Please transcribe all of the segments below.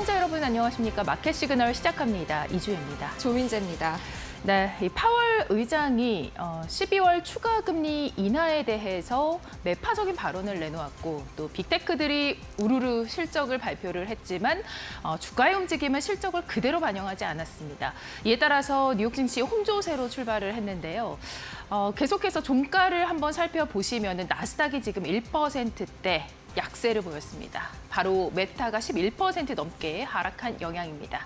시청자 여러분 안녕하십니까? 마켓 시그널 시작합니다. 이주혜입니다. 조민재입니다. 네, 이 파월 의장이 12월 추가 금리 인하에 대해서 매파적인 발언을 내놓았고 또 빅테크들이 우르르 실적을 발표를 했지만 주가의 움직임은 실적을 그대로 반영하지 않았습니다. 이에 따라서 뉴욕 증시 홍조세로 출발을 했는데요. 계속해서 종가를 한번 살펴보시면 나스닥이 지금 1%대 약세를 보였습니다. 바로 메타가 11% 넘게 하락한 영향입니다.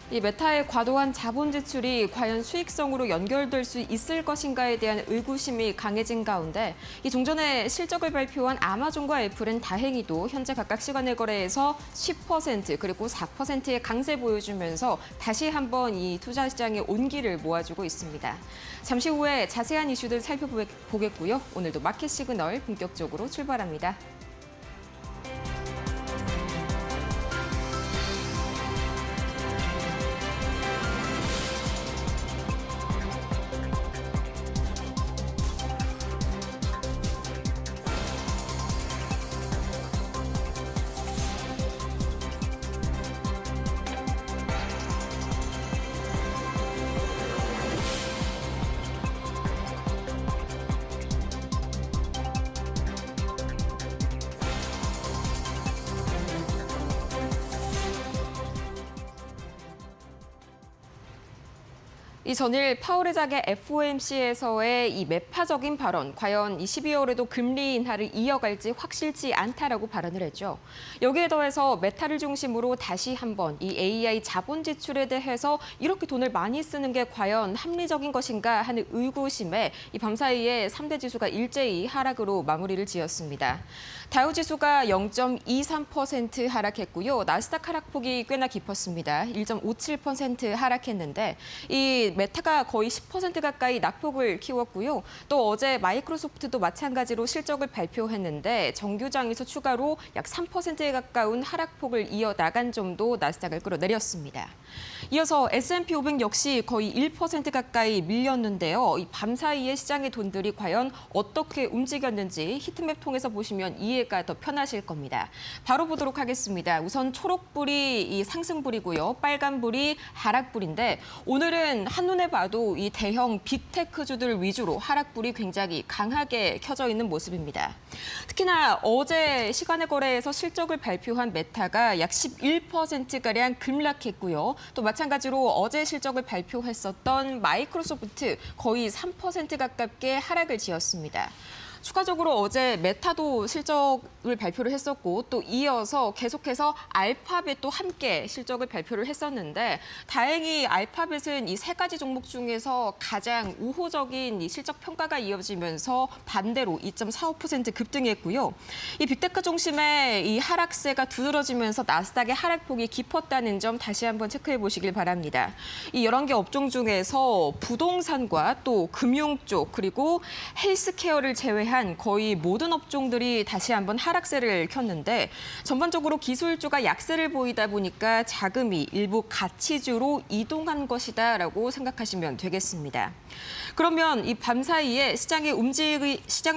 이 메타의 과도한 자본 지출이 과연 수익성으로 연결될 수 있을 것인가에 대한 의구심이 강해진 가운데 이 종전에 실적을 발표한 아마존과 애플은 다행히도 현재 각각 시간의 거래에서 10% 그리고 4%의 강세 보여주면서 다시 한번 이 투자 시장의 온기를 모아주고 있습니다. 잠시 후에 자세한 이슈들 살펴보겠고요. 오늘도 마켓 시그널 본격적으로 출발합니다. 이 전일 파월 의장의 FOMC에서의 이 매파적인 발언, 과연 이 12월에도 금리 인하를 이어갈지 확실치 않다라고 발언을 했죠. 여기에 더해서 메타를 중심으로 다시 한번 이 AI 자본 지출에 대해서 이렇게 돈을 많이 쓰는 게 과연 합리적인 것인가 하는 의구심에 이 밤사이에 3대 지수가 일제히 하락으로 마무리를 지었습니다. 다우 지수가 0.23% 하락했고요. 나스닥 하락폭이 꽤나 깊었습니다. 1.57% 하락했는데 이 메타가 거의 10% 가까이 낙폭을 키웠고요. 또 어제 마이크로소프트도 마찬가지로 실적을 발표했는데 정규장에서 추가로 약 3%에 가까운 하락폭을 이어나간 점도 나스닥을 끌어내렸습니다. 이어서 S&P 500 역시 거의 1% 가까이 밀렸는데요. 이 밤사이에 시장의 돈들이 과연 어떻게 움직였는지 히트맵 통해서 보시면 이해가 더 편하실 겁니다. 바로 보도록 하겠습니다. 우선 초록불이 이 상승불이고요. 빨간불이 하락불인데 오늘은 한눈에 봐도 이 대형 빅테크주들 위주로 하락불이 굉장히 강하게 켜져 있는 모습입니다. 특히나 어제 시간의 거래에서 실적을 발표한 메타가 약 11%가량 급락했고요. 또 마찬가지로 어제 실적을 발표했었던 마이크로소프트 거의 3% 가깝게 하락을 지었습니다. 추가적으로 어제 메타도 실적을 발표를 했었고 또 이어서 계속해서 알파벳도 함께 실적을 발표를 했었는데 다행히 알파벳은 이 세 가지 종목 중에서 가장 우호적인 이 실적 평가가 이어지면서 반대로 2.45% 급등했고요. 이 빅테크 중심의 이 하락세가 두드러지면서 나스닥의 하락폭이 깊었다는 점 다시 한번 체크해 보시길 바랍니다. 이 11개 업종 중에서 부동산과 또 금융 쪽 그리고 헬스케어를 제외한 거의 모든 업종들이 다시 한번 하락세를 켰는데 전반적으로 기술주가 약세를 보이다 보니까 자금이 일부 가치주로 이동한 것이다라고 생각하시면 되겠습니다. 그러면 이 밤사이에 시장을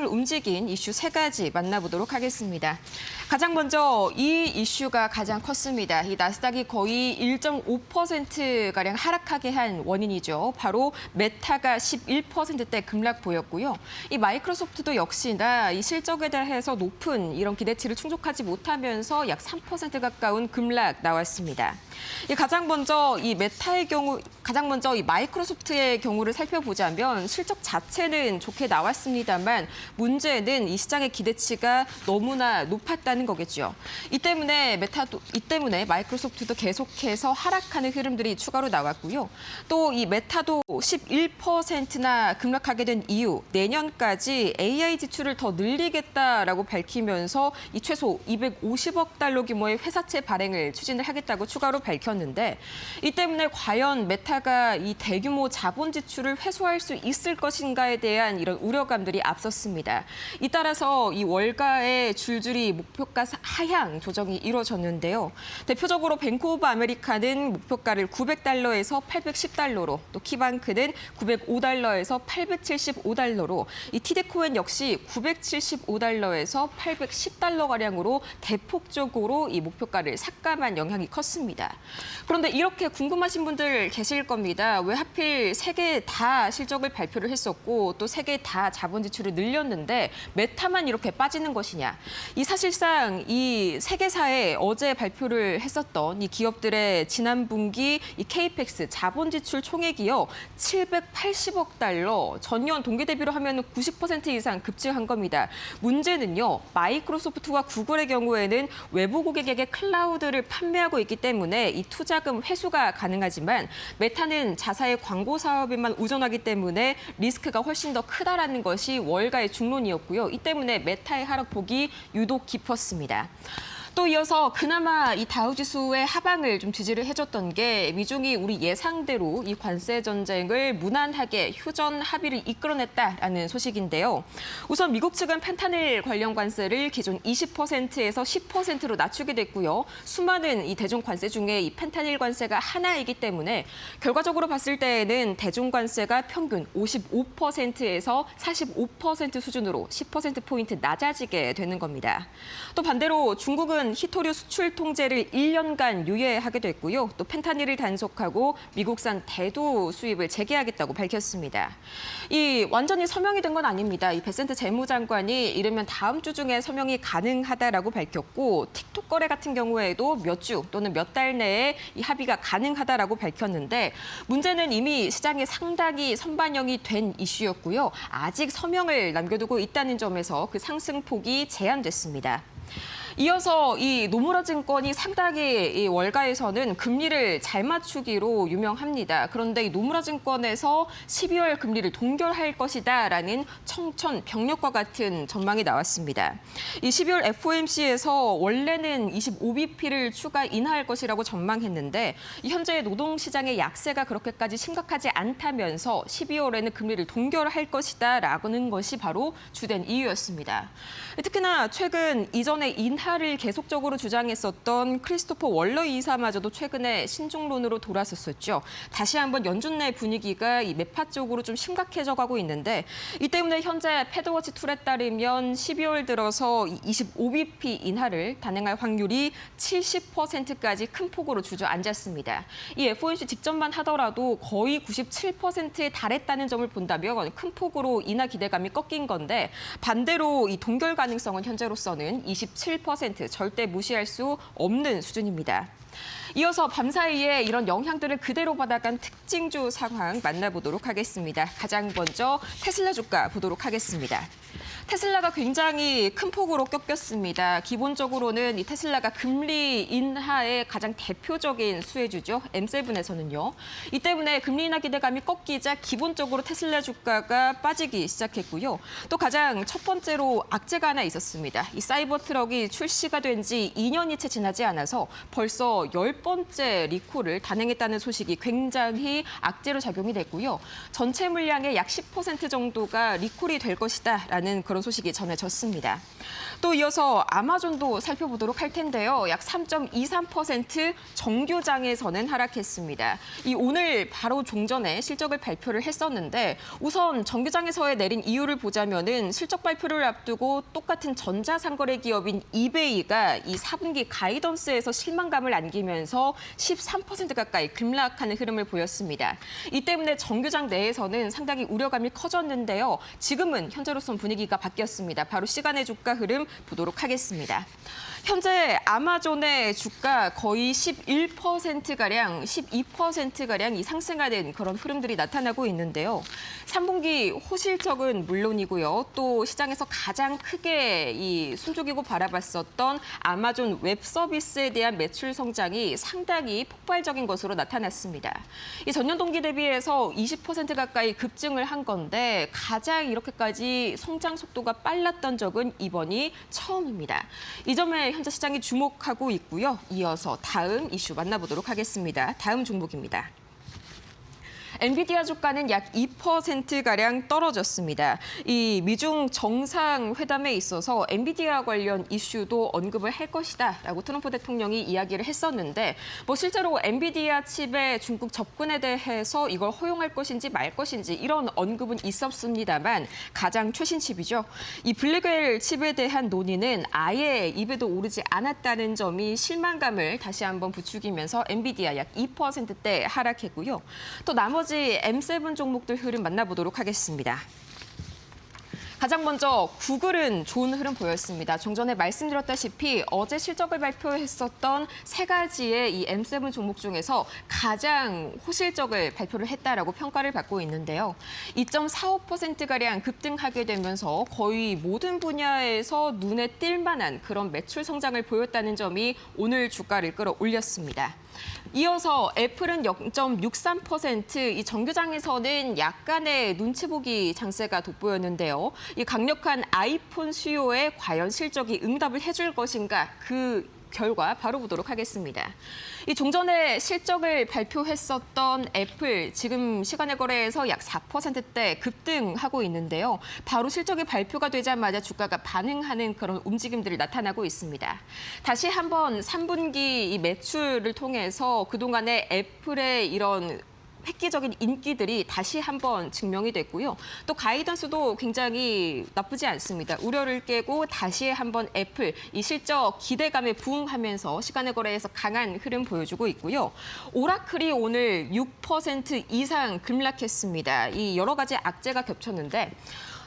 움직인 이슈 세 가지 만나보도록 하겠습니다. 가장 먼저 이 이슈가 가장 컸습니다. 이 나스닥이 거의 1.5%가량 하락하게 한 원인이죠. 바로 메타가 11%대 급락 보였고요. 이 마이크로소프트도 역시나 이 실적에 대해서 높은 이런 기대치를 충족하지 못하면서 약 3% 가까운 급락 나왔습니다. 가장 먼저 이 메타의 경우, 가장 먼저 이 마이크로소프트의 경우를 살펴보자면 실적 자체는 좋게 나왔습니다만 문제는 이 시장의 기대치가 너무나 높았다는 거겠죠. 이 때문에 마이크로소프트도 계속해서 하락하는 흐름들이 추가로 나왔고요. 또 이 메타도 11%나 급락하게 된 이유, 내년까지 AI 지출을 더 늘리겠다라고 밝히면서 이 최소 250억 달러 규모의 회사채 발행을 추진을 하겠다고 추가로 밝혔는데 이 때문에 과연 메타가 이 대규모 자본 지출을 회수할 수 있을 것인가에 대한 이런 우려감들이 앞섰습니다. 이 따라서 이 월가의 줄줄이 목표가 하향 조정이 이루어졌는데요. 대표적으로 뱅크 오브 아메리카는 목표가를 900달러에서 810달러로 또 키방크는 905달러에서 875달러로 이 티데코엔 역시 것이 975달러에서 810달러가량으로 대폭적으로 이 목표가를 삭감한 영향이 컸습니다. 그런데 이렇게 궁금하신 분들 계실 겁니다. 왜 하필 세 개 다 실적을 발표를 했었고 또 세 개 다 자본 지출을 늘렸는데 메타만 이렇게 빠지는 것이냐. 이 사실상 이 세 개사에 어제 발표를 했었던 이 기업들의 지난 분기 이 케이펙스 자본 지출 총액이요. 780억 달러, 전년 동기 대비로 하면 90% 이상 급증한 겁니다. 문제는요. 마이크로소프트와 구글의 경우에는 외부 고객에게 클라우드를 판매하고 있기 때문에 이 투자금 회수가 가능하지만 메타는 자사의 광고 사업에만 의존하기 때문에 리스크가 훨씬 더 크다라는 것이 월가의 중론이었고요. 이 때문에 메타의 하락폭이 유독 깊었습니다. 또 이어서 그나마 이 다우지수의 하방을 좀 지지를 해줬던 게 미중이 우리 예상대로 이 관세 전쟁을 무난하게 휴전 합의를 이끌어냈다라는 소식인데요. 우선 미국 측은 펜타닐 관련 관세를 기존 20%에서 10%로 낮추게 됐고요. 수많은 이 대중 관세 중에 이 펜타닐 관세가 하나이기 때문에 결과적으로 봤을 때에는 대중 관세가 평균 55%에서 45% 수준으로 10%포인트 낮아지게 되는 겁니다. 또 반대로 중국은 히토류 수출 통제를 1년간 유예하게 됐고요. 또 펜타닐을 단속하고 미국산 대두 수입을 재개하겠다고 밝혔습니다. 이 완전히 서명이 된 건 아닙니다. 이 베센트 재무장관이 이르면 다음 주 중에 서명이 가능하다라고 밝혔고 틱톡 거래 같은 경우에도 몇 주 또는 몇 달 내에 이 합의가 가능하다라고 밝혔는데 문제는 이미 시장에 상당히 선반영이 된 이슈였고요. 아직 서명을 남겨두고 있다는 점에서 그 상승폭이 제한됐습니다. 이어서 이 노무라 증권이 상당히 이 월가에서는 금리를 잘 맞추기로 유명합니다. 그런데 이 노무라 증권에서 12월 금리를 동결할 것이다라는 청천벽력과 같은 전망이 나왔습니다. 이 12월 FOMC에서 원래는 25bp를 추가 인하할 것이라고 전망했는데 현재 노동시장의 약세가 그렇게까지 심각하지 않다면서 12월에는 금리를 동결할 것이다라는 것이 바로 주된 이유였습니다. 특히나 최근 이전에 인하를 계속적으로 주장했었던 크리스토퍼 월러 이사마저도 최근에 신중론으로 돌아섰었죠. 다시 한번 연준 내 분위기가 이 매파 쪽으로 좀 심각해져 가고 있는데 이 때문에 현재 패드워치 툴에 따르면 12월 들어서 25bp 인하를 단행할 확률이 70%까지 큰 폭으로 주저앉았습니다. 이 FOMC 직전만 하더라도 거의 97%에 달했다는 점을 본다면 큰 폭으로 인하 기대감이 꺾인 건데 반대로 이 동결 가능성은 현재로서는 27%, 절대 무시할 수 없는 수준입니다. 이어서 밤사이에 이런 영향들을 그대로 받아간 특징주 상황 만나보도록 하겠습니다. 가장 먼저 테슬라 주가 보도록 하겠습니다. 테슬라가 굉장히 큰 폭으로 꺾였습니다. 기본적으로는 이 테슬라가 금리 인하의 가장 대표적인 수혜주죠. M7에서는요. 이 때문에 금리 인하 기대감이 꺾이자 기본적으로 테슬라 주가가 빠지기 시작했고요. 또 가장 첫 번째로 악재가 하나 있었습니다. 이 사이버 트럭이 출시가 된 지 2년이 채 지나지 않아서 벌써 10번째 리콜을 단행했다는 소식이 굉장히 악재로 작용이 됐고요. 전체 물량의 약 10% 정도가 리콜이 될 것이다라는 그런 소식이 전해졌습니다. 또 이어서 아마존도 살펴보도록 할 텐데요. 약 3.23% 정규장에서는 하락했습니다. 이 오늘 바로 종전에 실적을 발표를 했었는데 우선 정규장에서의 내린 이유를 보자면은 실적 발표를 앞두고 똑같은 전자상거래 기업인 이베이가 이 4분기 가이던스에서 실망감을 안기면서 13% 가까이 급락하는 흐름을 보였습니다. 이 때문에 정규장 내에서는 상당히 우려감이 커졌는데요. 지금은 현재로선 분위기가 바뀌었습니다. 바로 시간의 주가 흐름 보도록 하겠습니다. 현재 아마존의 주가 거의 11%가량, 12%가량 이 상승하는 그런 흐름들이 나타나고 있는데요. 3분기 호실적은 물론이고요. 또 시장에서 가장 크게 이 숨죽이고 바라봤었던 아마존 웹 서비스에 대한 매출 성장이 상당히 폭발적인 것으로 나타났습니다. 이 전년 동기 대비해서 20% 가까이 급증을 한 건데 가장 이렇게까지 성장 속도가 빨랐던 적은 이번이 처음입니다. 이 점에 현재 시장이 주목하고 있고요. 이어서 다음 이슈 만나보도록 하겠습니다. 다음 종목입니다. 엔비디아 주가는 약 2%가량 떨어졌습니다. 이 미중 정상회담에 있어서 엔비디아 관련 이슈도 언급을 할 것이다라고 트럼프 대통령이 이야기를 했었는데 실제로 엔비디아 칩의 중국 접근에 대해서 이걸 허용할 것인지 말 것인지 이런 언급은 있었습니다만 가장 최신 칩이죠. 이 블랙웰 칩에 대한 논의는 아예 입에도 오르지 않았다는 점이 실망감을 다시 한번 부추기면서 엔비디아 약 2%대 하락했고요. 또 나머지 M7 종목들 흐름 만나보도록 하겠습니다. 가장 먼저 구글은 좋은 흐름 보였습니다. 좀 전에 말씀드렸다시피 어제 실적을 발표했었던 세 가지의 이 M7 종목 중에서 가장 호실적을 발표를 했다라고 평가를 받고 있는데요. 2.45%가량 급등하게 되면서 거의 모든 분야에서 눈에 띌 만한 그런 매출 성장을 보였다는 점이 오늘 주가를 끌어올렸습니다. 이어서 애플은 0.63%, 이 정규장에서는 약간의 눈치 보기 장세가 돋보였는데요. 이 강력한 아이폰 수요에 과연 실적이 응답을 해줄 것인가 그 결과 바로 보도록 하겠습니다. 이 종전에 실적을 발표했었던 애플, 지금 시간의 거래에서 약 4%대 급등하고 있는데요. 바로 실적이 발표가 되자마자 주가가 반응하는 그런 움직임들이 나타나고 있습니다. 다시 한번 3분기 이 매출을 통해서 그동안의 애플의 이런 획기적인 인기들이 다시 한번 증명이 됐고요. 또 가이던스도 굉장히 나쁘지 않습니다. 우려를 깨고 다시 한번 애플 이 실적 기대감에 부응하면서 시간의 거래에서 강한 흐름 보여주고 있고요. 오라클이 오늘 6% 이상 급락했습니다. 이 여러 가지 악재가 겹쳤는데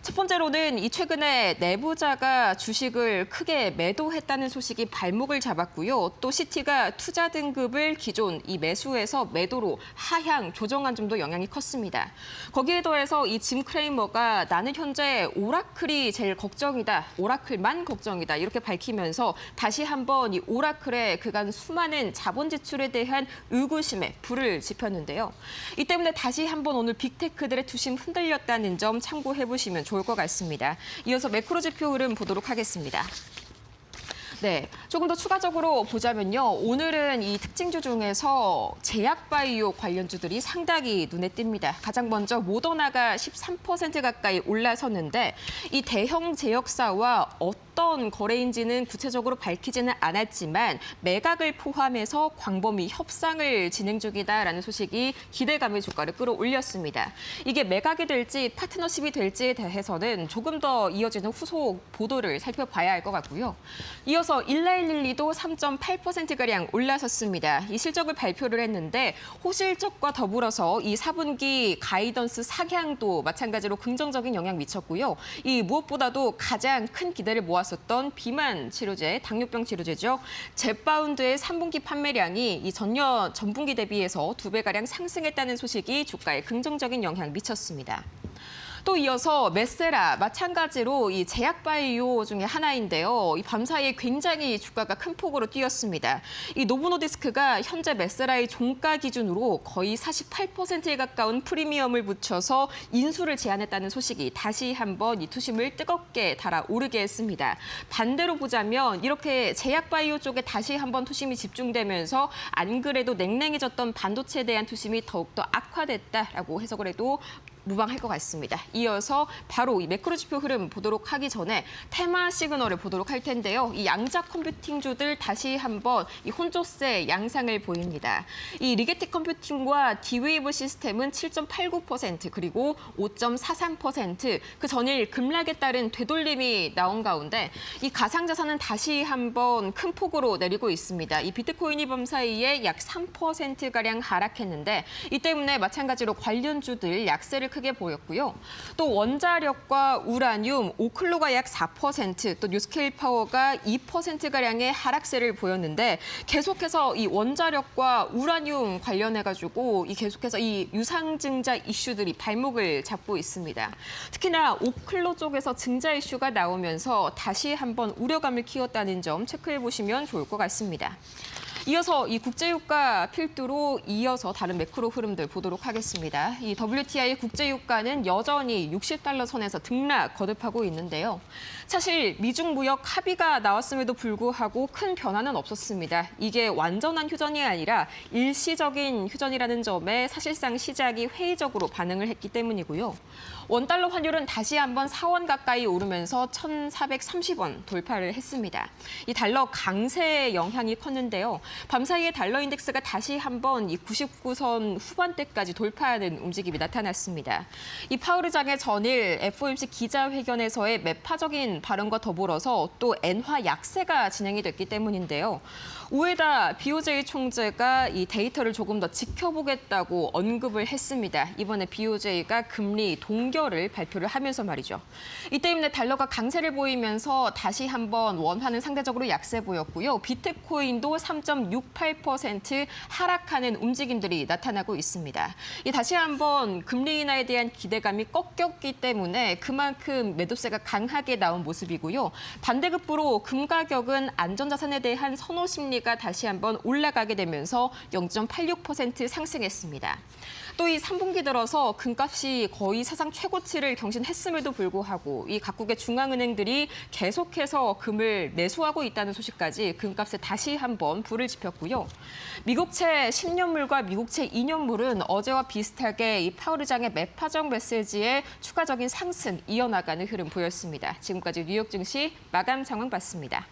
첫 번째로는 이 최근에 내부자가 주식을 크게 매도했다는 소식이 발목을 잡았고요. 또 시티가 투자 등급을 기존 이 매수에서 매도로 하향 조정한 점도 영향이 컸습니다. 거기에 더해서 이 짐 크레이머가 나는 현재 오라클이 제일 걱정이다. 오라클만 걱정이다. 이렇게 밝히면서 다시 한번 이 오라클의 그간 수많은 자본 지출에 대한 의구심에 불을 지폈는데요. 이 때문에 다시 한번 오늘 빅테크들의 투심 흔들렸다는 점 참고해 보시면 좋을 것 같습니다. 이어서 매크로 지표 흐름 보도록 하겠습니다. 네, 조금 더 추가적으로 보자면요. 오늘은 이 특징주 중에서 제약바이오 관련주들이 상당히 눈에 띕니다. 가장 먼저 모더나가 13% 가까이 올라섰는데 이 대형 제약사와 어떤 거래인지는 구체적으로 밝히지는 않았지만 매각을 포함해서 광범위 협상을 진행 중이다라는 소식이 기대감의 주가를 끌어올렸습니다. 이게 매각이 될지 파트너십이 될지에 대해서는 조금 더 이어지는 후속 보도를 살펴봐야 할 것 같고요. 이어서 일라일릴리도 3.8%가량 올라섰습니다. 이 실적을 발표를 했는데 호실적과 더불어서 이 4분기 가이던스 상향도 마찬가지로 긍정적인 영향 미쳤고요. 이 무엇보다도 가장 큰 기대를 모았었던 비만 치료제, 당뇨병 치료제죠. 젯바운드의 3분기 판매량이 이 전년 전분기 대비해서 2배가량 상승했다는 소식이 주가에 긍정적인 영향 미쳤습니다. 또 이어서 메세라 마찬가지로 이 제약바이오 중에 하나인데요. 이 밤사이에 굉장히 주가가 큰 폭으로 뛰었습니다. 이 노보노디스크가 현재 메세라의 종가 기준으로 거의 48%에 가까운 프리미엄을 붙여서 인수를 제안했다는 소식이 다시 한번 이 투심을 뜨겁게 달아오르게 했습니다. 반대로 보자면 이렇게 제약바이오 쪽에 다시 한번 투심이 집중되면서 안 그래도 냉랭해졌던 반도체에 대한 투심이 더욱더 악화됐다라고 해석을 해도 무방할 것 같습니다. 이어서 바로 이 매크로 지표 흐름 보도록 하기 전에 테마 시그널을 보도록 할 텐데요. 이 양자 컴퓨팅주들 다시 한번 이 혼조세 양상을 보입니다. 이 리게텍 컴퓨팅과 디웨이브 시스템은 7.89% 그리고 5.43%, 그 전일 급락에 따른 되돌림이 나온 가운데 이 가상자산은 다시 한번 큰 폭으로 내리고 있습니다. 이 비트코인이 밤사이에 약 3%가량 하락했는데 이 때문에 마찬가지로 관련주들 약세를 크게 보였고요. 또 원자력과 우라늄, 오클로가 약 4%, 또 뉴스케일 파워가 2%가량의 하락세를 보였는데 계속해서 이 원자력과 우라늄 관련해가지고 계속해서 이 유상증자 이슈들이 발목을 잡고 있습니다. 특히나 오클로 쪽에서 증자 이슈가 나오면서 다시 한번 우려감을 키웠다는 점 체크해 보시면 좋을 것 같습니다. 이어서 이 국제유가 필두로 이어서 다른 매크로 흐름들 보도록 하겠습니다. 이 WTI 국제유가는 여전히 60달러 선에서 등락 거듭하고 있는데요. 사실 미중 무역 합의가 나왔음에도 불구하고 큰 변화는 없었습니다. 이게 완전한 휴전이 아니라 일시적인 휴전이라는 점에 사실상 시장이 회의적으로 반응을 했기 때문이고요. 원달러 환율은 다시 한번 4원 가까이 오르면서 1,430원 돌파를 했습니다. 이 달러 강세의 영향이 컸는데요. 밤사이에 달러 인덱스가 다시 한번 이 99선 후반대까지 돌파하는 움직임이 나타났습니다. 이 파월 의장의 전일 FOMC 기자회견에서의 매파적인 발언과 더불어서 또 엔화 약세가 진행이 됐기 때문인데요. 우에다 BOJ 총재가 이 데이터를 조금 더 지켜보겠다고 언급을 했습니다. 이번에 BOJ가 금리 동결을 발표를 하면서 말이죠. 이 때문에 달러가 강세를 보이면서 다시 한번 원화는 상대적으로 약세 보였고요. 비트코인도 3.68% 하락하는 움직임들이 나타나고 있습니다. 이 다시 한번 금리 인하에 대한 기대감이 꺾였기 때문에 그만큼 매도세가 강하게 나온 모습이고요. 반대급부로 금 가격은 안전자산에 대한 선호 심리가 다시 한번 올라가게 되면서 0.86% 상승했습니다. 또 이 3분기 들어서 금값이 거의 사상 최고치를 경신했음에도 불구하고 이 각국의 중앙은행들이 계속해서 금을 매수하고 있다는 소식까지 금값에 다시 한번 불을 지폈고요. 미국채 10년물과 미국채 2년물은 어제와 비슷하게 이 파월 의장의 매파적 메시지에 추가적인 상승 이어나가는 흐름 보였습니다. 지금까지 뉴욕 증시 마감 상황 봤습니다.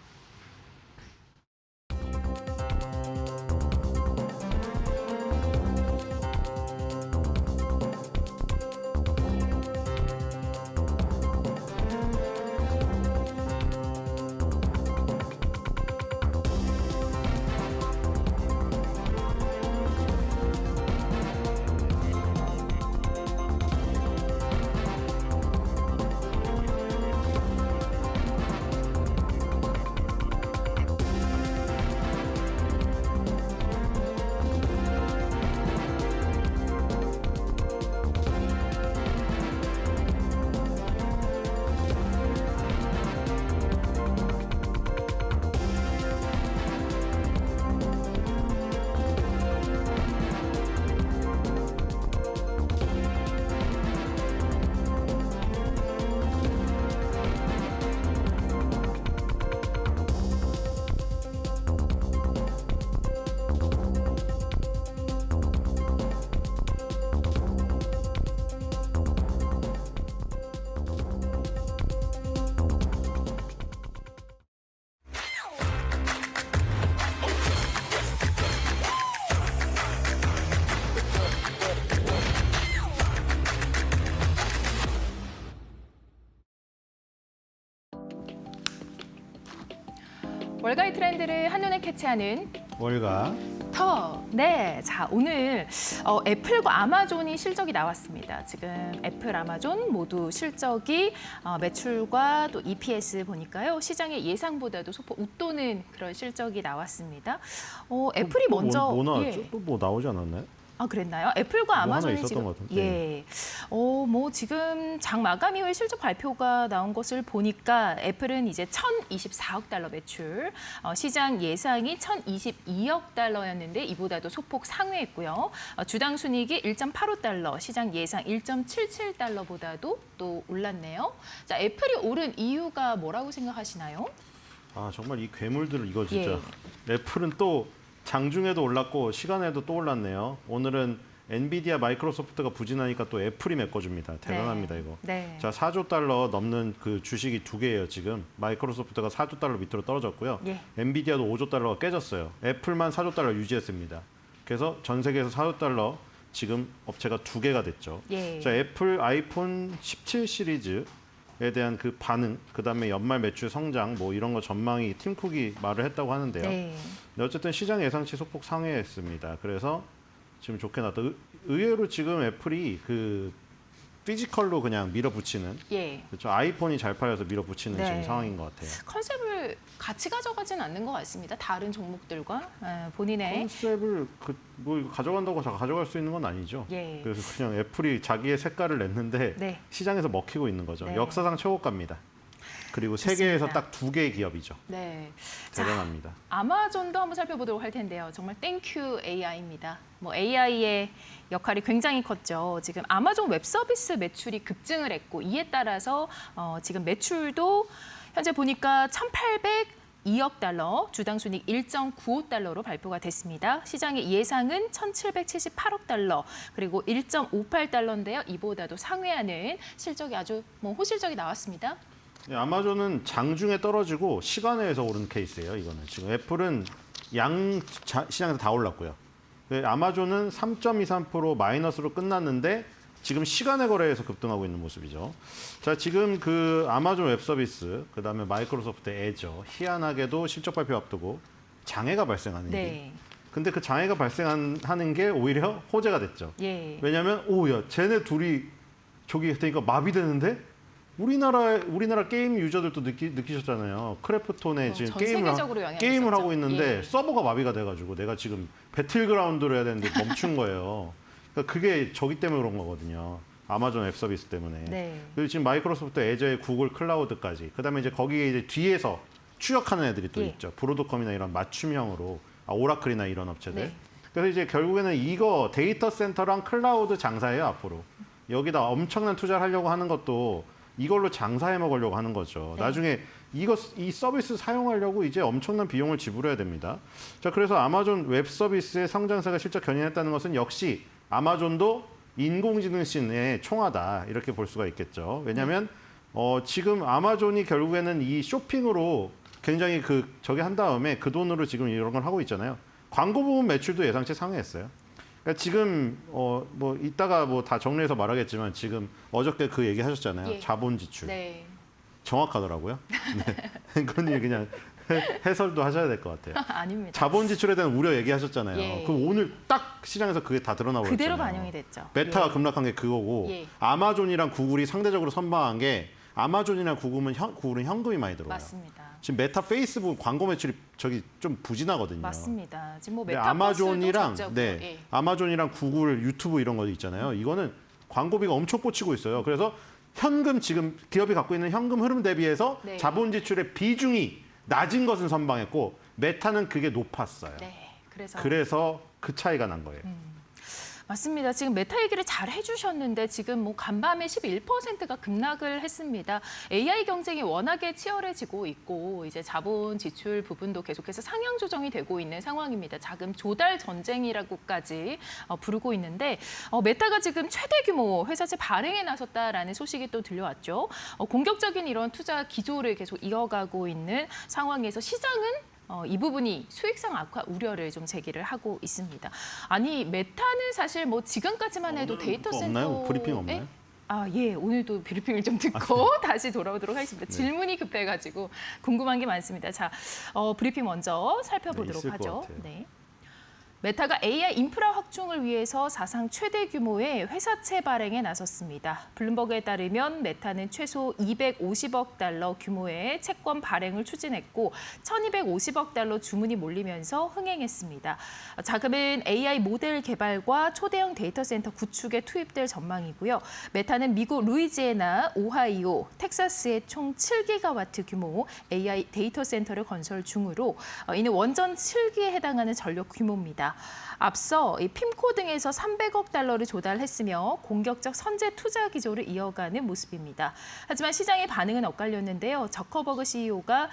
월가의 트렌드를 한눈에 캐치하는 월가 네, 자 오늘 애플과 아마존이 실적이 나왔습니다. 지금 애플, 아마존 모두 실적이 매출과 또 EPS 보니까요. 시장의 예상보다도 소폭 웃도는 그런 실적이 나왔습니다. 애플이 먼저 뭐 나왔죠? 예. 또 뭐 나오지 않았나요? 아, 그랬나요? 애플과 하나 아마존이 있었던 지금 것 같은데. 예. 뭐 지금 장 마감 이후에 실적 발표가 나온 것을 보니까 애플은 이제 1,024억 달러 매출, 시장 예상이 1,022억 달러였는데 이보다도 소폭 상회했고요. 주당 순이익이 1.85달러, 시장 예상 1.77달러보다도 또 올랐네요. 자, 애플이 오른 이유가 뭐라고 생각하시나요? 아 정말 이 괴물들 이거 진짜 예. 애플은 또 장중에도 올랐고 시간에도 또 올랐네요. 오늘은 엔비디아, 마이크로소프트가 부진하니까 또 애플이 메꿔줍니다. 대단합니다 이거. 네. 자 4조 달러 넘는 그 주식이 두 개예요 지금. 마이크로소프트가 4조 달러 밑으로 떨어졌고요. 예. 엔비디아도 5조 달러가 깨졌어요. 애플만 4조 달러 유지했습니다. 그래서 전 세계에서 4조 달러 지금 업체가 두 개가 됐죠. 예. 자 애플 아이폰 17 시리즈 에 대한 그 반응, 그다음에 연말 매출 성장 뭐 이런 거 전망이 팀 쿡이 말을 했다고 하는데요. 네. 근데 어쨌든 시장 예상치 소폭 상회했습니다. 그래서 지금 좋게 나왔다. 의외로 지금 애플이 그 피지컬로 그냥 밀어붙이는, 예. 그렇죠. 아이폰이 잘 팔려서 밀어붙이는 네. 지금 상황인 것 같아요. 컨셉을 같이 가져가진 않는 것 같습니다. 다른 종목들과 본인의 컨셉을 뭐 가져간다고 다 가져갈 수 있는 건 아니죠. 예. 그래서 그냥 애플이 자기의 색깔을 냈는데 네. 시장에서 먹히고 있는 거죠. 네. 역사상 최고가입니다. 그리고 세계에서 좋습니다. 딱 2개의 기업이죠. 네. 자, 대단합니다. 아마존도 한번 살펴보도록 할 텐데요. 정말 땡큐 AI입니다. 뭐 AI의 역할이 굉장히 컸죠. 지금 아마존 웹 서비스 매출이 급증을 했고 이에 따라서 지금 매출도 현재 보니까 1,802억 달러, 주당 순이익 1.95달러로 발표가 됐습니다. 시장의 예상은 1,778억 달러, 그리고 1.58달러인데요. 이보다도 상회하는 실적이 아주 호실적이 나왔습니다. 네, 아마존은 장중에 떨어지고 시간에서 오른 케이스예요. 이거는 지금 애플은 시장에서 다 올랐고요. 아마존은 3.23% 마이너스로 끝났는데 지금 시간의 거래에서 급등하고 있는 모습이죠. 자, 지금 그 아마존 웹 서비스, 그다음에 마이크로소프트 애저, 희한하게도 실적 발표 앞두고 장애가 발생하는 게. 네. 근데 그 장애가 발생하는 게 오히려 호재가 됐죠. 예. 왜냐하면 야, 쟤네 둘이 저기 되니까 마비되는데 우리나라 게임 유저들도 느끼셨잖아요. 크래프톤에 지금 전 세계적으로 영향이 게임을 있었죠. 하고 있는데 예. 서버가 마비가 돼가지고 내가 지금 배틀그라운드를 해야 되는데 멈춘 거예요. 그러니까 그게 저기 때문에 그런 거거든요. 아마존 앱 서비스 때문에. 네. 그리고 지금 마이크로소프트 애저의 구글 클라우드까지. 그다음에 이제 거기에 이제 뒤에서 추적하는 애들이 또 예. 있죠. 브로드컴이나 이런 맞춤형으로 오라클이나 이런 업체들. 네. 그래서 이제 결국에는 이거 데이터 센터랑 클라우드 장사예요 앞으로. 여기다 엄청난 투자를 하려고 하는 것도 이걸로 장사해 먹으려고 하는 거죠. 네. 나중에 이 서비스 사용하려고 이제 엄청난 비용을 지불해야 됩니다. 자, 그래서 아마존 웹 서비스의 성장세가 실적 견인했다는 것은 역시 아마존도 인공지능 씬의 총하다 이렇게 볼 수가 있겠죠. 왜냐하면 지금 아마존이 결국에는 이 쇼핑으로 굉장히 저기 한 다음에 그 돈으로 지금 이런 걸 하고 있잖아요. 광고 부분 매출도 예상치 상회했어요. 그러니까 지금 뭐 이따가 뭐 다 정리해서 말하겠지만 지금 어저께 그 얘기 하셨잖아요. 예. 자본 지출. 네. 정확하더라고요. 네. 그건 그냥 해설도 하셔야 될 것 같아요. 아닙니다. 자본 지출에 대한 우려 얘기하셨잖아요. 예. 그럼 오늘 딱 시장에서 그게 다 드러나고 그대로 있잖아요. 반영이 됐죠. 메타가 예. 급락한 게 그거고 예. 아마존이랑 구글이 상대적으로 선방한 게 아마존이랑 구글은 현금이 많이 들어와요. 맞습니다. 지금 메타 페이스북 광고 매출이 저기 좀 부진하거든요. 맞습니다. 지금 뭐 근데 메타버스도 아마존이랑 구글 유튜브 이런 거 있잖아요. 이거는 광고비가 엄청 꽂히고 있어요. 그래서 현금 지금 기업이 갖고 있는 현금 흐름 대비해서 네. 자본 지출의 비중이 낮은 것은 선방했고 메타는 그게 높았어요. 네. 그래서 그 차이가 난 거예요. 맞습니다. 지금 메타 얘기를 잘 해주셨는데 지금 뭐 간밤에 11%가 급락을 했습니다. AI 경쟁이 워낙에 치열해지고 있고 이제 자본 지출 부분도 계속해서 상향 조정이 되고 있는 상황입니다. 자금 조달 전쟁이라고까지 부르고 있는데 메타가 지금 최대 규모 회사채 발행에 나섰다라는 소식이 또 들려왔죠. 공격적인 이런 투자 기조를 계속 이어가고 있는 상황에서 시장은 이 부분이 수익성 악화 우려를 좀 제기를 하고 있습니다. 아니 메타는 사실 뭐 지금까지만 해도 데이터 그거 센터 없나요? 브리핑 없나요? 예, 오늘도 브리핑을 좀 듣고 다시 돌아오도록 하겠습니다. 질문이 급해가지고 궁금한 게 많습니다. 자, 브리핑 먼저 살펴보도록 있을 것 하죠. 같아요. 네. 메타가 AI 인프라 확충을 위해서 사상 최대 규모의 회사채 발행에 나섰습니다. 블룸버그에 따르면 메타는 최소 250억 달러 규모의 채권 발행을 추진했고 1,250억 달러 주문이 몰리면서 흥행했습니다. 자금은 AI 모델 개발과 초대형 데이터 센터 구축에 투입될 전망이고요. 메타는 미국 루이지애나, 오하이오, 텍사스의 총 7기가와트 규모 AI 데이터 센터를 건설 중으로 이는 원전 7기에 해당하는 전력 규모입니다. 앞서 이 핌코 등에서 300억 달러를 조달했으며 공격적 선제 투자 기조를 이어가는 모습입니다. 하지만 시장의 반응은 엇갈렸는데요. 저커버그 CEO가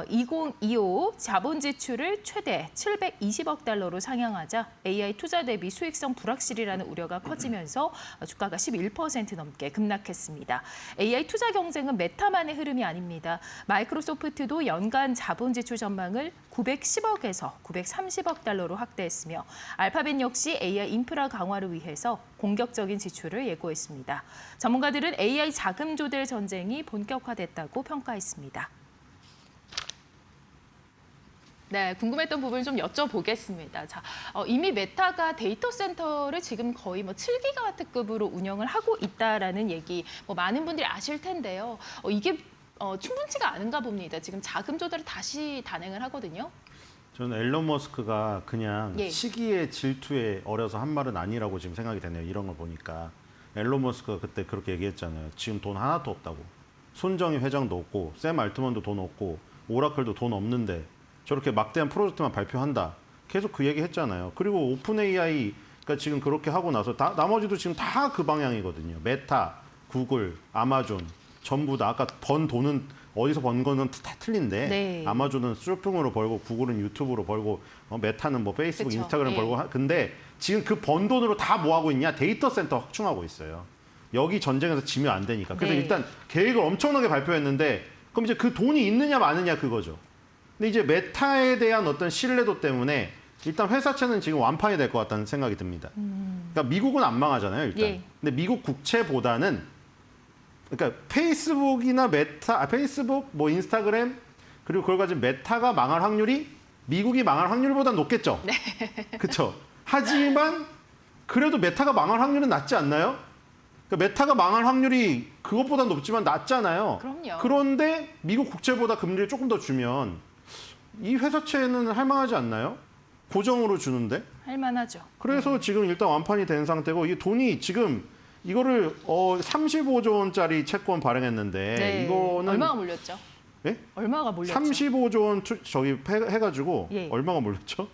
2025 자본 지출을 최대 720억 달러로 상향하자 AI 투자 대비 수익성 불확실이라는 우려가 커지면서 주가가 11% 넘게 급락했습니다. AI 투자 경쟁은 메타만의 흐름이 아닙니다. 마이크로소프트도 연간 자본 지출 전망을 910억에서 930억 달러로 확대했으며 알파벳 역시 AI 인프라 강화를 위해서 공격적인 지출을 예고했습니다. 전문가들은 AI 자금 조달 전쟁이 본격화됐다고 평가했습니다. 네, 궁금했던 부분을 좀 여쭤보겠습니다. 자, 이미 메타가 데이터 센터를 지금 거의 뭐 7기가와트급으로 운영을 하고 있다라는 얘기 뭐 많은 분들이 아실 텐데요. 이게 충분치가 않은가 봅니다. 지금 자금 조달을 다시 단행을 하거든요. 저는 앨런 머스크가 그냥 예. 시기의 질투에 어려서 한 말은 아니라고 지금 생각이 되네요. 이런 걸 보니까. 앨런 머스크가 그때 그렇게 얘기했잖아요. 지금 돈 하나도 없다고. 손정희 회장도 없고 샘 알트먼도 돈 없고 오라클도 돈 없는데 저렇게 막대한 프로젝트만 발표한다. 계속 그 얘기 했잖아요. 그리고 오픈 AI가 지금 그렇게 하고 나서 나머지도 지금 다 그 방향이거든요. 메타, 구글, 아마존 전부 다 아까 번 돈은 어디서 번 거는 다 틀린데 네. 아마존은 쇼핑으로 벌고 구글은 유튜브로 벌고 메타는 뭐 페이스북, 그쵸. 인스타그램 예. 벌고 근데 지금 그 번 돈으로 다 뭐 하고 있냐? 데이터 센터 확충하고 있어요. 여기 전쟁에서 지면 안 되니까. 그래서 네. 일단 계획을 엄청나게 발표했는데 그럼 이제 그 돈이 있느냐 마느냐 그거죠. 근데 이제 메타에 대한 어떤 신뢰도 때문에 일단 회사채는 지금 완판이 될 것 같다는 생각이 듭니다. 그러니까 미국은 안 망하잖아요, 일단. 예. 근데 미국 국채보다는 그러니까 페이스북이나 메타, 페이스북, 뭐 인스타그램 그리고 그걸 가진 메타가 망할 확률이 미국이 망할 확률보다 높겠죠. 네. 그렇죠. 하지만 그래도 메타가 망할 확률은 낮지 않나요? 그러니까 메타가 망할 확률이 그것보다 높지만 낮잖아요. 그럼요. 그런데 미국 국채보다 금리를 조금 더 주면 이 회사채는 할만하지 않나요? 고정으로 주는데. 할만하죠. 그래서 지금 일단 완판이 된 상태고 이 돈이 지금 이거를 35조 원짜리 채권 발행했는데 네. 이거는 얼마가 몰렸죠? 예? 얼마가 몰렸죠? 35조 원 저기 해가지고 예. 얼마가 몰렸죠?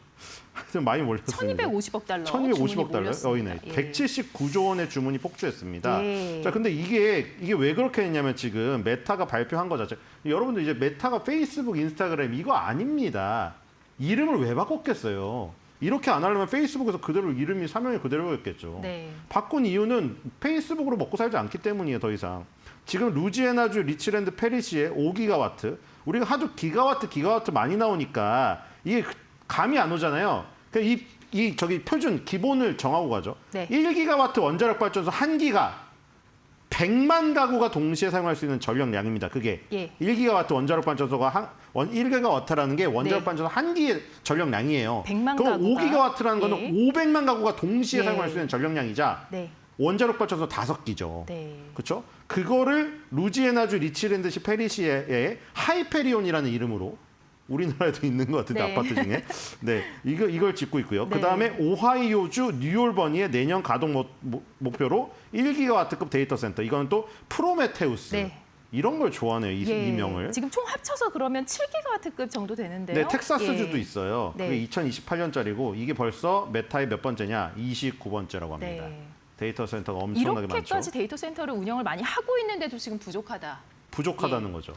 하여튼 많이 몰렸습니다. 1250억 달러. 1250억 달러? 주문이 여기네. 몰렸습니다. 예. 179조 원의 주문이 폭주했습니다. 예. 자, 근데 이게 왜 그렇게 했냐면 지금 메타가 발표한 거 자체. 여러분들 이제 메타가 페이스북, 인스타그램 이거 아닙니다. 이름을 왜 바꿨겠어요? 이렇게 안 하려면 페이스북에서 그대로 이름이 사명이 그대로였겠죠. 네. 바꾼 이유는 페이스북으로 먹고 살지 않기 때문이에요, 더 이상. 지금 루지애나주 리치랜드 페리시에 5기가와트. 우리가 하도 기가와트 많이 나오니까 이게 감이 안 오잖아요. 그러니까 저기 표준 기본을 정하고 가죠. 네. 1기가와트 원자력 발전소 1기가 100만 가구가 동시에 사용할 수 있는 전력량입니다. 그게 예. 1기가와트 원자력 발전소가 1기가와트라는 게 원자력 네. 발전소 1기의 전력량이에요. 100만 그럼 가구가. 5기가와트라는 거는 예. 500만 가구가 동시에 예. 사용할 수 있는 전력량이자 네. 원자력 발전소 5기죠. 네. 그렇죠? 그거를 루지애나주 리치랜드시 페리시에 하이페리온이라는 이름으로 우리나라에도 있는 것 같은데 네. 아파트 중에 네 이걸 짓고 있고요. 네. 그다음에 오하이오주 뉴올버니의 내년 가동 목표로 1기가와트급 데이터 센터. 이거는 또 프로메테우스 네. 이런 걸 좋아하네요. 예. 이 명을. 지금 총 합쳐서 그러면 7기가와트급 정도 되는데요. 네, 텍사스주도 예. 있어요. 네. 그게 2028년짜리고 이게 벌써 메타의 몇 번째냐? 29번째라고 합니다. 네. 데이터 센터가 엄청나게 이렇게까지 많죠. 데이터 센터를 운영을 많이 하고 있는데도 지금 부족하다. 부족하다는 예. 거죠.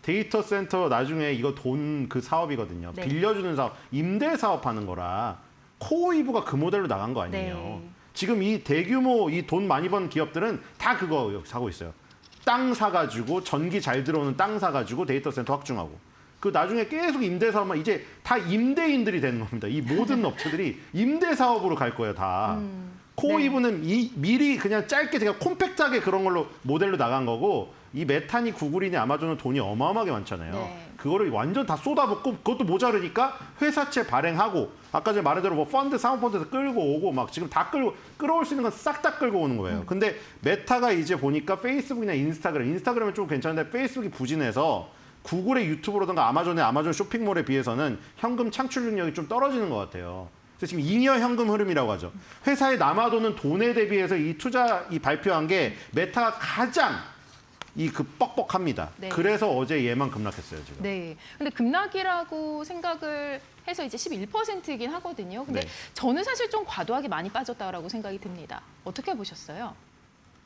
데이터 센터 나중에 이거 돈 그 사업이거든요. 네. 빌려주는 사업, 임대 사업하는 거라 코이브가 그 모델로 나간 거 아니에요. 네. 지금 이 대규모 이 돈 많이 번 기업들은 다 그거 사고 있어요. 땅 사가지고 전기 잘 들어오는 땅 사가지고 데이터 센터 확충하고 그 나중에 계속 임대 사업만 이제 다 임대인들이 되는 겁니다. 이 모든 업체들이 임대 사업으로 갈 거예요, 다. 코이브는 미리 그냥 짧게 되게 콤팩트하게 그런 걸로 모델로 나간 거고 이 메타니 구글이니 아마존은 돈이 어마어마하게 많잖아요. 네. 그거를 완전 다 쏟아붓고 그것도 모자르니까 회사채 발행하고 아까 전에 말한 대로 뭐 펀드 사모펀드에서 끌고 오고 막 지금 다 끌어올 수 있는 건 싹 다 끌고 오는 거예요. 근데 메타가 이제 보니까 페이스북이나 인스타그램은 좀 괜찮은데 페이스북이 부진해서 구글의 유튜브라든가 아마존 쇼핑몰에 비해서는 현금 창출 능력이 좀 떨어지는 것 같아요. 그래서 지금 잉여 현금 흐름이라고 하죠. 회사에 남아도는 돈에 대비해서 이 발표한 게 메타가 가장 뻑뻑합니다. 네. 그래서 어제 얘만 급락했어요, 지금. 네. 근데 급락이라고 생각을 해서 이제 11%이긴 하거든요. 근데 네. 저는 사실 좀 과도하게 많이 빠졌다라고 생각이 듭니다. 어떻게 보셨어요?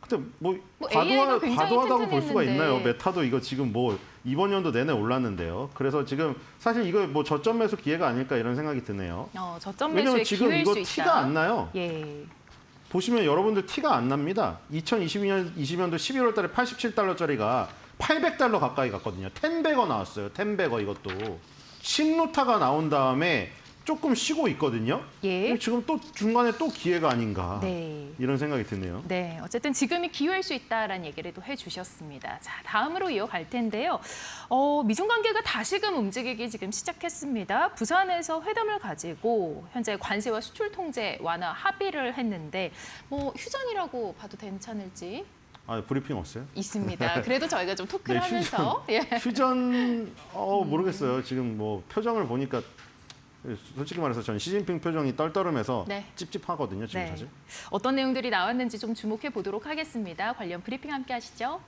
근데 뭐 AI도 굉장히 과도하다고 볼 수가 튼튼했는데. 있나요? 메타도 이거 지금 뭐 이번 연도 내내 올랐는데요. 그래서 지금 사실 이거 뭐 저점 매수 기회가 아닐까 이런 생각이 드네요. 저점 왜냐면 매수의 지금 기회일 이거 수 있다. 티가 안 나요. 예. 보시면 여러분들 티가 안 납니다. 2020년도 11월 달에 87달러짜리가 800달러 가까이 갔거든요. 10배거 나왔어요. 10배거 이것도. 신노타가 나온 다음에 조금 쉬고 있거든요. 예. 지금 또 중간에 또 기회가 아닌가 네. 이런 생각이 드네요. 네, 어쨌든 지금이 기회일 수 있다라는 얘기를 또 해주셨습니다. 자, 다음으로 이어갈 텐데요. 미중 관계가 다시금 움직이기 지금 시작했습니다. 부산에서 회담을 가지고 현재 관세와 수출 통제 완화 합의를 했는데 뭐 휴전이라고 봐도 괜찮을지 브리핑 없어요? 있습니다. 그래도 저희가 좀 토크를 네, 하면서 예. 휴전 모르겠어요. 지금 뭐 표정을 보니까 솔직히 말해서 저는 시진핑 표정이 떨떠름해서 네. 찝찝하거든요. 지금 네. 사실. 어떤 내용들이 나왔는지 좀 주목해 보도록 하겠습니다. 관련 브리핑 함께 하시죠.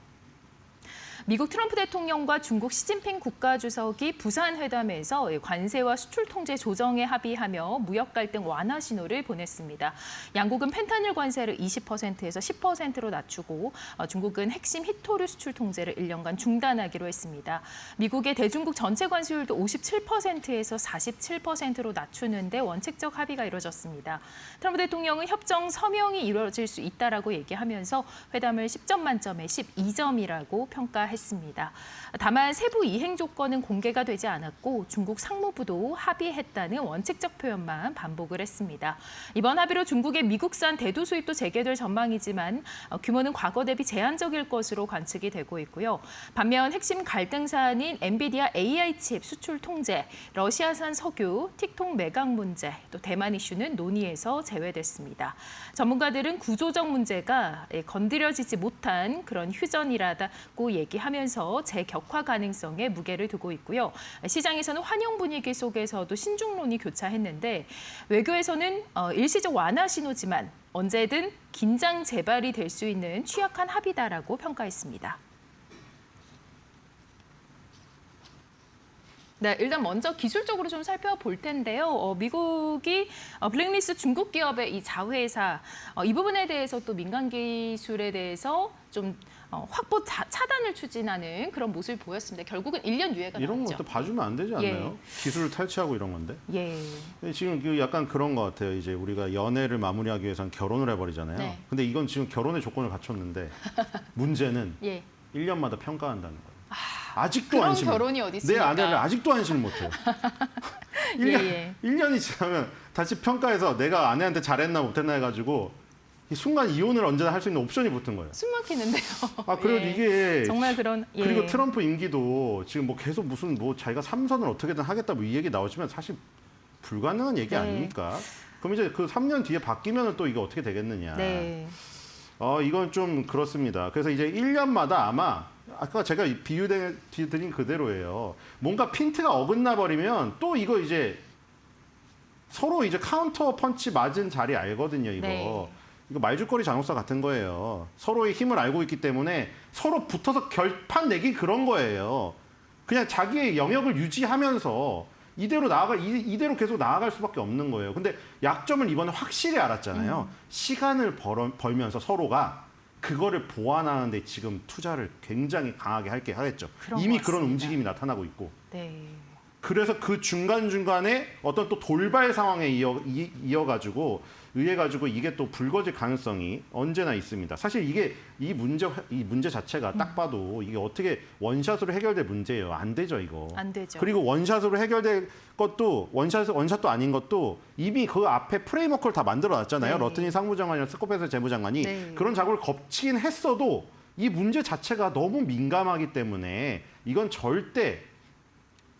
미국 트럼프 대통령과 중국 시진핑 국가주석이 부산 회담에서 관세와 수출 통제 조정에 합의하며 무역 갈등 완화 신호를 보냈습니다. 양국은 펜타닐 관세를 20%에서 10%로 낮추고 중국은 핵심 히토류 수출 통제를 1년간 중단하기로 했습니다. 미국의 대중국 전체 관세율도 57%에서 47%로 낮추는데 원칙적 합의가 이루어졌습니다. 트럼프 대통령은 협정 서명이 이루어질 수 있다라고 얘기하면서 회담을 10점 만점에 12점이라고 평가했습니다. 다만 세부 이행 조건은 공개가 되지 않았고 중국 상무부도 합의했다는 원칙적 표현만 반복을 했습니다. 이번 합의로 중국의 미국산 대두 수입도 재개될 전망이지만 규모는 과거 대비 제한적일 것으로 관측이 되고 있고요. 반면 핵심 갈등 사안인 엔비디아 AI 칩 수출 통제, 러시아산 석유, 틱톡 매각 문제, 또 대만 이슈는 논의에서 제외됐습니다. 전문가들은 구조적 문제가 건드려지지 못한 그런 휴전이라고 얘기하면서 재격화 가능성에 무게를 두고 있고요. 시장에서는 환영 분위기 속에서도 신중론이 교차했는데 외교에서는 일시적 완화 신호지만 언제든 긴장 재발이 될 수 있는 취약한 합의다라고 평가했습니다. 네, 일단 먼저 기술적으로 좀 살펴볼 텐데요. 미국이 블랙리스트 중국 기업의 이 자회사 이 부분에 대해서 또 민간 기술에 대해서 좀 확보 차단을 추진하는 그런 모습을 보였습니다. 결국은 1년 유예가 이런 나왔죠. 것도 봐주면 안 되지 않나요? 기술을 탈취하고 이런 건데. 예. 지금 그 약간 그런 것 같아요. 이제 우리가 연애를 마무리하기 위해서는 결혼을 해버리잖아요. 네. 근데 이건 지금 결혼의 조건을 갖췄는데 문제는 예. 1년마다 평가한다는 거예요. 아직도 그런 안심. 결혼이 어디 내 있습니까? 아내를 아직도 안심을 못해요. 1년이 지나면 다시 평가해서 내가 아내한테 잘했나 못했나 해가지고 이 순간 이혼을 언제나 할 수 있는 옵션이 붙은 거예요. 숨 막히는데요. 그리고 예. 이게 정말 그런 그리고 트럼프 임기도 지금 뭐 계속 무슨 뭐 자기가 3선을 어떻게든 하겠다 뭐 이 얘기 나오지만 사실 불가능한 얘기 네. 아닙니까? 그럼 이제 그 3년 뒤에 바뀌면 또 이게 어떻게 되겠느냐. 네. 이건 좀 그렇습니다. 그래서 이제 1년마다 아마 아까 제가 비유드린 그대로예요. 뭔가 핀트가 어긋나 버리면 또 이거 이제 서로 이제 카운터 펀치 맞은 자리 알거든요, 이거. 네. 이거 말죽거리 잔혹사 같은 거예요. 서로의 힘을 알고 있기 때문에 서로 붙어서 결판 내기 그런 거예요. 그냥 자기의 영역을 유지하면서 이대로 계속 나아갈 수밖에 없는 거예요. 근데 약점을 이번에 확실히 알았잖아요. 시간을 벌면서 서로가 그거를 보완하는데 지금 투자를 굉장히 강하게 하겠죠. 이미 그런 움직임이 나타나고 있고. 네. 그래서 그 중간중간에 어떤 또 돌발 상황에 이어가지고 의해가지고 이게 또 불거질 가능성이 언제나 있습니다. 사실 이게 이 문제 자체가 딱 봐도 이게 어떻게 원샷으로 해결될 문제예요. 안 되죠, 이거. 안 되죠. 그리고 원샷으로 해결될 것도 원샷도 아닌 것도 이미 그 앞에 프레임워크를 다 만들어놨잖아요. 네. 러트니 상무장관이나 스코페스 재무장관이 네. 그런 작업을 거치긴 했어도 이 문제 자체가 너무 민감하기 때문에 이건 절대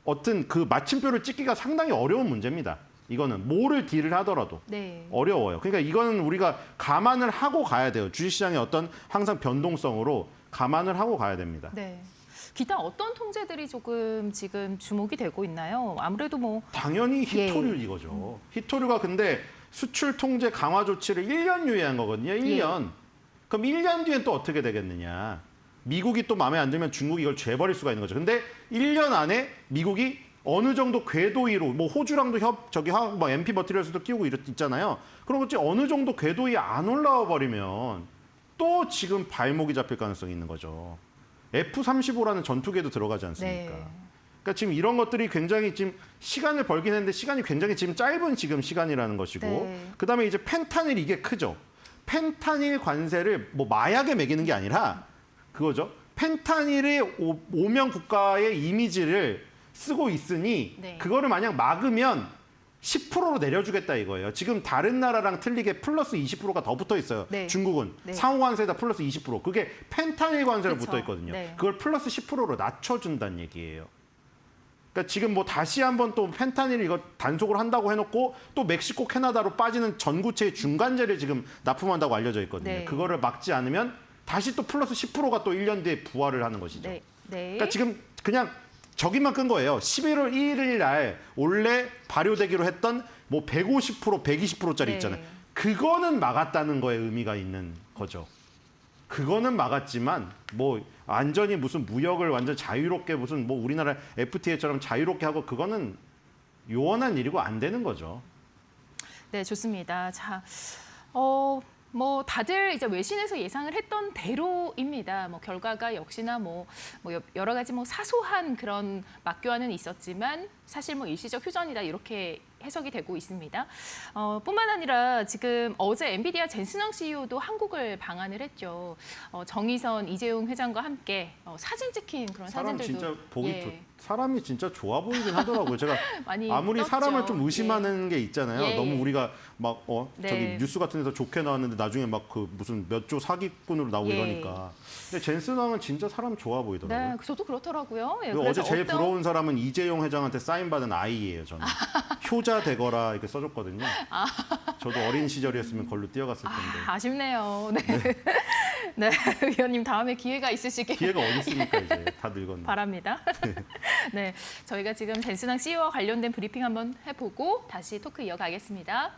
어떤 그 마침표를 찍기가 상당히 어려운 문제입니다. 이거는 뭐를 딜을 하더라도 네. 어려워요. 그러니까 이거는 우리가 감안을 하고 가야 돼요. 주식시장의 어떤 항상 변동성으로 감안을 하고 가야 됩니다. 네. 기타 어떤 통제들이 조금 지금 주목이 되고 있나요? 아무래도 뭐 당연히 히토류 이거죠. 히토류가 근데 수출 통제 강화 조치를 1년 유예한 거거든요. 1년. 그럼 1년 뒤엔 또 어떻게 되겠느냐. 미국이 또 마음에 안 들면 중국이 이걸 죄버릴 수가 있는 거죠. 근데 1년 안에 미국이 어느 정도 궤도위로 뭐 호주랑도 뭐 MP 머티리얼스도 끼우고 있잖아요. 그런 거지 어느 정도 궤도위 안 올라와 버리면 또 지금 발목이 잡힐 가능성이 있는 거죠. F-35라는 전투기에도 들어가지 않습니까? 네. 그러니까 지금 이런 것들이 굉장히 지금 시간을 벌긴 했는데 시간이 굉장히 지금 짧은 지금 시간이라는 것이고 네. 그다음에 이제 펜타닐 이게 크죠. 펜타닐 관세를 뭐 마약에 매기는 게 아니라 그거죠. 펜타닐의 오명 국가의 이미지를 쓰고 있으니 네. 그거를 만약 막으면 10%로 내려주겠다 이거예요. 지금 다른 나라랑 틀리게 플러스 20%가 더 붙어 있어요. 네. 중국은 네. 상호 관세에다 플러스 20%. 그게 펜타닐 관세로 그쵸. 붙어 있거든요. 네. 그걸 플러스 10%로 낮춰준다는 얘기예요. 그러니까 지금 뭐 다시 한번 또 펜타닐 이거 단속을 한다고 해놓고 또 멕시코, 캐나다로 빠지는 전구체의 중간재를 지금 납품한다고 알려져 있거든요. 네. 그거를 막지 않으면 다시 또 플러스 10%가 또 1년 뒤에 부활을 하는 것이죠. 네. 네. 그러니까 지금 그냥 저기만 끈 거예요. 11월 1일 날 원래 발효되기로 했던 뭐 150%, 120%짜리 네. 있잖아요. 그거는 막았다는 거에 의미가 있는 거죠. 그거는 막았지만 뭐 완전히 무슨 무역을 완전 자유롭게 무슨 뭐 우리나라 FTA처럼 자유롭게 하고 그거는 요원한 일이고 안 되는 거죠. 네, 좋습니다. 자, 뭐 다들 이제 외신에서 예상을 했던 대로입니다. 뭐 결과가 역시나 뭐 여러 가지 뭐 사소한 그런 맞교환은 있었지만 사실 뭐 일시적 휴전이다 이렇게 해석이 되고 있습니다. 뿐만 아니라 지금 어제 엔비디아 젠슨왕 CEO도 한국을 방한을 했죠. 정의선, 이재용 회장과 함께 사진 찍힌 그런 사람 사진들도 진짜 보기 예, 사람이 진짜 좋아 보이긴 하더라고요. 제가 많이 아무리 떴죠. 사람을 좀 의심하는 게 있잖아요. 예, 너무 예. 우리가 막 네. 저기 뉴스 같은 데서 좋게 나왔는데 나중에 막 그 무슨 몇 조 사기꾼으로 나오고 예. 이러니까. 근데 젠슨 왕은 진짜 사람 좋아 보이더라고요. 네, 저도 그렇더라고요. 예, 그리고 어제 그래서 제일 어떤- 부러운 사람은 이재용 회장한테 사인받은 아이예요. 저는 효자 되거라 이렇게 써줬거든요. 저도 어린 시절이었으면 걸로 뛰어갔을 텐데. 아쉽네요. 네. 네, 의원님 다음에 기회가 있으시길 기회가 어디 있습니까 이제 다 늙었는데. 바랍니다. 네, 저희가 지금 젠슨왕 CEO와 관련된 브리핑 한번 해보고 다시 토크 이어가겠습니다.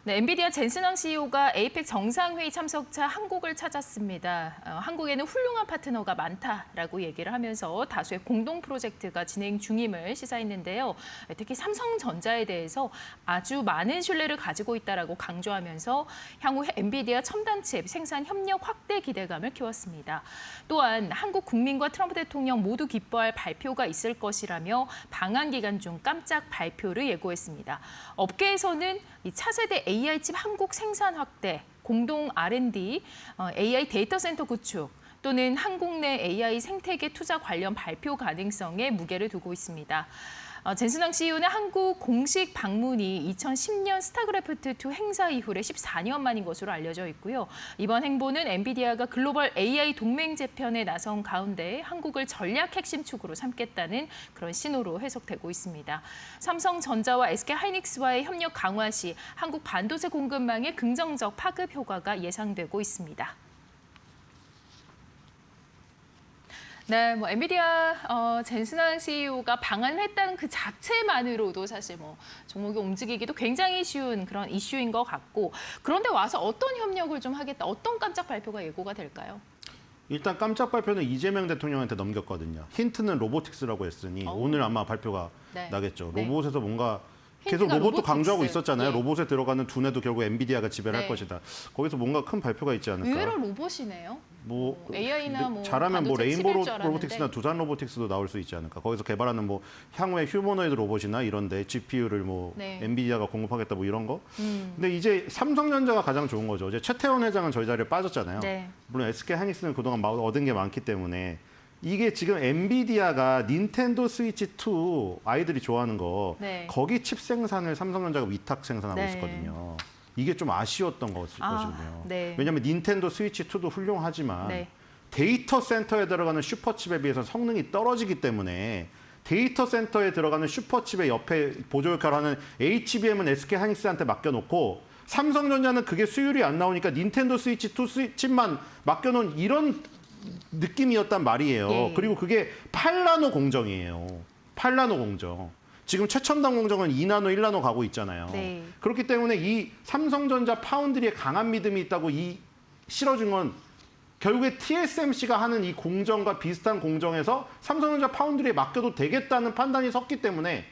네, 엔비디아 젠슨왕 CEO가 에이펙 정상회의 참석차 한국을 찾았습니다. 한국에는 훌륭한 파트너가 많다라고 얘기를 하면서 다수의 공동 프로젝트가 진행 중임을 시사했는데요. 특히 삼성전자에 대해서 아주 많은 신뢰를 가지고 있다라고 강조하면서 향후 엔비디아 첨단 칩 생산 협력 확대 기대감을 키웠습니다. 또한 한국 국민과 트럼프 대통령 모두 기뻐할 발표가 있을 것이라며 방한 기간 중 깜짝 발표를 예고했습니다. 업계에서는 이 차세대 AI 칩 한국 생산 확대, 공동 R&D, AI 데이터 센터 구축 또는 한국 내 AI 생태계 투자 관련 발표 가능성에 무게를 두고 있습니다. 젠슨왕 CEO는 한국 공식 방문이 2010년 스타크래프트2 행사 이후에 14년 만인 것으로 알려져 있고요. 이번 행보는 엔비디아가 글로벌 AI 동맹 재편에 나선 가운데 한국을 전략 핵심 축으로 삼겠다는 그런 신호로 해석되고 있습니다. 삼성전자와 SK하이닉스와의 협력 강화 시 한국 반도체 공급망의 긍정적 파급 효과가 예상되고 있습니다. 네, 뭐 엔비디아 젠슨왕 CEO가 방한을 했다는 그 자체만으로도 사실 뭐 종목이 움직이기도 굉장히 쉬운 그런 이슈인 것 같고 그런데 와서 어떤 협력을 좀 하겠다, 어떤 깜짝 발표가 예고가 될까요? 일단 깜짝 발표는 이재명 대통령한테 넘겼거든요. 힌트는 로보틱스라고 했으니 오늘 아마 발표가 네. 나겠죠. 네. 로봇에서 뭔가 계속 힌트가 로봇도 로보틱스. 강조하고 있었잖아요. 예. 로봇에 들어가는 두뇌도 결국 엔비디아가 지배를 네. 할 것이다. 거기서 뭔가 큰 발표가 있지 않을까. 의외로 로봇이네요. 뭐 AI나 근데 뭐 잘하면 뭐 반도체 레인보 칩일 줄 알았는데. 로보틱스나 두산 로보틱스도 나올 수 있지 않을까. 거기서 개발하는 뭐 향후에 휴머노이드 로봇이나 이런데 GPU를 뭐 네. 엔비디아가 공급하겠다 뭐 이런 거. 근데 이제 삼성전자가 가장 좋은 거죠. 이제 최태원 회장은 저희 자리에 빠졌잖아요. 네. 물론 SK하이닉스는 그동안 얻은 게 많기 때문에 이게 지금 엔비디아가 닌텐도 스위치 2 아이들이 좋아하는 거 네. 거기 칩 생산을 삼성전자가 위탁 생산하고 네. 있었거든요. 이게 좀 아쉬웠던 것이거든요. 네. 왜냐하면 닌텐도 스위치 2도 훌륭하지만 네. 데이터 센터에 들어가는 슈퍼칩에 비해서 성능이 떨어지기 때문에 데이터 센터에 들어가는 슈퍼칩의 옆에 보조 역할을 하는 HBM은 SK하이닉스한테 맡겨놓고 삼성전자는 그게 수율이 안 나오니까 닌텐도 스위치 2 칩만 맡겨놓은 이런 느낌이었단 말이에요. 예. 그리고 그게 8나노 공정이에요. 8나노 공정. 지금 최첨단 공정은 2나노, 1나노 가고 있잖아요. 네. 그렇기 때문에 이 삼성전자 파운드리에 강한 믿음이 있다고 실어준 건 결국에 TSMC가 하는 이 공정과 비슷한 공정에서 삼성전자 파운드리에 맡겨도 되겠다는 판단이 섰기 때문에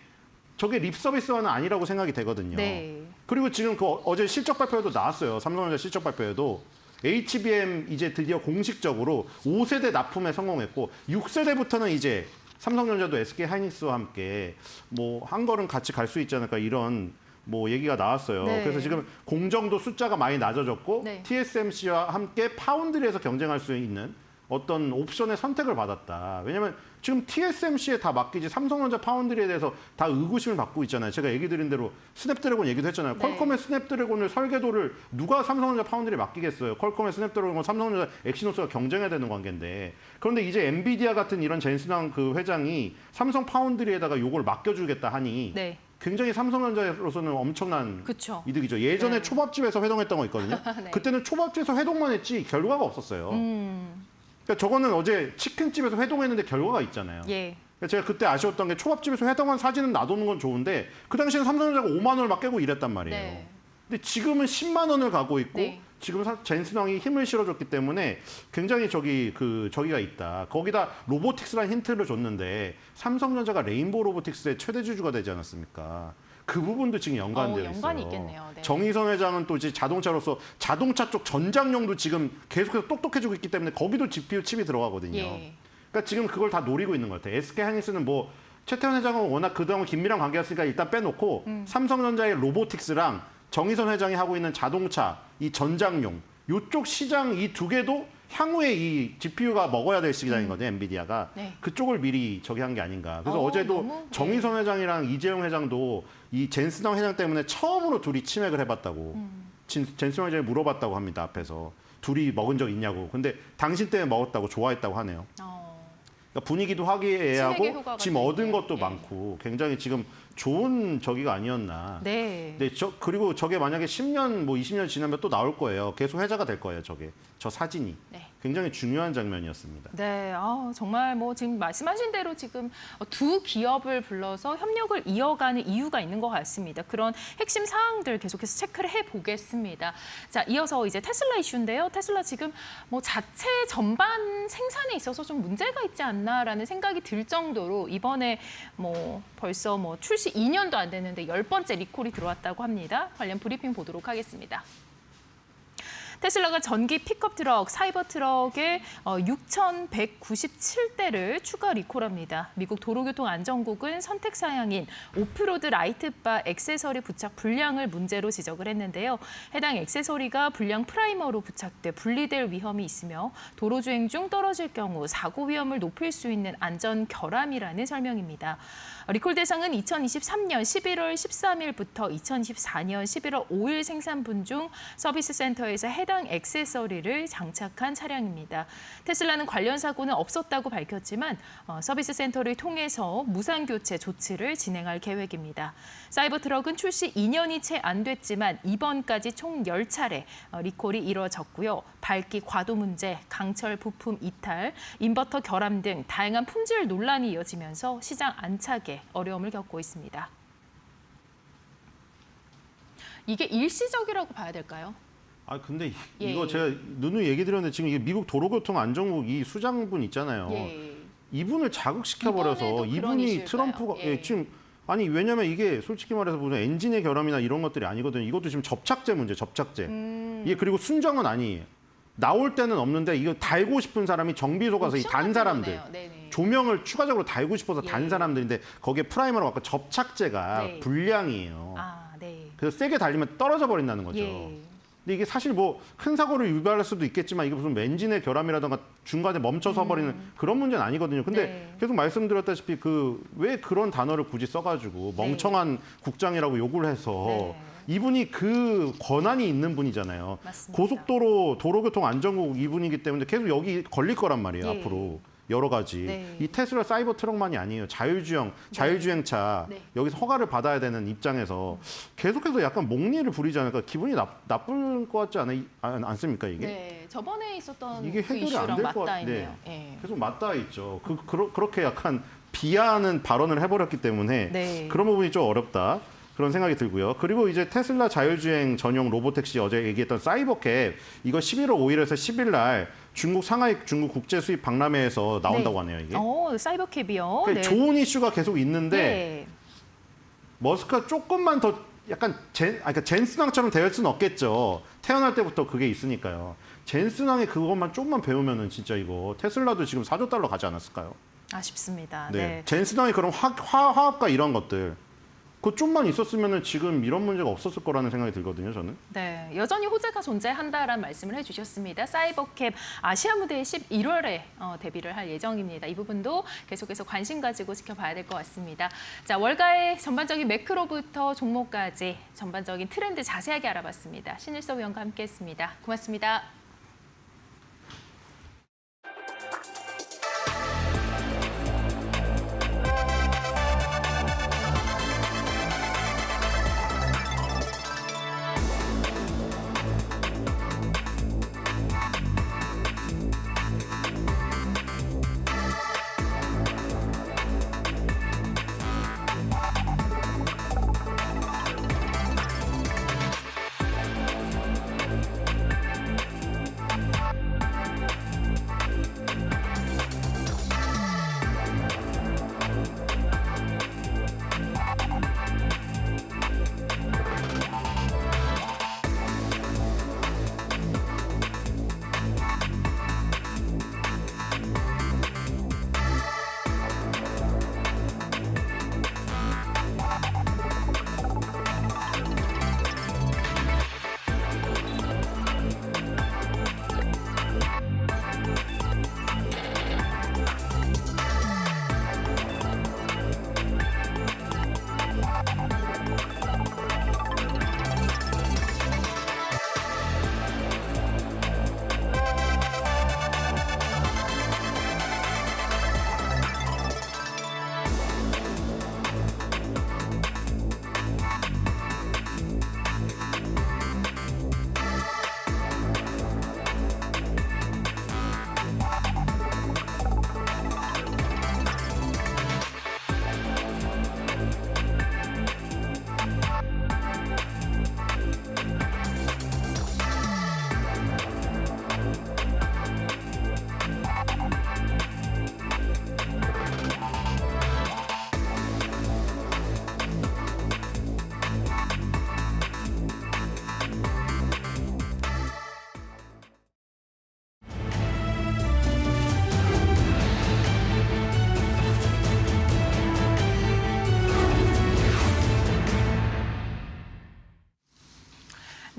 저게 립 서비스와는 아니라고 생각이 되거든요. 네. 그리고 지금 그 어제 실적 발표에도 나왔어요. 삼성전자 실적 발표에도 HBM 이제 드디어 공식적으로 5세대 납품에 성공했고 6세대부터는 이제 삼성전자도 SK하이닉스와 함께 뭐 한 걸음 같이 갈 수 있지 않을까 이런 뭐 얘기가 나왔어요. 네. 그래서 지금 공정도 숫자가 많이 낮아졌고 네. TSMC와 함께 파운드리에서 경쟁할 수 있는 어떤 옵션의 선택을 받았다. 왜냐하면 지금 TSMC에 다 맡기지 삼성전자 파운드리에 대해서 다 의구심을 받고 있잖아요. 제가 얘기 드린 대로 스냅드래곤 얘기도 했잖아요. 네. 퀄컴의 스냅드래곤을 설계도를 누가 삼성전자 파운드리에 맡기겠어요. 퀄컴의 스냅드래곤과 삼성전자 엑시노스가 경쟁해야 되는 관계인데 그런데 이제 엔비디아 같은 이런 젠슨왕 그 회장이 삼성 파운드리에다가 요걸 맡겨주겠다 하니 네. 굉장히 삼성전자로서는 엄청난 그쵸. 이득이죠. 예전에 네. 초밥집에서 회동했던 거 있거든요. 네. 그때는 초밥집에서 회동만 했지 결과가 없었어요. 그러니까 저거는 어제 치킨집에서 회동했는데 결과가 있잖아요. 예. 그러니까 제가 그때 아쉬웠던 게 초밥집에서 회동한 사진은 놔두는 건 좋은데 그 당시에는 삼성전자가 5만 원을 막 깨고 이랬단 말이에요. 네. 근데 지금은 10만 원을 가고 있고 네. 지금 젠슨왕이 힘을 실어줬기 때문에 굉장히 저기가 있다. 거기다 로보틱스라는 힌트를 줬는데 삼성전자가 레인보우 로보틱스의 최대 주주가 되지 않았습니까? 그 부분도 지금 연관되어 있어요. 연관이 있겠네요. 네. 정의선 회장은 또 이제 자동차로서 자동차 쪽 전장용도 지금 계속해서 똑똑해지고 있기 때문에 거기도 GPU 칩이 들어가거든요. 예. 그러니까 지금 그걸 다 노리고 있는 것 같아요. SK 하이닉스는 뭐 최태원 회장은 워낙 그동안 긴밀한 관계였으니까 일단 빼놓고 삼성전자의 로보틱스랑 정의선 회장이 하고 있는 자동차, 이 전장용 이쪽 시장 이 두 개도 향후에 이 GPU가 먹어야 될 시장이거든요. 엔비디아가. 네. 그쪽을 미리 저기 한 게 아닌가. 그래서 어제도 너무, 정의선 회장이랑 이재용 회장도 이 젠슨왕 회장 때문에 처음으로 둘이 치맥을 해봤다고. 젠슨왕 회장이 물어봤다고 합니다. 앞에서. 둘이 먹은 적 있냐고. 근데 당신 때문에 먹었다고 좋아했다고 하네요. 그러니까 분위기도 치맥의 화기애애하고 효과가 지금 또 얻은 있네요. 것도 예. 많고 굉장히 지금 좋은 저기가 아니었나. 네. 네, 그리고 저게 만약에 10년, 뭐 20년 지나면 또 나올 거예요. 계속 회자가 될 거예요, 저게. 저 사진이. 네. 굉장히 중요한 장면이었습니다. 네, 정말 뭐 지금 말씀하신 대로 지금 두 기업을 불러서 협력을 이어가는 이유가 있는 것 같습니다. 그런 핵심 사항들 계속해서 체크를 해보겠습니다. 자, 이어서 이제 테슬라 이슈인데요. 테슬라 지금 뭐 자체 전반 생산에 있어서 좀 문제가 있지 않나라는 생각이 들 정도로 이번에 뭐 벌써 뭐 출시 2년도 안 됐는데 10번째 리콜이 들어왔다고 합니다. 관련 브리핑 보도록 하겠습니다. 테슬라가 전기 픽업 트럭, 사이버 트럭에 6,197대를 추가 리콜합니다. 미국 도로교통안전국은 선택 사양인 오프로드 라이트바 액세서리 부착 불량을 문제로 지적을 했는데요. 해당 액세서리가 불량 프라이머로 부착돼 분리될 위험이 있으며 도로 주행 중 떨어질 경우 사고 위험을 높일 수 있는 안전 결함이라는 설명입니다. 리콜 대상은 2023년 11월 13일부터 2024년 11월 5일 생산분 중 서비스 센터에서 해당 액세서리를 장착한 차량입니다. 테슬라는 관련 사고는 없었다고 밝혔지만 서비스 센터를 통해서 무상 교체 조치를 진행할 계획입니다. 사이버 트럭은 출시 2년이 채 안 됐지만 이번까지 총 10차례 리콜이 이루어졌고요. 밝기 과도 문제, 강철 부품 이탈, 인버터 결함 등 다양한 품질 논란이 이어지면서 시장 안착에 어려움을 겪고 있습니다. 이게 일시적이라고 봐야 될까요? 아 근데 예. 이거 제가 누누이 얘기 드렸는데 지금 이게 미국 도로교통안전국 이 수장분 있잖아요. 예. 이분을 자극시켜버려서 이번에도 그런 이분이 이슈일까요? 트럼프가 예. 지금 아니 왜냐면 이게 솔직히 말해서 무슨 엔진의 결함이나 이런 것들이 아니거든요. 이것도 지금 접착제 문제, 접착제. 이게 그리고 순정은 아니에요. 나올 때는 없는데 이거 달고 싶은 사람이 정비소 가서 이 단 사람들 네네. 조명을 추가적으로 달고 싶어서 단 예. 사람들인데 거기에 프라이머로 갖고 접착제가 네. 불량이에요. 네. 그래서 세게 달리면 떨어져 버린다는 거죠. 예. 근데 이게 사실 뭐 큰 사고를 유발할 수도 있겠지만 이게 무슨 엔진의 결함이라든가 중간에 멈춰서 버리는 그런 문제는 아니거든요. 근데 네. 계속 말씀드렸다시피 왜 그런 단어를 굳이 써가지고 멍청한 국장이라고 욕을 해서 네. 이분이 그 권한이 있는 분이잖아요. 맞습니다. 고속도로 도로교통안전국 이분이기 때문에 계속 여기 걸릴 거란 말이에요. 예. 앞으로. 여러 가지. 네. 이 테슬라 사이버 트럭만이 아니에요. 자율주행차 네. 여기서 허가를 받아야 되는 입장에서 계속해서 약간 목리를 부리지 않을까 기분이 나쁠 것 같지 않습니까 이게? 네, 저번에 있었던 이게 그 해결이 안 이슈랑 될 것 맞닿아 같- 있네요. 예. 계속 맞닿아 있죠. 그렇게 약간 비하하는 발언을 해버렸기 때문에 네. 그런 부분이 좀 어렵다. 그런 생각이 들고요. 그리고 이제 테슬라 자율주행 전용 로보택시 어제 얘기했던 사이버캡 이거 11월 5일에서 10일 날 중국 상하이 중국 국제 수입 박람회에서 나온다고 하네요 이게. 사이버캡이요. 그러니까 좋은 이슈가 계속 있는데 네. 머스크가 조금만 더 약간 그러니까 젠슨왕처럼 될 수는 없겠죠. 태어날 때부터 그게 있으니까요. 젠슨왕이 그것만 조금만 배우면은 진짜 이거 테슬라도 지금 4조 달러 가지 않았을까요? 아쉽습니다. 네. 네. 젠슨왕이 그런 화합과 이런 것들 그거 좀만 있었으면은 지금 이런 문제가 없었을 거라는 생각이 들거든요, 저는. 네, 여전히 호재가 존재한다라는 말씀을 해주셨습니다. 사이버캡 아시아 무대에 11월에 데뷔를 할 예정입니다. 이 부분도 계속해서 관심 가지고 지켜봐야 될 것 같습니다. 자, 월가의 전반적인 매크로부터 종목까지 전반적인 트렌드 자세하게 알아봤습니다. 신일서 위원과 함께했습니다. 고맙습니다.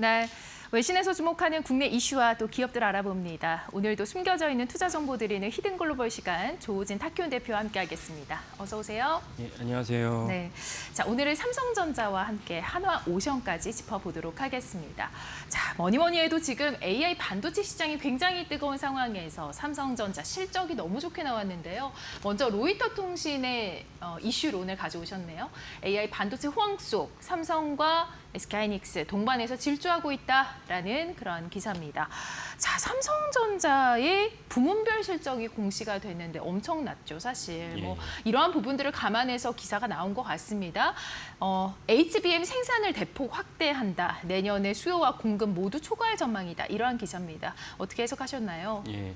네, 외신에서 주목하는 국내 이슈와 또 기업들 알아봅니다. 오늘도 숨겨져 있는 투자 정보 드리는 히든 글로벌 시간 조우진 타키온 대표와 함께하겠습니다. 어서 오세요. 예, 안녕하세요. 네, 자 오늘은 삼성전자와 함께 한화오션까지 짚어보도록 하겠습니다. 자 뭐니 해도 지금 AI 반도체 시장이 굉장히 뜨거운 상황에서 삼성전자 실적이 너무 좋게 나왔는데요. 먼저 로이터 통신의 이슈를 오늘 가져오셨네요. AI 반도체 호황 속 삼성과 SK하이닉스 동반해서 질주하고 있다라는 그런 기사입니다. 자, 삼성전자의 부문별 실적이 공시가 됐는데 엄청났죠, 사실. 예. 뭐 이러한 부분들을 감안해서 기사가 나온 것 같습니다. HBM 생산을 대폭 확대한다. 내년에 수요와 공급 모두 초과할 전망이다. 이러한 기사입니다. 어떻게 해석하셨나요? 예.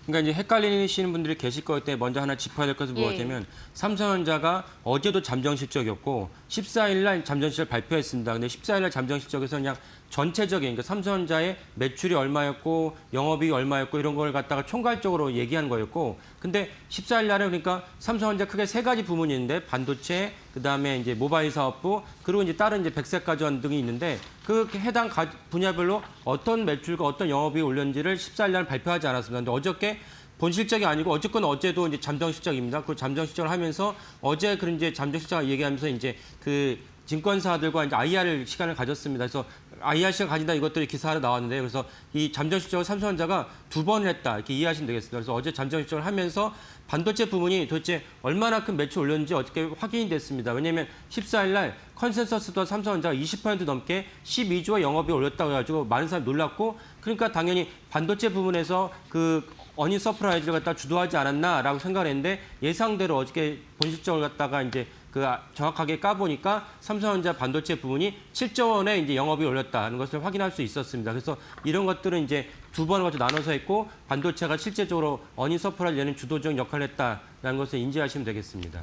그러니까 이제 헷갈리시는 분들이 계실 거기 때문에 먼저 하나 짚어야 될 것은 무엇이냐면 삼성전자가 어제도 잠정 실적이었고 14일 날 잠정 실적 발표했습니다. 근데 14일 날 잠정 실적에서 그냥 전체적인 그러니까 삼성전자의 매출이 얼마였고 영업이익이 얼마였고 이런 걸 갖다가 총괄적으로 얘기한 거였고 근데 14일 날에 그러니까 삼성전자 크게 세 가지 부문이 있는데 반도체 그다음에 이제 모바일 사업부 그리고 이제 다른 이제 백색 가전 등이 있는데 그 해당 분야별로 어떤 매출과 어떤 영업이익이 올렸는지를 14일 날 발표하지 않았습니다. 근데 어저께 본 실적이 아니고 어쨌건 어제도 이제 잠정 실적입니다. 그 잠정 실적을 하면서 어제 그런 이제 잠정 실적을 얘기하면서 이제 그 증권사들과 이제 IR 시간을 가졌습니다. 그래서 IR 시간 가진다 이것들이 기사로 나왔는데 그래서 이 잠정 실적을 삼성전자가 2번을 했다 이렇게 이해하시면 되겠습니다. 그래서 어제 잠정 실적을 하면서 반도체 부문이 도대체 얼마나 큰 매출 올렸는지 어저께 확인이 됐습니다. 왜냐하면 14일 날 컨센서스도 삼성전자가 20% 넘게 12조의 영업이 올렸다고 해가지고 많은 사람이 놀랐고 그러니까 당연히 반도체 부분에서 그 어닝 서프라이즈를 갖다 주도하지 않았나라고 생각을 했는데 예상대로 어저께 본 실적을 갖다가 이제 그 정확하게 까보니까 삼성전자 반도체 부분이 7조 원의 이제 영업이 올렸다는 것을 확인할 수 있었습니다. 그래서 이런 것들은 이제 두 번을 가지고 나눠서 했고 반도체가 실제적으로 어닝 서프라이즈 내는 주도적 역할을 했다는 것을 인지하시면 되겠습니다.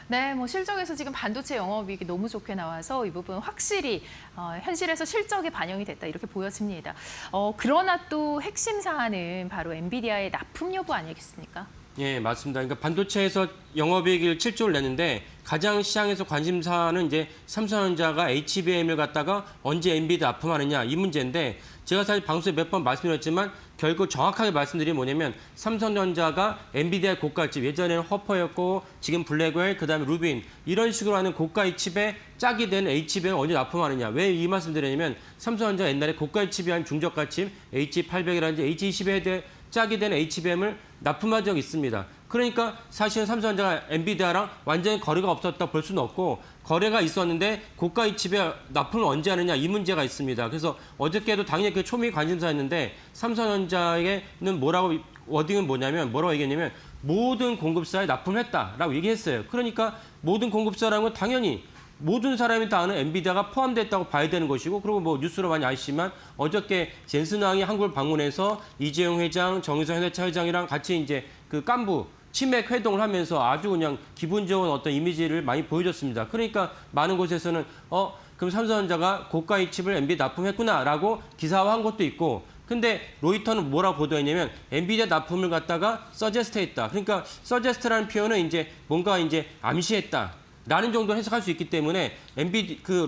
네, 뭐 실적에서 지금 반도체 영업이익이 너무 좋게 나와서 이 부분 확실히 현실에서 실적에 반영이 됐다 이렇게 보여집니다. 그러나 또 핵심 사안은 바로 엔비디아의 납품 여부 아니겠습니까? 예, 맞습니다. 그러니까 반도체에서 영업이익을 7조를 내는데 가장 시장에서 관심사는 이제 삼성전자가 HBM을 갖다가 언제 엔비디아 납품하느냐 이 문제인데 제가 사실 방송에 몇 번 말씀드렸지만 결국 정확하게 말씀드리면 뭐냐면 삼성전자가 엔비디아 고가칩 예전에는 허퍼였고 지금 블랙웰 그다음에 루빈 이런 식으로 하는 고가의 칩에 짝이 된 HBM을 언제 납품하느냐 왜 이 말씀 드리냐면 삼성전자가 옛날에 고가의 칩이 한 중저가 칩 H800이라든지 H20에 짝이 된 HBM을 납품한 적이 있습니다. 그러니까 사실은 삼성전자가 엔비디아랑 완전히 거래가 없었다 볼 수는 없고 거래가 있었는데 고가의 칩에 납품을 언제 하느냐 이 문제가 있습니다. 그래서 어저께도 당연히 그 초미 관심사였는데 삼성전자에는 뭐라고 워딩은 뭐라고 얘기했냐면 모든 공급사에 납품했다라고 얘기했어요. 그러니까 모든 공급사라는 건 당연히 모든 사람이 다 아는 엔비디아가 포함됐다고 봐야 되는 것이고 그리고 뭐 뉴스로 많이 아시지만 어저께 젠슨 왕이 한국을 방문해서 이재용 회장, 정의선 현대차 회장이랑 같이 이제 그 깐부 치맥 회동을 하면서 아주 그냥 기분 좋은 어떤 이미지를 많이 보여줬습니다. 그러니까 많은 곳에서는 그럼 삼성전자가 고가의 칩을 엔비디아 납품했구나라고 기사화한 것도 있고 근데 로이터는 뭐라고 보도했냐면 엔비디아 납품을 갖다가 서제스트했다. 그러니까 서제스트라는 표현은 이제 뭔가 이제 암시했다. 라는 정도 해석할 수 있기 때문에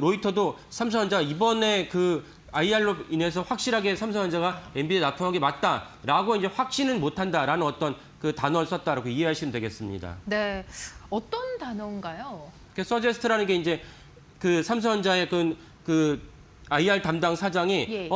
로이터도 삼성전자 이번에 그 IR로 인해서 확실하게 삼성전자가 엔비디아 납품한 게 맞다라고 이제 확신은 못한다라는 어떤 그 단어를 썼다라고 이해하시면 되겠습니다. 네, 어떤 단어인가요? 그 서제스트라는 게 이제 그 삼성전자의 그 IR 담당 사장이 예.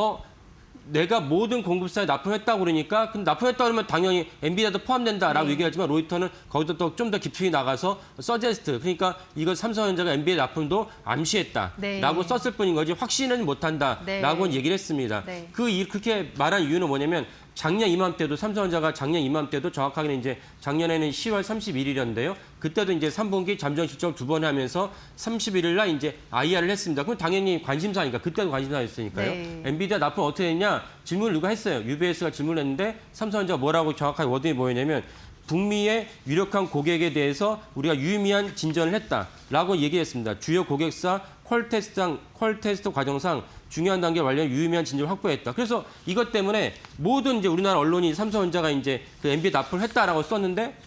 내가 모든 공급사에 납품했다고 그러니까 근데 납품했다 그러면 당연히 엔비디아도 포함된다라고 네. 얘기하지만 로이터는 거기서 또 좀 더 깊이 나가서 서제스트 그러니까 이거 삼성전자가 엔비디아 납품도 암시했다라고 네. 썼을 뿐인 거지 확신은 못한다라고 네. 얘기를 했습니다. 네. 그렇게 말한 이유는 뭐냐면 작년 이맘때도 삼성전자가 작년 이맘때도 정확하게는 이제 작년에는 10월 31일이었는데요. 그때도 이제 3분기 잠정 실적 2번 하면서 31일 날 이제 IR을 했습니다. 그럼 당연히 관심사니까 그때도 관심사였으니까요. 네. 엔비디아 납품 어떻게 했냐 질문을 누가 했어요. UBS가 질문을 했는데 삼성전자가 뭐라고 정확하게 워딩이 뭐였냐면 북미의 유력한 고객에 대해서 우리가 유의미한 진전을 했다라고 얘기했습니다. 주요 고객사 퀄테스트 과정상 중요한 단계 완료 유의미한 진전을 확보했다. 그래서 이것 때문에 모든 이제 우리나라 언론이 삼성전자가 이제 그 엔비디아 납품을 했다라고 썼는데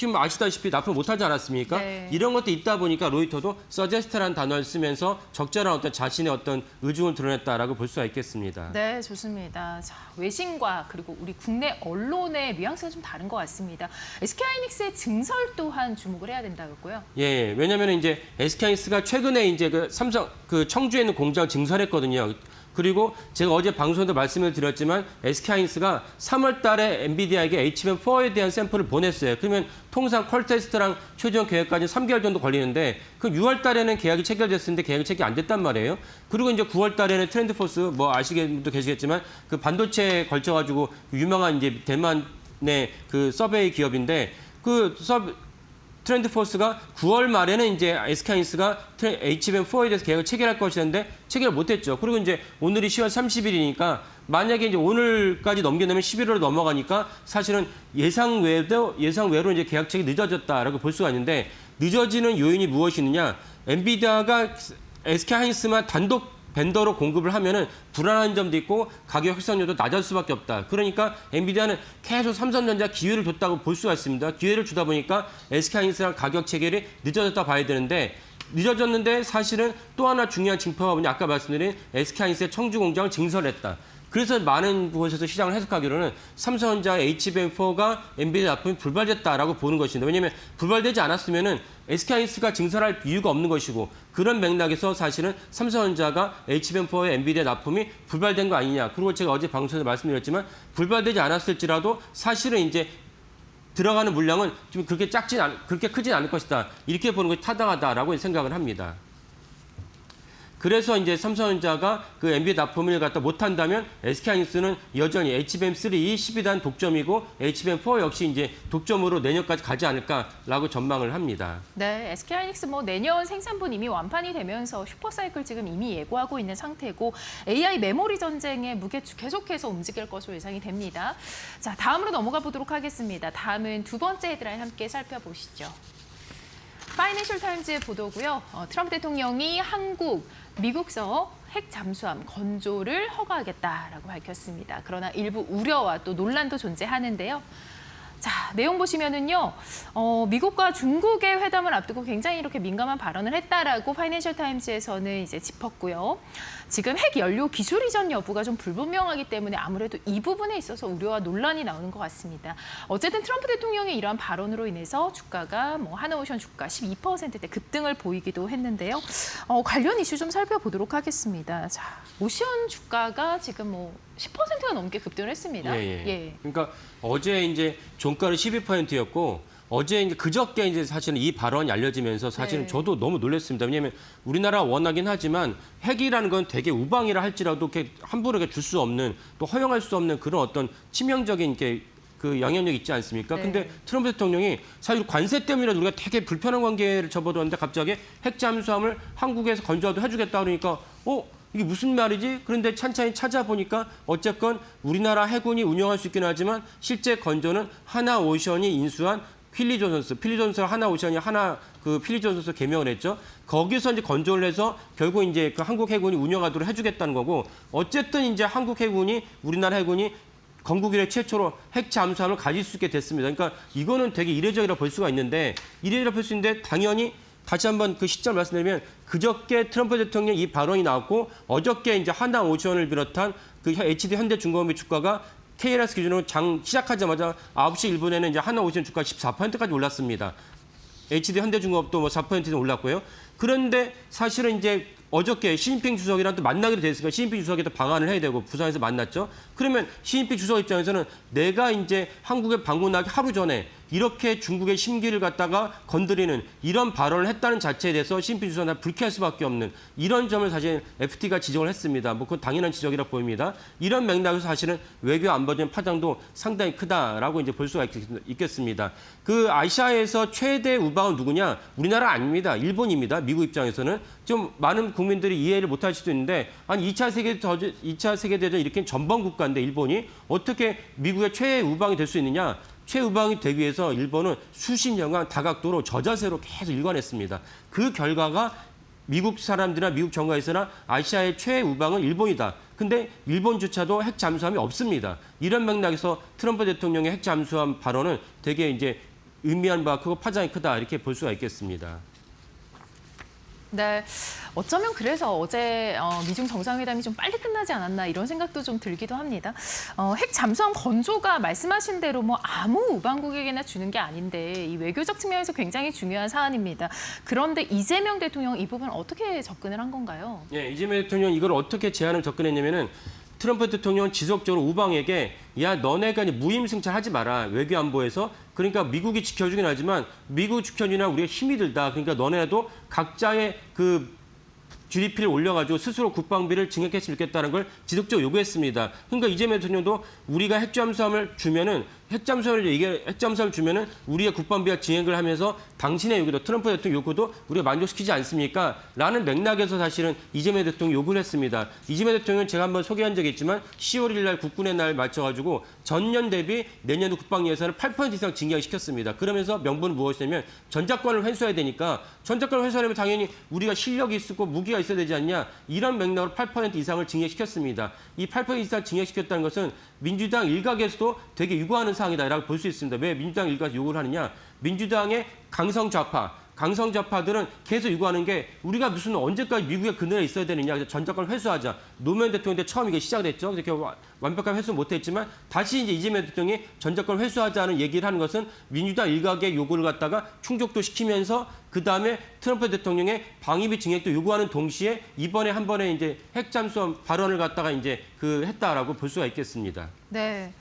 지금 아시다시피 납품 못하지 않았습니까? 네. 이런 것도 있다 보니까 로이터도 suggest라는 단어를 쓰면서 적절한 어떤 자신의 어떤 의중을 드러냈다라고 볼 수가 있겠습니다. 네, 좋습니다. 자, 외신과 그리고 우리 국내 언론의 뉘앙스가 좀 다른 것 같습니다. SK하이닉스의 증설 또한 주목을 해야 된다고요. 예, 왜냐하면 이제 SK하이닉스가 최근에 이제 그 삼성 그 청주에 있는 공장 증설했거든요. 그리고 제가 어제 방송에도 말씀을 드렸지만 SK하이닉스가 3월 달에 엔비디아에게 HBM4에 대한 샘플을 보냈어요. 그러면 통상 퀄 테스트랑 최종 계획까지 3개월 정도 걸리는데 그 6월 달에는 계약이 체결됐었는데 계약이 체결이 안 됐단 말이에요. 그리고 이제 9월 달에는 트렌드포스 뭐 아시는 분도 계시겠지만 그 반도체에 걸쳐가지고 유명한 이제 대만의 그 서베이 기업인데 그 트렌드포스가 9월 말에는 이제 SK하이닉스가 HBM4에 대해서 계약을 체결할 것이었는데 체결을 못했죠. 그리고 이제 오늘이 10월 30일이니까 만약에 이제 오늘까지 넘겨내면 11월로 넘어가니까 사실은 예상외로 이제 계약 체결이 늦어졌다라고 볼 수가 있는데 늦어지는 요인이 무엇이느냐? 엔비디아가 SK하이닉스만 단독 벤더로 공급을 하면은 불안한 점도 있고 가격 확산률도 낮을 수밖에 없다. 그러니까 엔비디아는 계속 삼성전자 기회를 줬다고 볼 수가 있습니다. 기회를 주다 보니까 SK하이닉스랑 가격 체결이 늦어졌다 봐야 되는데 늦어졌는데 사실은 또 하나 중요한 징표가 뭐냐 아까 말씀드린 SK하이닉스의 청주 공장을 증설했다. 그래서 많은 곳에서 시장을 해석하기로는 삼성전자 HBM4가 엔비디아 납품이 불발됐다라고 보는 것인데 왜냐하면 불발되지 않았으면은 SK하이닉스가 증설할 이유가 없는 것이고 그런 맥락에서 사실은 삼성전자가 HBM4의 엔비디아 납품이 불발된 거 아니냐. 그리고 제가 어제 방송에서 말씀드렸지만 불발되지 않았을지라도 사실은 이제 들어가는 물량은 좀 그렇게 크진 않을 것이다. 이렇게 보는 것이 타당하다라고 생각을 합니다. 그래서 이제 삼성전자가 그 엔비디아 납품을 갖다 못한다면 SK하이닉스는 여전히 HBM3 12단 독점이고 HBM4 역시 이제 독점으로 내년까지 가지 않을까라고 전망을 합니다. 네, SK하이닉스 뭐 내년 생산분 이미 완판이 되면서 슈퍼사이클 지금 이미 예고하고 있는 상태고 AI 메모리 전쟁의 무게추 계속해서 움직일 것으로 예상이 됩니다. 자, 다음으로 넘어가 보도록 하겠습니다. 다음은 두 번째 헤드라인 함께 살펴보시죠. 파이낸셜 타임즈의 보도고요. 트럼프 대통령이 한국, 미국서 핵 잠수함 건조를 허가하겠다라고 밝혔습니다. 그러나 일부 우려와 또 논란도 존재하는데요. 자, 내용 보시면은요, 미국과 중국의 회담을 앞두고 굉장히 이렇게 민감한 발언을 했다라고 파이낸셜 타임즈에서는 이제 짚었고요. 지금 핵 연료 기술 이전 여부가 좀 불분명하기 때문에 아무래도 이 부분에 있어서 우려와 논란이 나오는 것 같습니다. 어쨌든 트럼프 대통령의 이러한 발언으로 인해서 주가가 뭐 하나오션 주가 12%대 급등을 보이기도 했는데요. 관련 이슈 좀 살펴보도록 하겠습니다. 자, 오션 주가가 지금 뭐 10%가 넘게 급등을 했습니다. 예. 그러니까 어제 이제 종가는 12%였고 어제 이제 그저께 이제 사실은 이 발언이 알려지면서 사실은 네. 저도 너무 놀랐습니다. 왜냐하면 우리나라 원하긴 하지만 핵이라는 건 되게 우방이라 할지라도 이렇게 함부로 줄 수 없는 또 허용할 수 없는 그런 어떤 치명적인 그 영향력이 있지 않습니까? 네. 근데 트럼프 대통령이 사실 관세 때문에 우리가 되게 불편한 관계를 접어들었는데 갑자기 핵 잠수함을 한국에서 건조하도 해주겠다 그러니까 이게 무슨 말이지? 그런데 찬찬히 찾아보니까 어쨌건 우리나라 해군이 운영할 수 있긴 하지만 실제 건조는 하나오션이 인수한 필리존선수 하나오션이 필리존선수 개명을 했죠. 거기서 이제 건조를 해서 결국 이제 그 한국 해군이 운영하도록 해주겠다는 거고 어쨌든 이제 한국 해군이 우리나라 해군이 건국 이래 최초로 핵 잠수함을 가질 수 있게 됐습니다. 그러니까 이거는 되게 이례적이라 볼 수가 있는데 당연히 다시 한번 그 시점 말씀드리면 그저께 트럼프 대통령 이 발언이 나왔고 어저께 이제 하나오션을 비롯한 그 HD 현대중공업의 주가가 KLS 기준으로 장 시작하자마자 9시 1분에는 이제 하나오션 주가 14%까지 올랐습니다. HD 현대중공업도 뭐 4% 올랐고요. 그런데 사실은 이제 어저께 시진핑 주석이랑 또 만나기로 됐으니까 시진핑 주석이 또 방한을 해야 되고 부산에서 만났죠. 그러면 시진핑 주석 입장에서는 내가 이제 한국에 방문하기 하루 전에 이렇게 중국의 심기를 갖다가 건드리는 이런 발언을 했다는 자체에 대해서 시진핑 주석은 불쾌할 수밖에 없는 이런 점을 사실 FT가 지적을 했습니다. 뭐 그건 당연한 지적이라고 보입니다. 이런 맥락에서 사실은 외교 안보적인 파장도 상당히 크다라고 이제 볼 수가 있겠습니다. 그 아시아에서 최대 우방은 누구냐? 우리나라 아닙니다. 일본입니다. 미국 입장에서는 좀 많은 국민들이 이해를 못할 수도 있는데 아니 2차 세계대전 이렇게 전범 국가인데 일본이 어떻게 미국의 최애 우방이 될 수 있느냐? 최우방이 되기 위해서 일본은 수십 년간 다각도로 저자세로 계속 일관했습니다. 그 결과가 미국 사람들이나 미국 정가에서나 아시아의 최우방은 일본이다. 근데 일본조차도 핵 잠수함이 없습니다. 이런 맥락에서 트럼프 대통령의 핵 잠수함 발언은 되게 이제 의미한 바 크고 파장이 크다 이렇게 볼 수가 있겠습니다. 네, 어쩌면 그래서 어제 미중 정상회담이 좀 빨리 끝나지 않았나 이런 생각도 좀 들기도 합니다. 핵 잠수함 건조가 말씀하신 대로 뭐 아무 우방국에게나 주는 게 아닌데 이 외교적 측면에서 굉장히 중요한 사안입니다. 그런데 이재명 대통령 이 부분 어떻게 접근을 한 건가요? 예, 이재명 대통령 이걸 어떻게 제안을 접근했냐면은 트럼프 대통령은 지속적으로 우방에게 야 너네가 이제 무임승차하지 마라 외교안보에서 그러니까 미국이 지켜주긴 하지만 미국 지켜주나 우리가 힘이 들다 그러니까 너네도 각자의 그 GDP를 올려가지고 스스로 국방비를 증액했으면 좋겠다는 걸 지속적으로 요구했습니다. 그러니까 이재명 대통령도 우리가 핵잠수함을 주면은 핵잠수함을 주면은 우리의 국방비가 증액을 하면서 당신의 요구도 트럼프 대통령 요구도 우리가 만족시키지 않습니까? 라는 맥락에서 사실은 이재명 대통령이 요구를 했습니다. 이재명 대통령은 제가 한번 소개한 적이 있지만 10월 1일 날 국군의 날 맞춰가지고 전년 대비 내년도 국방 예산을 8% 이상 증액시켰습니다. 그러면서 명분은 무엇이냐면 전작권을 회수해야 되니까 전작권을 회수하려면 당연히 우리가 실력이 있고 무기가 있어야 되지 않냐 이런 맥락으로 8% 이상을 증액시켰습니다. 이 8% 이상 증액시켰다는 것은 민주당 일각에서도 되게 유구하는 사항이다라고 볼 수 있습니다. 왜 민주당 일각이 요구를 하느냐? 민주당의 강성좌파들은 계속 요구하는 게 우리가 무슨 언제까지 미국의 그늘에 있어야 되느냐. 그래서 전작권을 회수하자. 노무현 대통령 때 처음 이게 시작됐죠. 이렇게 완벽한 회수 못했지만 다시 이제 이재명 대통령이 전작권을 회수하자는 얘기를 하는 것은 민주당 일각의 요구를 갖다가 충족도 시키면서 그 다음에 트럼프 대통령의 방위비 증액도 요구하는 동시에 이번에 한 번에 이제 핵잠수함 발언을 갖다가 이제 했다라고 볼 수가 있겠습니다. 네.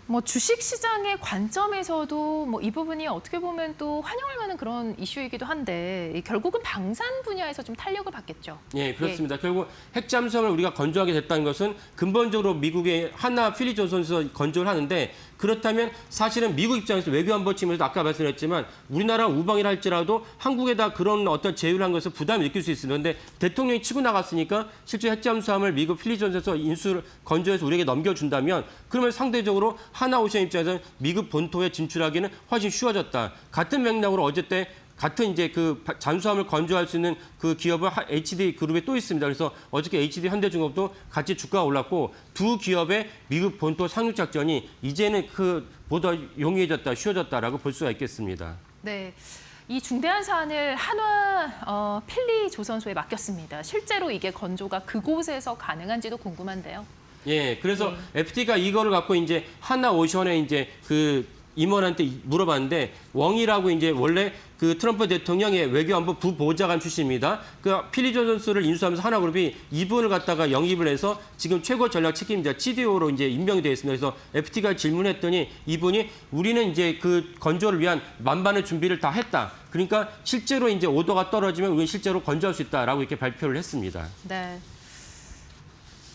뭐 주식 시장의 관점에서도 뭐 이 부분이 어떻게 보면 또 환영할 만한 그런 이슈이기도 한데 결국은 방산 분야에서 좀 탄력을 받겠죠. 예, 그렇습니다. 결국 핵잠수함을 우리가 건조하게 됐다는 것은 근본적으로 미국의 하나 필리조선에서 건조를 하는데 그렇다면 사실은 미국 입장에서 외교안보 측면에서 아까 말씀드렸지만 우리나라 우방이라 할지라도 한국에다 그런 어떤 제휴를 한 것을 부담을 느낄 수 있습니다. 그런데 대통령이 치고 나갔으니까 실제 핵잠수함을 미국 필리조선에서 인수를 건조해서 우리에게 넘겨준다면 그러면 상대적으로 하나오션 입장에서는 미국 본토에 진출하기는 훨씬 쉬워졌다. 같은 맥락으로 어제 때 같은 이제 그 잠수함을 건조할 수 있는 그 기업은 HD 그룹에 또 있습니다. 그래서 어저께 HD 현대중공업도 같이 주가가 올랐고 두 기업의 미국 본토 상륙 작전이 이제는 보다 용이해졌다, 쉬워졌다라고 볼 수가 있겠습니다. 네. 이 중대한 사안을 한화 필리조선소에 맡겼습니다. 실제로 이게 건조가 그곳에서 가능한지도 궁금한데요. 예, 그래서 FT가 이거를 갖고 이제 하나오션에 이제 임원한테 물어봤는데 웡이라고 이제 원래 그 트럼프 대통령의 외교안보 부보좌관 출신입니다. 그 필리조선소를 인수하면서 하나그룹이 이분을 갖다가 영입을 해서 지금 최고 전략 책임자 CDO로 이제 임명이 되어 있습니다. 그래서 FT가 질문했더니 이분이 우리는 이제 그 건조를 위한 만반의 준비를 다 했다. 그러니까 실제로 이제 오더가 떨어지면 우리는 실제로 건조할 수 있다라고 이렇게 발표를 했습니다. 네.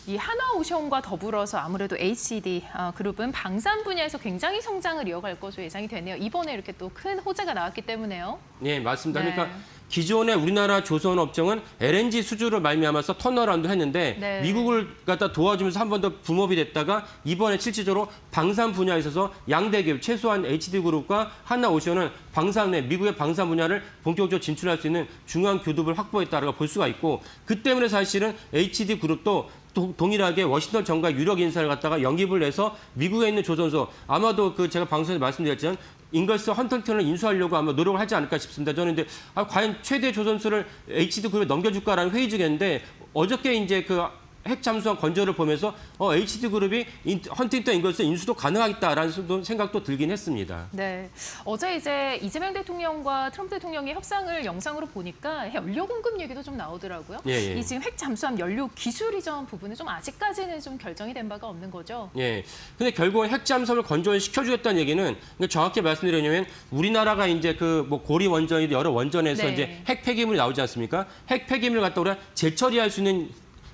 이 하나오션과 더불어서 아무래도 HD 그룹은 방산 분야에서 굉장히 성장을 이어갈 것으로 예상이 되네요. 이번에 이렇게 또 큰 호재가 나왔기 때문에요. 네, 맞습니다. 네. 그러니까 기존의 우리나라 조선업종은 LNG 수주를 말미암아서 턴어라운드 했는데 네. 미국을 갖다 도와주면서 한 번 더 붐업이 됐다가 이번에 실질적으로 방산 분야에 있어서 양대 기업 최소한 HD그룹과 하나오션은 미국의 방산 분야를 본격적으로 진출할 수 있는 중요한 교두를 확보했다라고 볼 수가 있고 그 때문에 사실은 HD그룹도 동일하게 워싱턴 정가 유력 인사를 갖다가 영입을 해서 미국에 있는 조선소 아마도 제가 방송에서 말씀드렸지만 잉걸스 헌팅턴을 인수하려고 아마 노력을 하지 않을까 싶습니다. 저는 근데 과연 최대 조선소를 HD그룹에 넘겨줄까라는 회의 중이었는데 어저께 이제 핵잠수함 건조를 보면서 HD그룹이 헌팅턴 잉걸스 인수도 가능하겠다라는 생각도 들긴 했습니다. 네, 어제 이제 이재명 대통령과 트럼프 대통령의 협상을 영상으로 보니까 연료 공급 얘기도 좀 나오더라고요. 예. 이 지금 핵 잠수함 연료 기술 이전 부분은 좀 아직까지는 좀 결정이 된 바가 없는 거죠. 예. 근데 결국은 핵잠수함을 건조시켜주겠다는 얘기는 정확히 말씀드리냐면 우리나라가 이제 고리 원전이든 여러 원전에서 네. 이제 핵 폐기물이 나오지 않습니까? 핵 폐기물을 갖다 우리가 재처리할 수 있는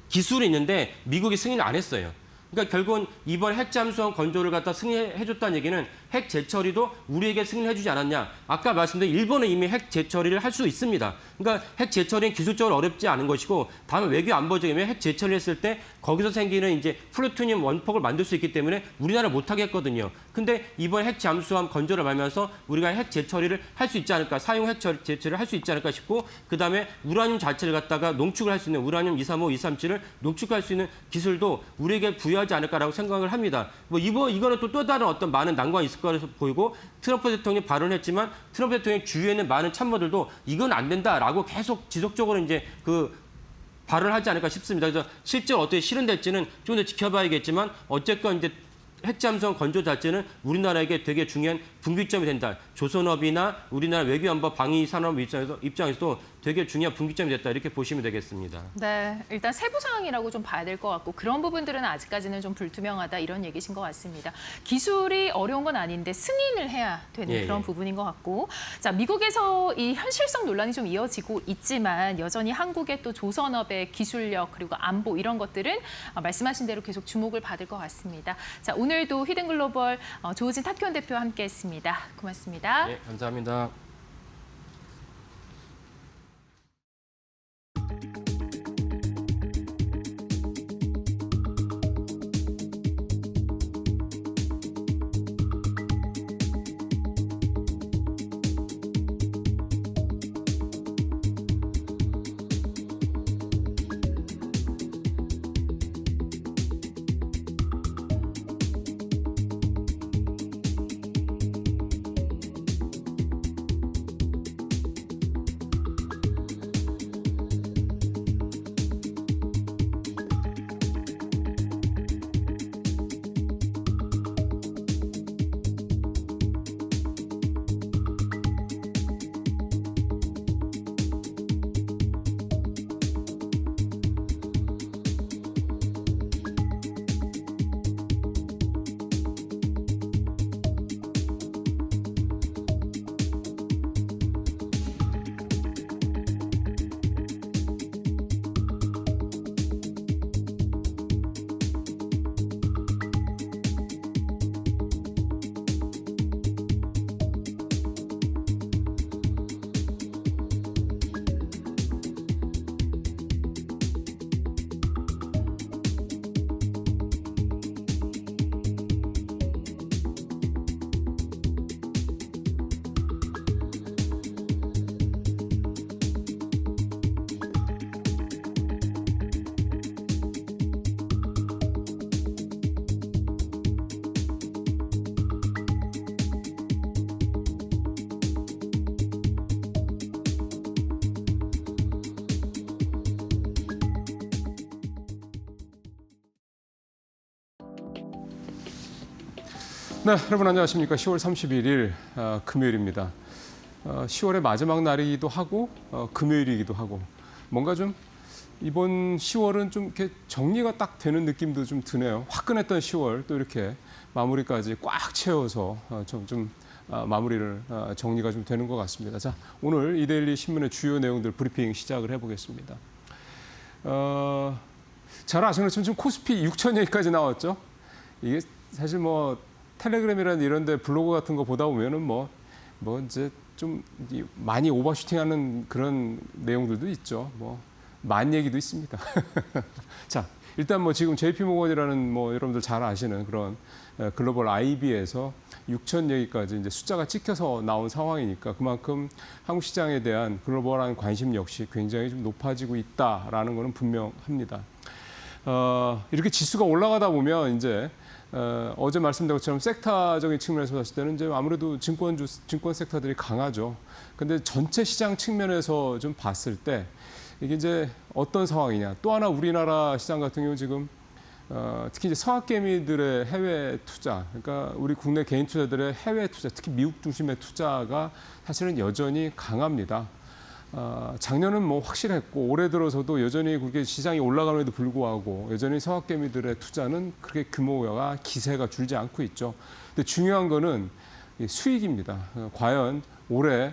기술이 있는데 미국이 승인을 안 했어요. 그러니까 결국은 이번 핵잠수함 건조를 갖다 승인해줬다는 얘기는 핵 재처리도 우리에게 승인해주지 않았냐. 아까 말씀드린 일본은 이미 핵 재처리를 할 수 있습니다. 그러니까 핵 재처리는 기술적으로 어렵지 않은 것이고 다만 외교 안보적이면 핵 재처리를 했을 때 거기서 생기는 이제 플루토늄 원폭을 만들 수 있기 때문에 우리나라 못하겠거든요. 근데 이번 핵 잠수함 건조를 말면서 우리가 핵 재처리를 할 수 있지 않을까, 사용 핵 재처리를 할 수 있지 않을까 싶고 그다음에 우라늄 자체를 갖다가 농축을 할 수 있는 우라늄 235, 237을 농축할 수 있는 기술도 우리에게 부여하지 않을까라고 생각을 합니다. 이거는 또 다른 어떤 많은 난관이 있을 거로 보이고 트럼프 대통령이 발언했지만 트럼프 대통령 주위에 있는 많은 참모들도 이건 안 된다라고 계속 지속적으로 이제 발언하지 않을까 싶습니다. 그래서 실제로 어떻게 실현될지는 좀 더 지켜봐야겠지만 어쨌건 이제 핵잠수함 건조 자체는 우리나라에게 되게 중요한 분기점이 된다. 조선업이나 우리나라 외교안보 방위산업 입장에서도 되게 중요한 분기점이 됐다. 이렇게 보시면 되겠습니다. 네, 일단 세부 사항이라고 좀 봐야 될 것 같고 그런 부분들은 아직까지는 좀 불투명하다 이런 얘기신 것 같습니다. 기술이 어려운 건 아닌데 승인을 해야 되는 그런 부분인 것 같고 자 미국에서 이 현실성 논란이 좀 이어지고 있지만 여전히 한국의 또 조선업의 기술력 그리고 안보 이런 것들은 말씀하신 대로 계속 주목을 받을 것 같습니다. 자 오늘도 히든글로벌 조우진 탁현 대표와 함께했습니다. 고맙습니다. 네, 감사합니다. 네, 여러분 안녕하십니까. 10월 31일 금요일입니다. 10월의 마지막 날이기도 하고 금요일이기도 하고 뭔가 좀 이번 10월은 좀 이렇게 정리가 딱 되는 느낌도 좀 드네요. 화끈했던 10월 또 이렇게 마무리까지 꽉 채워서 마무리를 정리가 좀 되는 것 같습니다. 자, 오늘 이데일리 신문의 주요 내용들 브리핑 시작을 해보겠습니다. 잘 아시는 것처럼 지금 코스피 6천 여기까지 나왔죠. 이게 사실 뭐 텔레그램이라는 이런 데 블로그 같은 거 보다 보면은 뭐 이제 좀 많이 오버슈팅하는 그런 내용들도 있죠. 만 얘기도 있습니다. 자, 일단 뭐 지금 JP모건이라는 뭐 여러분들 잘 아시는 그런 글로벌 IB에서 6천 여기까지 이제 숫자가 찍혀서 나온 상황이니까 그만큼 한국 시장에 대한 글로벌한 관심 역시 굉장히 좀 높아지고 있다라는 것은 분명합니다. 이렇게 지수가 올라가다 보면 이제 어제 말씀드린 것처럼 섹터적인 측면에서 봤을 때는 이제 아무래도 증권 섹터들이 강하죠. 근데 전체 시장 측면에서 좀 봤을 때 이게 이제 어떤 상황이냐. 또 하나 우리나라 시장 같은 경우 지금 특히 이제 서학개미들의 해외 투자, 그러니까 우리 국내 개인 투자들의 해외 투자, 특히 미국 중심의 투자가 사실은 여전히 강합니다. 작년은 뭐 확실했고 올해 들어서도 여전히 그렇게 시장이 올라감에도 불구하고 여전히 서학개미들의 투자는 그렇게 규모가 기세가 줄지 않고 있죠. 근데 중요한 거는 수익입니다. 과연 올해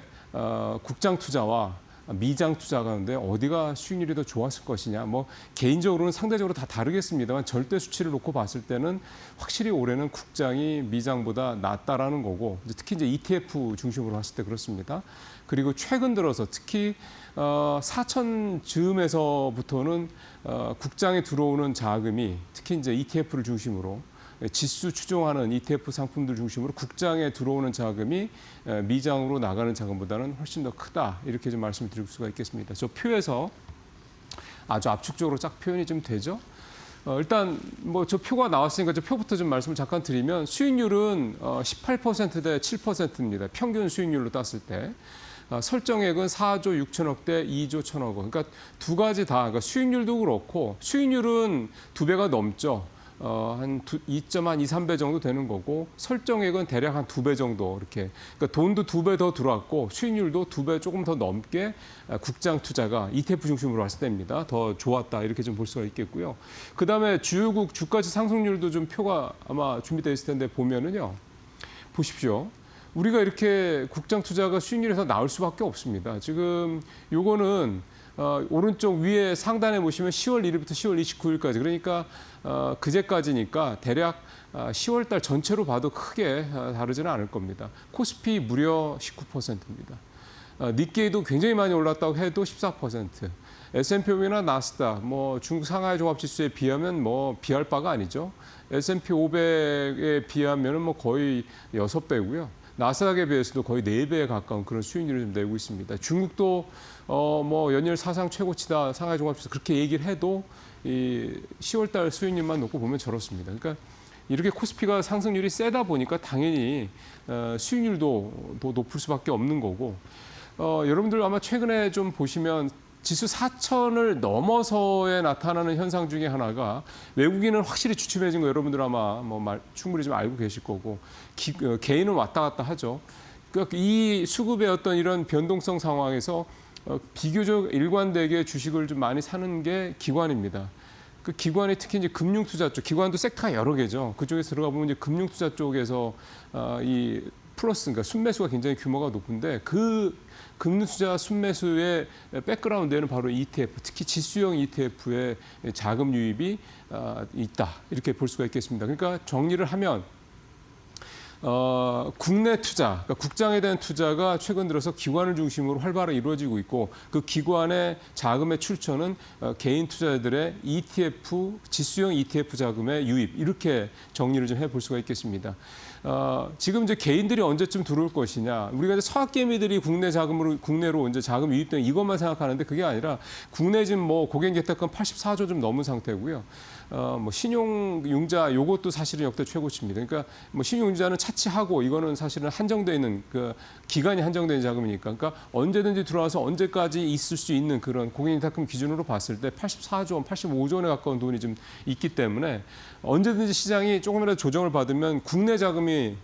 국장 투자와 미장 투자 가운데 어디가 수익률이 더 좋았을 것이냐. 뭐 개인적으로는 상대적으로 다 다르겠습니다만 절대 수치를 놓고 봤을 때는 확실히 올해는 국장이 미장보다 낫다라는 거고 특히 이제 ETF 중심으로 봤을 때 그렇습니다. 그리고 최근 들어서 특히 4천 즈음에서부터는 국장에 들어오는 자금이 특히 이제 ETF를 중심으로 지수 추종하는 ETF 상품들 중심으로 국장에 들어오는 자금이 미장으로 나가는 자금보다는 훨씬 더 크다. 이렇게 좀 말씀드릴 수가 있겠습니다. 저 표에서 아주 압축적으로 쫙 표현이 좀 되죠. 일단 뭐 저 표가 나왔으니까 저 표부터 좀 말씀을 잠깐 드리면 수익률은 18%대 7%입니다. 평균 수익률로 땄을 때. 설정액은 4조 6천억 대 2조 1천억 원. 그러니까 두 가지 다. 그러니까 수익률도 그렇고 수익률은 2배가 넘죠. 한 2.2, 3배 정도 되는 거고 설정액은 대략 한 2배 정도 이렇게. 그러니까 돈도 2배 더 들어왔고 수익률도 2배 조금 더 넘게 국장 투자가 ETF 중심으로 왔을 때입니다. 더 좋았다 이렇게 좀 볼 수가 있겠고요. 그다음에 주요국 주가지 상승률도 좀 표가 아마 준비되어 있을 텐데 보면은요. 보십시오. 우리가 이렇게 국장 투자가 수익률에서 나올 수밖에 없습니다. 지금 요거는 오른쪽 위에 상단에 보시면 10월 1일부터 10월 29일까지 그러니까 그제까지니까 대략 10월 달 전체로 봐도 크게 다르지는 않을 겁니다. 코스피 무려 19%입니다. 니케이도 굉장히 많이 올랐다고 해도 14%. S&P 500이나 나스닥, 뭐 중국 상하이 종합지수에 비하면 뭐 비할 바가 아니죠. S&P 500에 비하면은 뭐 거의 6배고요. 나스닥에 비해서도 거의 4배에 가까운 그런 수익률을 좀 내고 있습니다. 중국도 뭐 연일 사상 최고치다 상하이 종합지수 그렇게 얘기를 해도 이 10월 달 수익률만 놓고 보면 저렇습니다. 그러니까 이렇게 코스피가 상승률이 세다 보니까 당연히 수익률도 더 높을 수밖에 없는 거고 여러분들 아마 최근에 좀 보시면 지수 4천을 넘어서에 나타나는 현상 중에 하나가 외국인은 확실히 주춤해진 거 여러분들 아마 충분히 좀 알고 계실 거고 개인은 왔다 갔다 하죠. 그러니까 이 수급의 어떤 이런 변동성 상황에서 비교적 일관되게 주식을 좀 많이 사는 게 기관입니다. 그 기관이 특히 이제 금융투자 쪽, 기관도 섹터가 여러 개죠. 그쪽에 들어가 보면 이제 금융투자 쪽에서 이 플러스, 그러니까 순매수가 굉장히 규모가 높은데 그 금융투자 순매수의 백그라운드에는 바로 ETF, 특히 지수형 ETF의 자금 유입이 있다. 이렇게 볼 수가 있겠습니다. 그러니까 정리를 하면 국내 투자, 그러니까 국장에 대한 투자가 최근 들어서 기관을 중심으로 활발하게 이루어지고 있고 그 기관의 자금의 출처는 개인 투자자들의 ETF, 지수형 ETF 자금의 유입 이렇게 정리를 좀 해볼 수가 있겠습니다. 지금 이제 개인들이 언제쯤 들어올 것이냐. 우리가 이제 서학개미들이 국내 자금으로 국내로 이제 자금 유입된 이것만 생각하는데 그게 아니라 국내 지금 뭐 고객 예탁금 84조 좀 넘은 상태고요. 뭐 신용융자 요것도 사실은 역대 최고치입니다. 그러니까 뭐 신용융자는 차치하고 이거는 사실은 한정돼 있는 그 기간이 한정된 자금이니까 그러니까 언제든지 들어와서 언제까지 있을 수 있는 그런 고객 예탁금 기준으로 봤을 때 84조 원, 85조 원에 가까운 돈이 좀 있기 때문에 언제든지 시장이 조금이라도 조정을 받으면 국내 자금이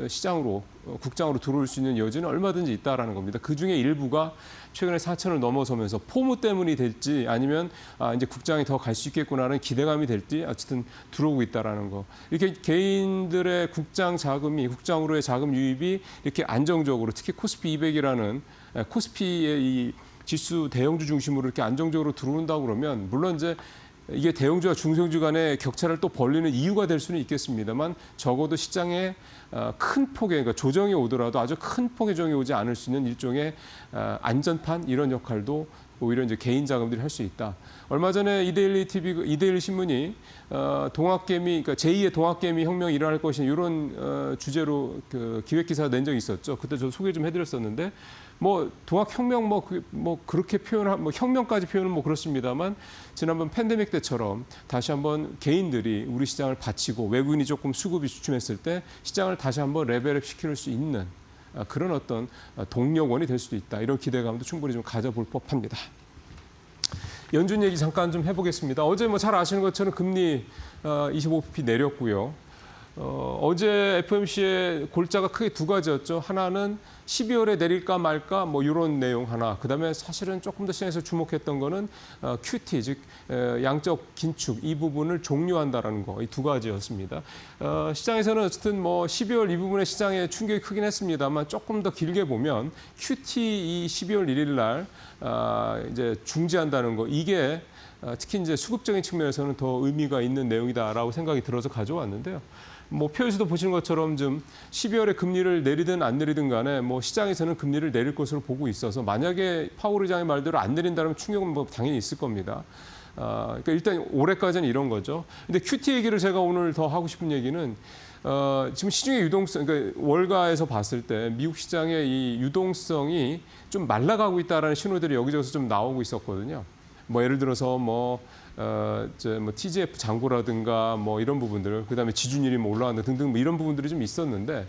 시장으로 국장으로 들어올 수 있는 여지는 얼마든지 있다라는 겁니다. 그 중에 일부가 최근에 4천을 넘어서면서 포무 때문이 될지 아니면 이제 국장이 더 갈 수 있겠구나라는 기대감이 될지 어쨌든 들어오고 있다라는 거. 이렇게 개인들의 국장 자금이 국장으로의 자금 유입이 이렇게 안정적으로 특히 코스피 200이라는 코스피의 이 지수 대형주 중심으로 이렇게 안정적으로 들어온다고 그러면 물론 이제 이게 대형주와 중소형주 간의 격차를 또 벌리는 이유가 될 수는 있겠습니다만 적어도 시장에 큰 폭의 그러니까 조정이 오더라도 아주 큰 폭의 조정이 오지 않을 수 있는 일종의 안전판 이런 역할도 오히려 이제 개인 자금들이 할 수 있다. 얼마 전에 이데일리 신문이 동학개미 그러니까 제2의 동학개미 혁명이 일어날 것이 이런 주제로 그 기획 기사가 낸 적이 있었죠. 그때 저 소개 좀 해드렸었는데 뭐 동학혁명 뭐 그렇게 표현할 뭐 혁명까지 표현은 뭐 그렇습니다만 지난번 팬데믹 때처럼 다시 한번 개인들이 우리 시장을 바치고 외국인이 조금 수급이 주춤했을 때 시장을 다시 한번 레벨업 시킬 수 있는 그런 어떤 동력원이 될 수도 있다. 이런 기대감도 충분히 좀 가져볼 법합니다. 연준 얘기 잠깐 좀 해보겠습니다. 어제 뭐 잘 아시는 것처럼 금리 25bp 내렸고요. 어제 FOMC의 골자가 크게 두 가지였죠. 하나는 12월에 내릴까 말까 뭐 이런 내용 하나. 그다음에 사실은 조금 더 시장에서 주목했던 거는 QT 즉 양적 긴축 이 부분을 종료한다라는 거. 이 두 가지였습니다. 시장에서는 어쨌든 뭐 12월 이 부분에 시장에 충격이 크긴 했습니다만 조금 더 길게 보면 QT 이 12월 1일 날 이제 중지한다는 거. 이게 특히 이제 수급적인 측면에서는 더 의미가 있는 내용이다라고 생각이 들어서 가져왔는데요. 뭐 표에서도 보시는 것처럼 좀 12월에 금리를 내리든 안 내리든 간에 뭐 시장에서는 금리를 내릴 것으로 보고 있어서 만약에 파월 의장의 말대로 안 내린다면 충격은 뭐 당연히 있을 겁니다. 그러니까 일단 올해까지는 이런 거죠. 근데 QT 얘기를 제가 오늘 더 하고 싶은 얘기는 지금 시중의 유동성, 그러니까 월가에서 봤을 때 미국 시장의 이 유동성이 좀 말라가고 있다라는 신호들이 여기저기서 좀 나오고 있었거든요. 뭐 예를 들어서 TGF 잔고라든가 뭐 이런 부분들, 그다음에 지준율이 뭐 올라간다 등등 뭐 이런 부분들이 좀 있었는데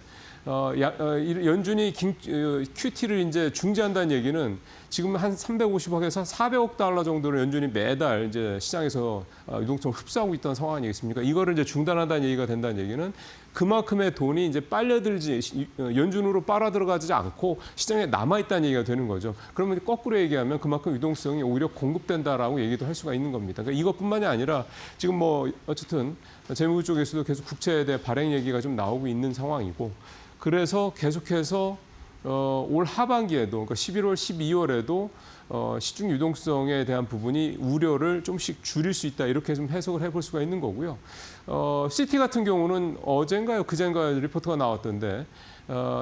연준이 QT를 이제 중지한다는 얘기는 지금 한 350억에서 400억 달러 정도를 연준이 매달 이제 시장에서 유동성을 흡수하고 있다는 상황 아니겠습니까? 이거를 이제 중단한다는 얘기가 된다는 얘기는 그만큼의 돈이 이제 빨려들지 연준으로 빨아 들어가지 않고 시장에 남아 있다는 얘기가 되는 거죠. 그러면 거꾸로 얘기하면 그만큼 유동성이 오히려 공급된다라고 얘기도 할 수가 있는 겁니다. 그러니까 이것뿐만이 아니라 지금 뭐 어쨌든 재무부 쪽에서도 계속 국채에 대해 발행 얘기가 좀 나오고 있는 상황이고, 그래서 계속해서 올 하반기에도, 그러니까 11월, 12월에도 시중 유동성에 대한 부분이 우려를 좀씩 줄일 수 있다, 이렇게 좀 해석을 해볼 수가 있는 거고요. 시티 같은 경우는 어젠가요, 그젠가요 리포트가 나왔던데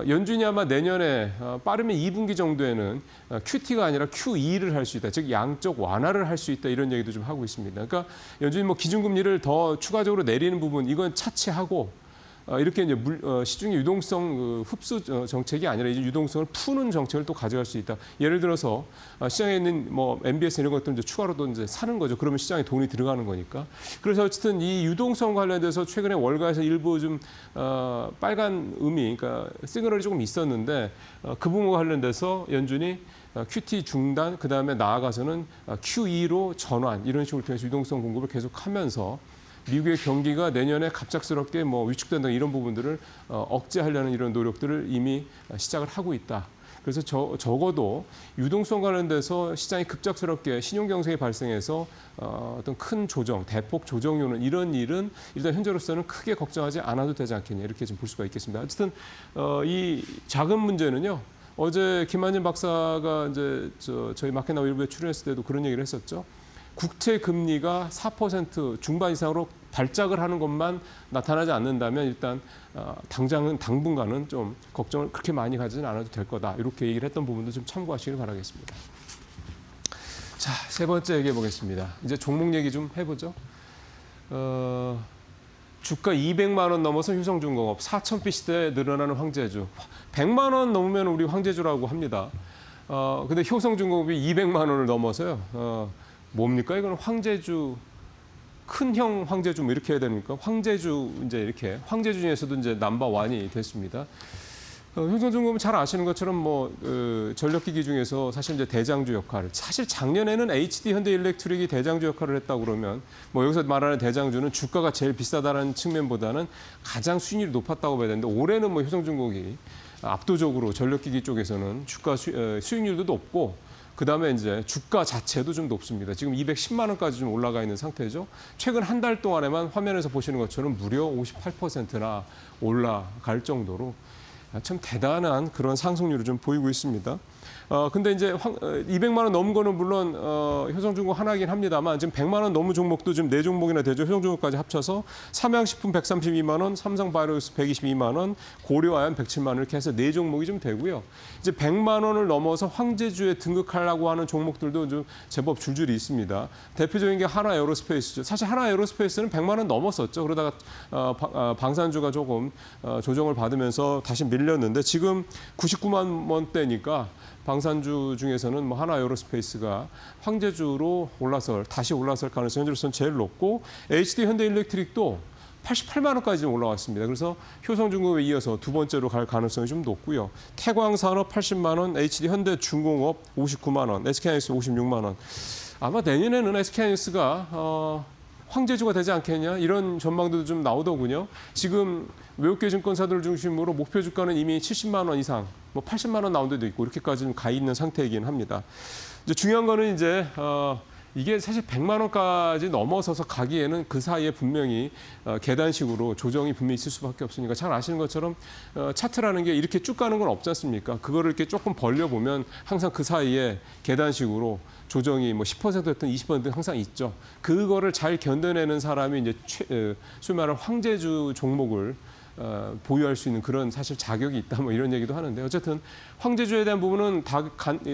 연준이 아마 내년에 빠르면 2분기 정도에는 QT가 아니라 QE를 할 수 있다, 즉 양적 완화를 할 수 있다, 이런 얘기도 좀 하고 있습니다. 그러니까 연준이 뭐 기준금리를 더 추가적으로 내리는 부분 이건 차치하고 이렇게 이제 시중의 유동성 흡수 정책이 아니라 이제 유동성을 푸는 정책을 또 가져갈 수 있다. 예를 들어서 시장에 있는 뭐 MBS 이런 것들 이제 추가로도 이제 사는 거죠. 그러면 시장에 돈이 들어가는 거니까. 그래서 어쨌든 이 유동성 관련돼서 최근에 월가에서 일부 좀 빨간 음이, 그러니까 시그널이 조금 있었는데 그 부분과 관련돼서 연준이 QT 중단, 그 다음에 나아가서는 QE로 전환, 이런 식으로 통해서 유동성 공급을 계속하면서 미국의 경기가 내년에 갑작스럽게 뭐 위축된다, 이런 부분들을 억제하려는 이런 노력들을 이미 시작을 하고 있다. 그래서 적어도 유동성 관련돼서 시장이 급작스럽게 신용 경색이 발생해서 어떤 큰 조정, 대폭 조정요는 이런 일은 일단 현재로서는 크게 걱정하지 않아도 되지 않겠냐, 이렇게 좀 볼 수가 있겠습니다. 어쨌든 이 작은 문제는요. 어제 김한진 박사가 이제 저희 마켓나우 일부에 출연했을 때도 그런 얘기를 했었죠. 국채 금리가 4% 중반 이상으로 발작을 하는 것만 나타나지 않는다면 일단 당분간은 좀 걱정을 그렇게 많이 가지는 않아도 될 거다, 이렇게 얘기를 했던 부분도 좀 참고하시길 바라겠습니다. 자, 세 번째 얘기해 보겠습니다. 이제 종목 얘기 좀 해보죠. 주가 200만 원 넘어서 효성중공업, 4,000비 시대에 늘어나는 황제주. 100만 원 넘으면 우리 황제주라고 합니다. 근데 효성중공업이 200만 원을 넘어서요. 뭡니까? 이거는 황제주, 큰형 황제주 뭐 이렇게 해야 됩니까? 황제주, 이제 이렇게 황제주 중에서도 이제 넘버1이 됐습니다. 효성중공업은 잘 아시는 것처럼 뭐 전력기기 중에서 사실 이제 대장주 역할을, 사실 작년에는 HD 현대일렉트릭이 대장주 역할을 했다고 그러면 뭐 여기서 말하는 대장주는 주가가 제일 비싸다는 측면보다는 가장 수익률이 높았다고 봐야 되는데, 올해는 뭐 효성중공업이 압도적으로 전력기기 쪽에서는 주가 수익률도 높고, 그다음에 이제 주가 자체도 좀 높습니다. 지금 210만 원까지 좀 올라가 있는 상태죠. 최근 한 달 동안에만 화면에서 보시는 것처럼 무려 58%나 올라갈 정도로 참 대단한 그런 상승률을 좀 보이고 있습니다. 근데 이제 200만 원 넘은 거는 물론 효성중공업 하나긴 합니다만, 지금 100만 원 넘은 종목도 지금 4종목이나 되죠. 효성중공업까지 합쳐서 삼양식품 132만 원, 삼성바이오로스 122만 원, 고려아연 107만 원, 이렇게 해서 4종목이 좀 되고요. 이제 100만 원을 넘어서 황제주에 등극하려고 하는 종목들도 좀 제법 줄줄이 있습니다. 대표적인 게 하나에어로스페이스죠. 사실 하나에어로스페이스는 100만 원 넘었었죠. 그러다가 방산주가 조금 조정을 받으면서 다시 밀렸는데 지금 99만 원대니까 방산주 중에서는 뭐 하나에어로스페이스가 황제주로 다시 올라설 가능성이 현재로서는 제일 높고, HD 현대일렉트릭도 88만 원까지 좀 올라왔습니다. 그래서 효성중공업에 이어서 두 번째로 갈 가능성이 좀 높고요. 태광산업 80만 원, HD 현대중공업 59만 원, SK하이닉스 56만 원. 아마 내년에는 SK하이닉스가 황제주가 되지 않겠냐, 이런 전망도 좀 나오더군요. 지금 외국계 증권사들을 중심으로 목표 주가는 이미 70만 원 이상, 뭐 80만 원 나온 데도 있고 이렇게까지 좀 가 있는 상태이긴 합니다. 이제 중요한 거는 이제 이게 사실 100만 원까지 넘어서서 가기에는 그 사이에 분명히 계단식으로 조정이 분명히 있을 수밖에 없으니까, 잘 아시는 것처럼 차트라는 게 이렇게 쭉 가는 건 없지 않습니까? 그거를 이렇게 조금 벌려보면 항상 그 사이에 계단식으로 조정이 뭐 10%든 20%든 항상 있죠. 그거를 잘 견뎌내는 사람이 이제 소위 말하는 황제주 종목을 보유할 수 있는 그런 사실 자격이 있다, 뭐 이런 얘기도 하는데, 어쨌든 황제주에 대한 부분은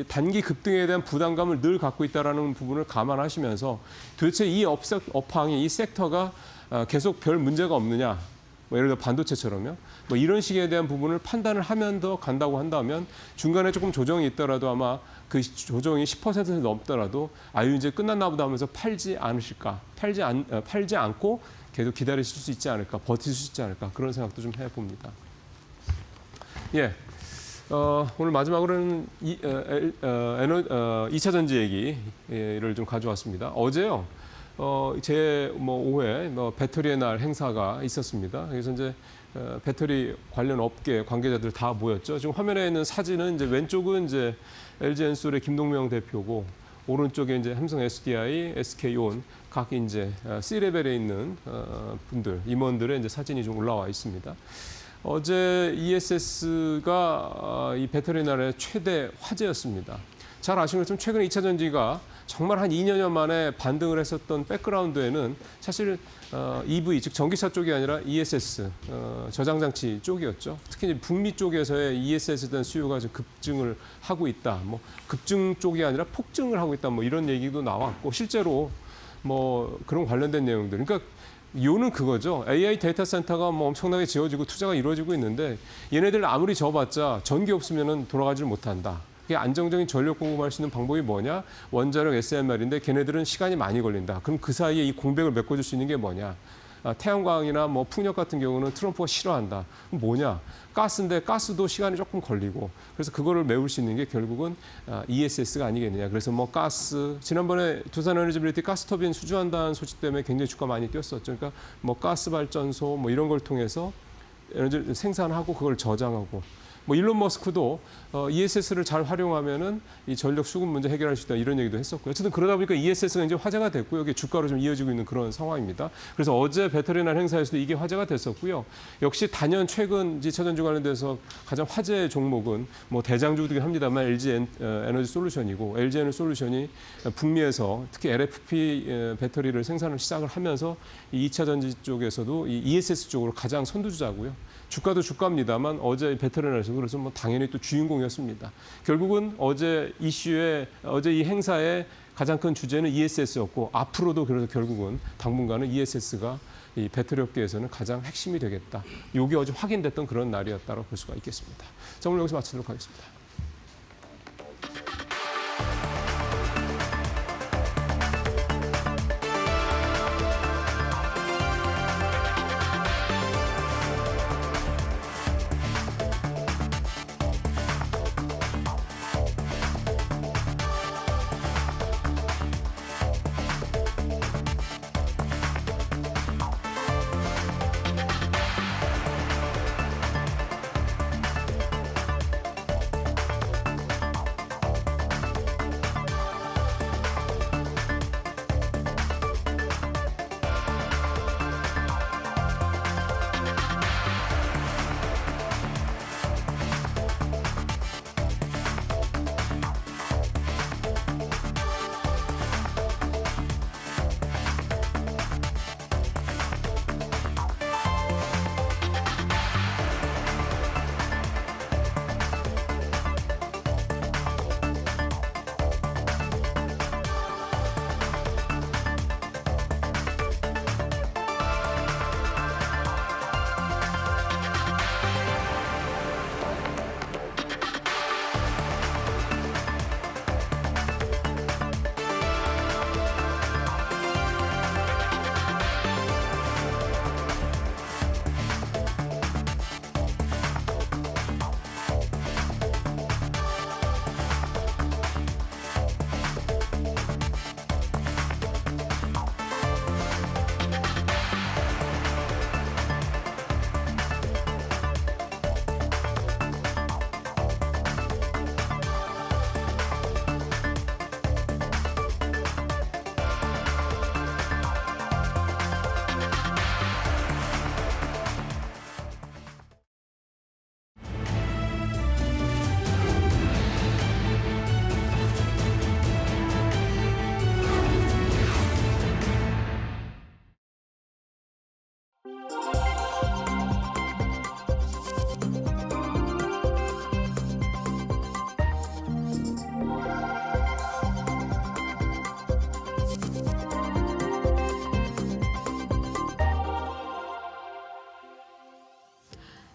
단기 급등에 대한 부담감을 늘 갖고 있다라는 부분을 감안하시면서 도대체 이 업황이, 이 섹터가 계속 별 문제가 없느냐, 뭐 예를 들어 반도체처럼요. 뭐 이런 식에 대한 부분을 판단을 하면 더 간다고 한다면 중간에 조금 조정이 있더라도 아마 그 조정이 10% 넘더라도 아유 이제 끝났나 보다 하면서 팔지 않으실까? 팔지 않고 계속 기다리실 수 있지 않을까? 버티실 수 있지 않을까? 그런 생각도 좀 해봅니다. 예. 오늘 마지막으로는 2차 전지 얘기를 좀 가져왔습니다. 어제요. 제 5회 배터리의 날 행사가 있었습니다. 그래서 이제 배터리 관련 업계 관계자들 다 모였죠. 지금 화면에 있는 사진은 이제 왼쪽은 이제 LG 엔솔의 김동명 대표고 오른쪽에 이제 삼성 SDI, SK온 각 이제 C 레벨에 있는 분들 임원들의 이제 사진이 좀 올라와 있습니다. 어제 ESS가 이 배터리 날의 최대 화제였습니다. 잘 아시는 것처럼 최근에 2차 전지가 정말 한 2년여 만에 반등을 했었던 백그라운드에는 사실 EV, 즉 전기차 쪽이 아니라 ESS, 저장장치 쪽이었죠. 특히 이제 북미 쪽에서의 ESS에 대한 수요가 지금 급증을 하고 있다. 뭐 급증 쪽이 아니라 폭증을 하고 있다. 뭐 이런 얘기도 나왔고 실제로 뭐 그런 관련된 내용들. 그러니까 이유는 그거죠. AI 데이터 센터가 뭐 엄청나게 지어지고 투자가 이루어지고 있는데 얘네들 아무리 져봤자 전기 없으면은 돌아가질 못한다. 이게 안정적인 전력 공급할 수 있는 방법이 뭐냐? 원자력 SMR인데 걔네들은 시간이 많이 걸린다. 그럼 그 사이에 이 공백을 메꿔줄 수 있는 게 뭐냐? 태양광이나 뭐 풍력 같은 경우는 트럼프가 싫어한다. 그럼 뭐냐? 가스인데 가스도 시간이 조금 걸리고 그래서 그거를 메울 수 있는 게 결국은 ESS가 아니겠느냐. 그래서 뭐 가스 지난번에 두산에너지빌리티 가스터빈 수주한다는 소식 때문에 굉장히 주가 많이 뛰었었죠. 그러니까 뭐 가스 발전소 뭐 이런 걸 통해서 에너지를 생산하고 그걸 저장하고 뭐 일론 머스크도 ESS를 잘 활용하면은 이 전력 수급 문제 해결할 수 있다 이런 얘기도 했었고요. 어쨌든 그러다 보니까 ESS가 이제 화제가 됐고 여기 주가로 좀 이어지고 있는 그런 상황입니다. 그래서 어제 배터리 날 행사에서도 이게 화제가 됐었고요. 역시 단연 최근 2차 전지 관련돼서 가장 화제의 종목은 뭐 대장주이긴 합니다만 LG 에너지 솔루션이고 LG 에너지 솔루션이 북미에서 특히 LFP 배터리를 생산을 시작을 하면서 이 2차 전지 쪽에서도 이 ESS 쪽으로 가장 선두주자고요. 주가도 주가입니다만 어제 배터리 날에서 그래서 뭐 당연히 또 주인공이었습니다. 결국은 어제 이 행사의 가장 큰 주제는 ESS였고 앞으로도 그래서 결국은 당분간은 ESS가 이 배터리 업계에서는 가장 핵심이 되겠다. 이게 어제 확인됐던 그런 날이었다고 볼 수가 있겠습니다. 자, 오늘 여기서 마치도록 하겠습니다.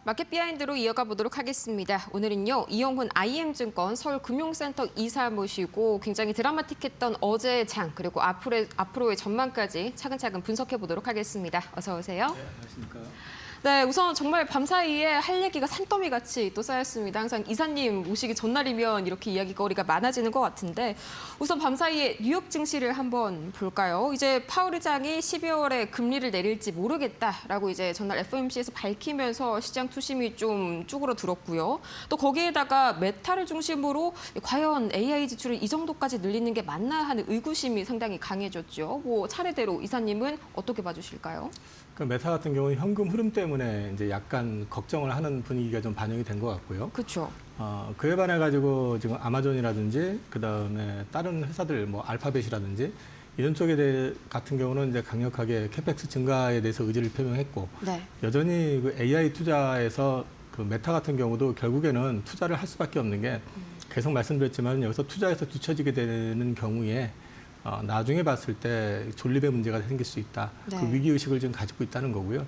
마켓 비하인드로 이어가 보도록 하겠습니다. 오늘은요, 이영훈 IM증권 서울금융센터 이사 모시고 굉장히 드라마틱했던 어제의 장 그리고 앞으로의 전망까지 차근차근 분석해 보도록 하겠습니다. 어서 오세요. 네, 안녕하십니까. 네, 우선 정말 밤사이에 할 얘기가 산더미같이 또 쌓였습니다. 항상 이사님 모시기 전날이면 이렇게 이야기거리가 많아지는 것 같은데 우선 밤사이에 뉴욕 증시를 한번 볼까요? 이제 파월 의장이 12월에 금리를 내릴지 모르겠다라고 이제 전날 FOMC에서 밝히면서 시장 투심이 좀 쭈그러들었고요. 또 거기에다가 메타를 중심으로 과연 AI 지출을 이 정도까지 늘리는 게 맞나 하는 의구심이 상당히 강해졌죠. 뭐 차례대로 이사님은 어떻게 봐주실까요? 그 메타 같은 경우는 현금 흐름 때문에 이제 약간 걱정을 하는 분위기가 좀 반영이 된 것 같고요. 그렇죠. 그에 반해 가지고 지금 아마존이라든지 그다음에 다른 회사들 뭐 알파벳이라든지 이런 쪽에 같은 경우는 이제 강력하게 캐펙스 증가에 대해서 의지를 표명했고 네. 여전히 그 AI 투자에서 그 메타 같은 경우도 결국에는 투자를 할 수밖에 없는 게 계속 말씀드렸지만 여기서 투자해서 뒤처지게 되는 경우에 나중에 봤을 때 존립의 문제가 생길 수 있다. 네. 그 위기의식을 지금 가지고 있다는 거고요.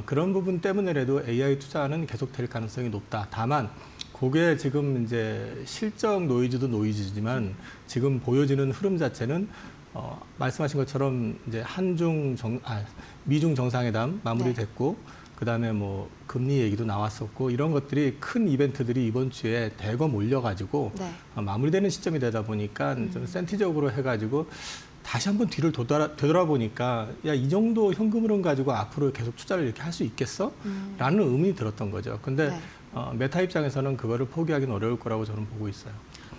그런 부분 때문에라도 AI 투자는 계속될 가능성이 높다. 다만 그게 지금 이제 실적 노이즈도 노이즈지만 지금 보여지는 흐름 자체는 말씀하신 것처럼 이제 미중 정상회담 마무리됐고 그다음에 뭐 금리 얘기도 나왔었고 이런 것들이 큰 이벤트들이 이번 주에 대거 몰려가지고 네. 마무리되는 시점이 되다 보니까 좀 센티적으로 해가지고 다시 한번 뒤를 되돌아보니까 야, 이 정도 현금 흐름 가지고 앞으로 계속 투자를 이렇게 할 수 있겠어? 라는 의문이 들었던 거죠. 근데 네. 메타 입장에서는 그거를 포기하기는 어려울 거라고 저는 보고 있어요.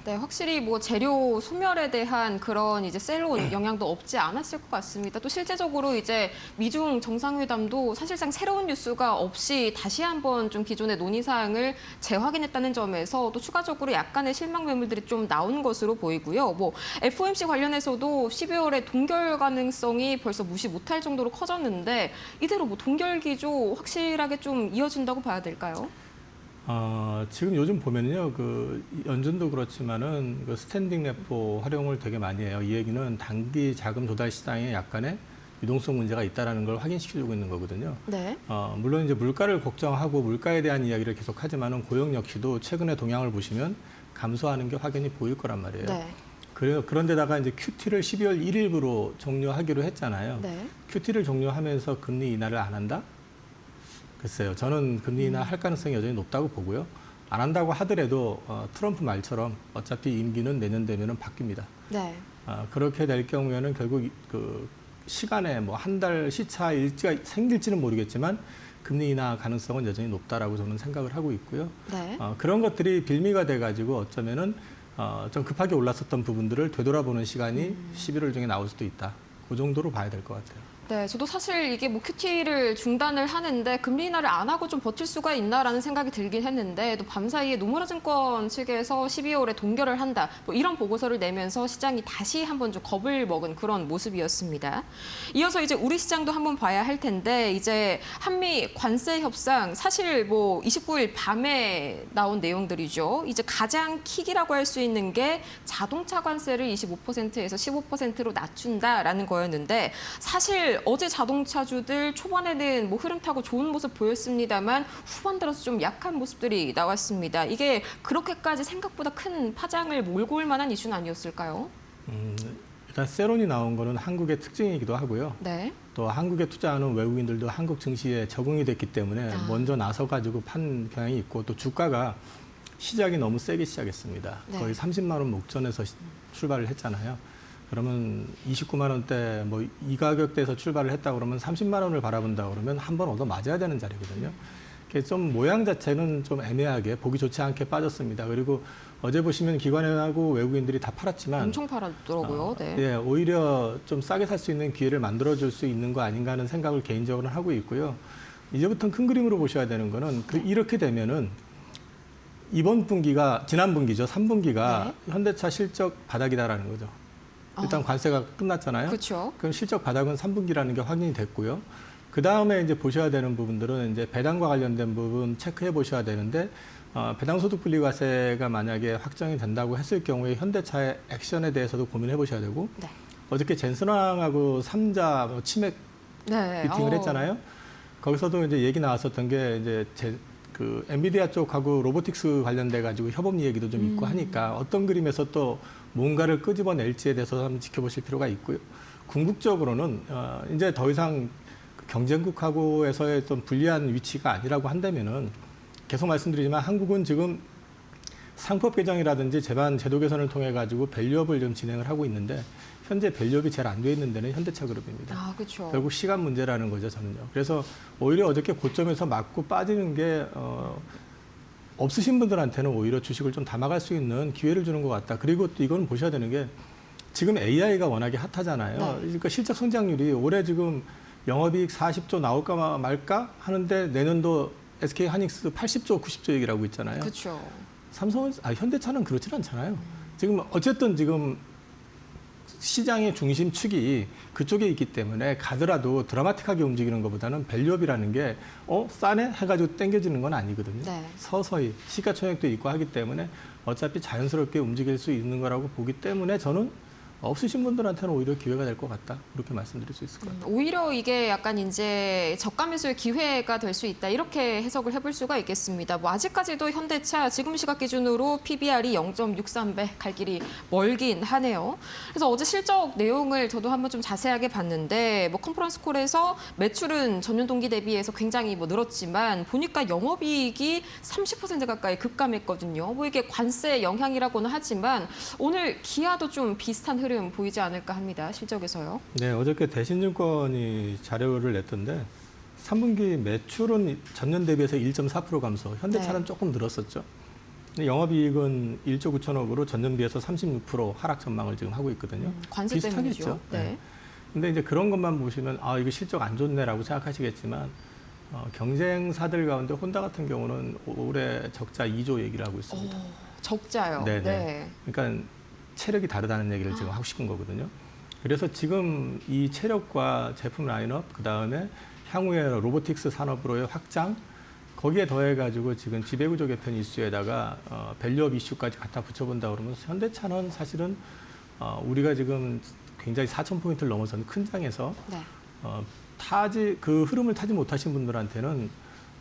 네, 확실히 뭐 재료 소멸에 대한 그런 이제 셀론 영향도 없지 않았을 것 같습니다. 또 실제적으로 이제 미중 정상회담도 사실상 새로운 뉴스가 없이 다시 한번 좀 기존의 논의 사항을 재확인했다는 점에서 또 추가적으로 약간의 실망 매물들이 좀 나온 것으로 보이고요. 뭐 FOMC 관련해서도 12월에 동결 가능성이 벌써 무시 못할 정도로 커졌는데 이대로 뭐 동결 기조 확실하게 좀 이어진다고 봐야 될까요? 지금 요즘 보면요, 그 연준도 그렇지만은 그 스탠딩 레포 활용을 되게 많이 해요. 이 얘기는 단기 자금 조달 시장에 약간의 유동성 문제가 있다라는 걸 확인시켜주고 있는 거거든요. 네. 물론 이제 물가를 걱정하고 물가에 대한 이야기를 계속 하지만은 고용 역시도 최근의 동향을 보시면 감소하는 게 확연히 보일 거란 말이에요. 네. 그런데다가 이제 QT를 12월 1일부로 종료하기로 했잖아요. 네. QT를 종료하면서 금리 인하를 안 한다? 글쎄요. 저는 금리 인하 할 가능성이 여전히 높다고 보고요. 안 한다고 하더라도 트럼프 말처럼 어차피 임기는 내년 되면은 바뀝니다. 네. 그렇게 될 경우에는 결국 그 시간에 뭐 한 달 시차 일지가 생길지는 모르겠지만 금리 인하 가능성은 여전히 높다라고 저는 생각을 하고 있고요. 네. 그런 것들이 빌미가 돼가지고 어쩌면은 좀 급하게 올랐었던 부분들을 되돌아보는 시간이 11월 중에 나올 수도 있다. 그 정도로 봐야 될 것 같아요. 네, 저도 사실 이게 뭐 QT를 중단을 하는데 금리 인하를 안 하고 좀 버틸 수가 있나라는 생각이 들긴 했는데 또 밤사이에 노무라증권 측에서 12월에 동결을 한다 뭐 이런 보고서를 내면서 시장이 다시 한번 좀 겁을 먹은 그런 모습이었습니다. 이어서 이제 우리 시장도 한번 봐야 할 텐데 이제 한미 관세 협상 사실 뭐 29일 밤에 나온 내용들이죠. 이제 가장 킥이라고 할 수 있는 게 자동차 관세를 25%에서 15%로 낮춘다라는 거였는데 사실 어제 자동차주들 초반에는 뭐 흐름 타고 좋은 모습 보였습니다만 후반 들어서 좀 약한 모습들이 나왔습니다. 이게 그렇게까지 생각보다 큰 파장을 몰고 올 만한 이슈는 아니었을까요? 일단 세론이 나온 거는 한국의 특징이기도 하고요. 네. 또 한국에 투자하는 외국인들도 한국 증시에 적응이 됐기 때문에 먼저 나서 가지고 판 경향이 있고 또 주가가 시작이 너무 세게 시작했습니다. 네. 거의 30만 원 목전에서 출발을 했잖아요. 그러면 29만 원대 뭐 이 가격대에서 출발을 했다 그러면 30만 원을 바라본다 그러면 한 번 얻어 맞아야 되는 자리거든요. 좀 모양 자체는 좀 애매하게 보기 좋지 않게 빠졌습니다. 그리고 어제 보시면 기관하고 외국인들이 다 팔았지만 엄청 팔았더라고요. 네. 예, 오히려 좀 싸게 살 수 있는 기회를 만들어줄 수 있는 거 아닌가 하는 생각을 개인적으로 하고 있고요. 이제부터는 큰 그림으로 보셔야 되는 거는 이렇게 되면은 이번 분기가 지난 분기죠. 3분기가 현대차 실적 바닥이다라는 거죠. 일단 관세가 끝났잖아요. 그렇죠. 그럼 실적 바닥은 3분기라는 게 확인이 됐고요. 그 다음에 이제 보셔야 되는 부분들은 이제 배당과 관련된 부분 체크해 보셔야 되는데 배당소득분리과세가 만약에 확정이 된다고 했을 경우에 현대차의 액션에 대해서도 고민해 보셔야 되고 네. 어저께 젠슨왕하고 3자 치맥 네. 미팅을 했잖아요. 거기서도 이제 얘기 나왔었던 게 이제 그 엔비디아 쪽하고 로보틱스 관련돼 가지고 협업 얘기도 좀 있고 하니까 어떤 그림에서 또 뭔가를 끄집어낼지에 대해서 한번 지켜보실 필요가 있고요. 궁극적으로는 이제 더 이상 경쟁국하고에서의 좀 불리한 위치가 아니라고 한다면은 계속 말씀드리지만 한국은 지금 상법 개정이라든지 제반 제도 개선을 통해 가지고 밸류업을 좀 진행을 하고 있는데 현재 밸류업이 제일 안 돼 있는 데는 현대차 그룹입니다. 아, 그렇죠. 결국 시간 문제라는 거죠, 저는요. 그래서 오히려 어저께 고점에서 맞고 빠지는 게 없으신 분들한테는 오히려 주식을 좀 담아갈 수 있는 기회를 주는 것 같다. 그리고 또 이건 보셔야 되는 게 지금 AI가 워낙에 핫하잖아요. 네. 그러니까 실적 성장률이 올해 지금 영업이익 40조 나올까 말까 하는데 내년도 SK 하이닉스 80조, 90조 얘기라고 있잖아요. 그렇죠. 삼성은 현대차는 그렇진 않잖아요. 지금 어쨌든 지금 시장의 중심축이 그쪽에 있기 때문에 가더라도 드라마틱하게 움직이는 것보다는 밸류업이라는 게 싸네 해가지고 땡겨지는 건 아니거든요. 네. 서서히 시가총액도 있고 하기 때문에 어차피 자연스럽게 움직일 수 있는 거라고 보기 때문에 저는 없으신 분들한테는 오히려 기회가 될 것 같다. 그렇게 말씀드릴 수 있을 것 같아요. 오히려 이게 약간 이제 저가 매수의 기회가 될 수 있다. 이렇게 해석을 해볼 수가 있겠습니다. 뭐 아직까지도 현대차 지금 시각 기준으로 PBR이 0.63배 갈 길이 멀긴 하네요. 그래서 어제 실적 내용을 저도 한번 좀 자세하게 봤는데 뭐 컨퍼런스 콜에서 매출은 전년 동기 대비해서 굉장히 뭐 늘었지만 보니까 영업이익이 30% 가까이 급감했거든요. 뭐 이게 관세 영향이라고는 하지만 오늘 기아도 좀 비슷한 흐름 보이지 않을까 합니다. 실적에서요. 네, 어저께 대신증권이 자료를 냈던데 3분기 매출은 전년 대비해서 1.4% 감소, 현대차는 네. 조금 늘었었죠. 근데 영업이익은 1조 9천억으로 전년 비해서 36% 하락 전망을 지금 하고 있거든요. 관세 비슷하겠죠. 때문이죠. 네. 근데 이제 그런 것만 보시면 이거 실적 안 좋네라고 생각하시겠지만 경쟁사들 가운데 혼다 같은 경우는 올해 적자 2조 얘기를 하고 있습니다. 적자요. 네네. 네. 그러니까 체력이 다르다는 얘기를 지금 하고 싶은 거거든요. 그래서 지금 이 체력과 제품 라인업, 그다음에 향후에 로보틱스 산업으로의 확장, 거기에 더해가지고 지금 지배구조 개편 이슈에다가 밸류업 이슈까지 갖다 붙여본다 그러면 현대차는 사실은 우리가 지금 굉장히 4,000포인트를 넘어선 큰 장에서 네. 그 흐름을 타지 못하신 분들한테는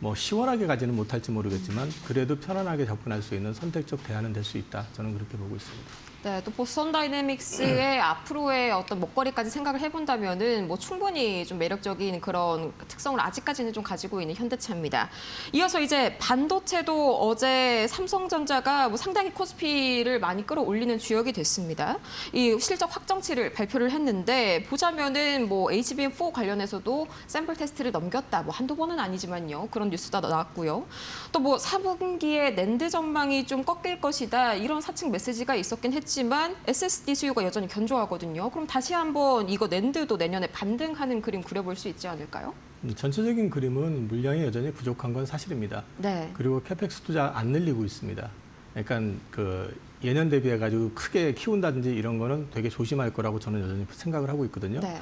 뭐 시원하게 가지는 못할지 모르겠지만 그래도 편안하게 접근할 수 있는 선택적 대안은 될 수 있다. 저는 그렇게 보고 있습니다. 네, 또 보스턴 다이내믹스의 앞으로의 어떤 먹거리까지 생각을 해본다면은 뭐 충분히 좀 매력적인 그런 특성을 아직까지는 좀 가지고 있는 현대차입니다. 이어서 이제 반도체도 어제 삼성전자가 뭐 상당히 코스피를 많이 끌어올리는 주역이 됐습니다. 이 실적 확정치를 발표를 했는데 보자면은 뭐 HBM4 관련해서도 샘플 테스트를 넘겼다. 뭐 한두 번은 아니지만요. 그런 뉴스도 나왔고요. 또 뭐 4분기에 낸드 전망이 좀 꺾일 것이다. 이런 사측 메시지가 있었긴 했지만 SSD 수요가 여전히 견조하거든요. 그럼 다시 한번 이거 낸드도 내년에 반등하는 그림 그려볼 수 있지 않을까요? 전체적인 그림은 물량이 여전히 부족한 건 사실입니다. 네. 그리고 캐펙스 투자 안 늘리고 있습니다. 그러니까 그 예년 대비해 가지고 크게 키운다든지 이런 거는 되게 조심할 거라고 저는 여전히 생각을 하고 있거든요. 네.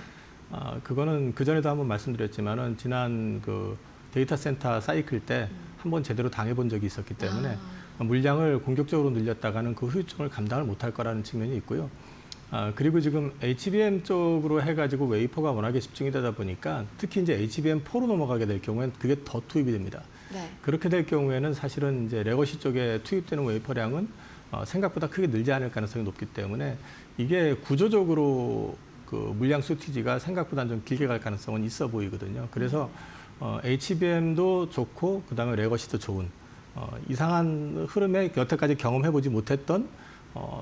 그거는 그 전에도 한번 말씀드렸지만은 지난 그 데이터 센터 사이클 때 한번 제대로 당해본 적이 있었기 때문에 물량을 공격적으로 늘렸다가는 그 후유증을 감당을 못할 거라는 측면이 있고요. 그리고 지금 HBM 쪽으로 해가지고 웨이퍼가 워낙에 집중이 되다 보니까 특히 이제 HBM4로 넘어가게 될 경우에는 그게 더 투입이 됩니다. 네. 그렇게 될 경우에는 사실은 이제 레거시 쪽에 투입되는 웨이퍼량은 생각보다 크게 늘지 않을 가능성이 높기 때문에 이게 구조적으로 그 물량 쇼티지가 생각보다는 좀 길게 갈 가능성은 있어 보이거든요. 그래서 HBM도 좋고 그다음에 레거시도 좋은 이상한 흐름에 여태까지 경험해보지 못했던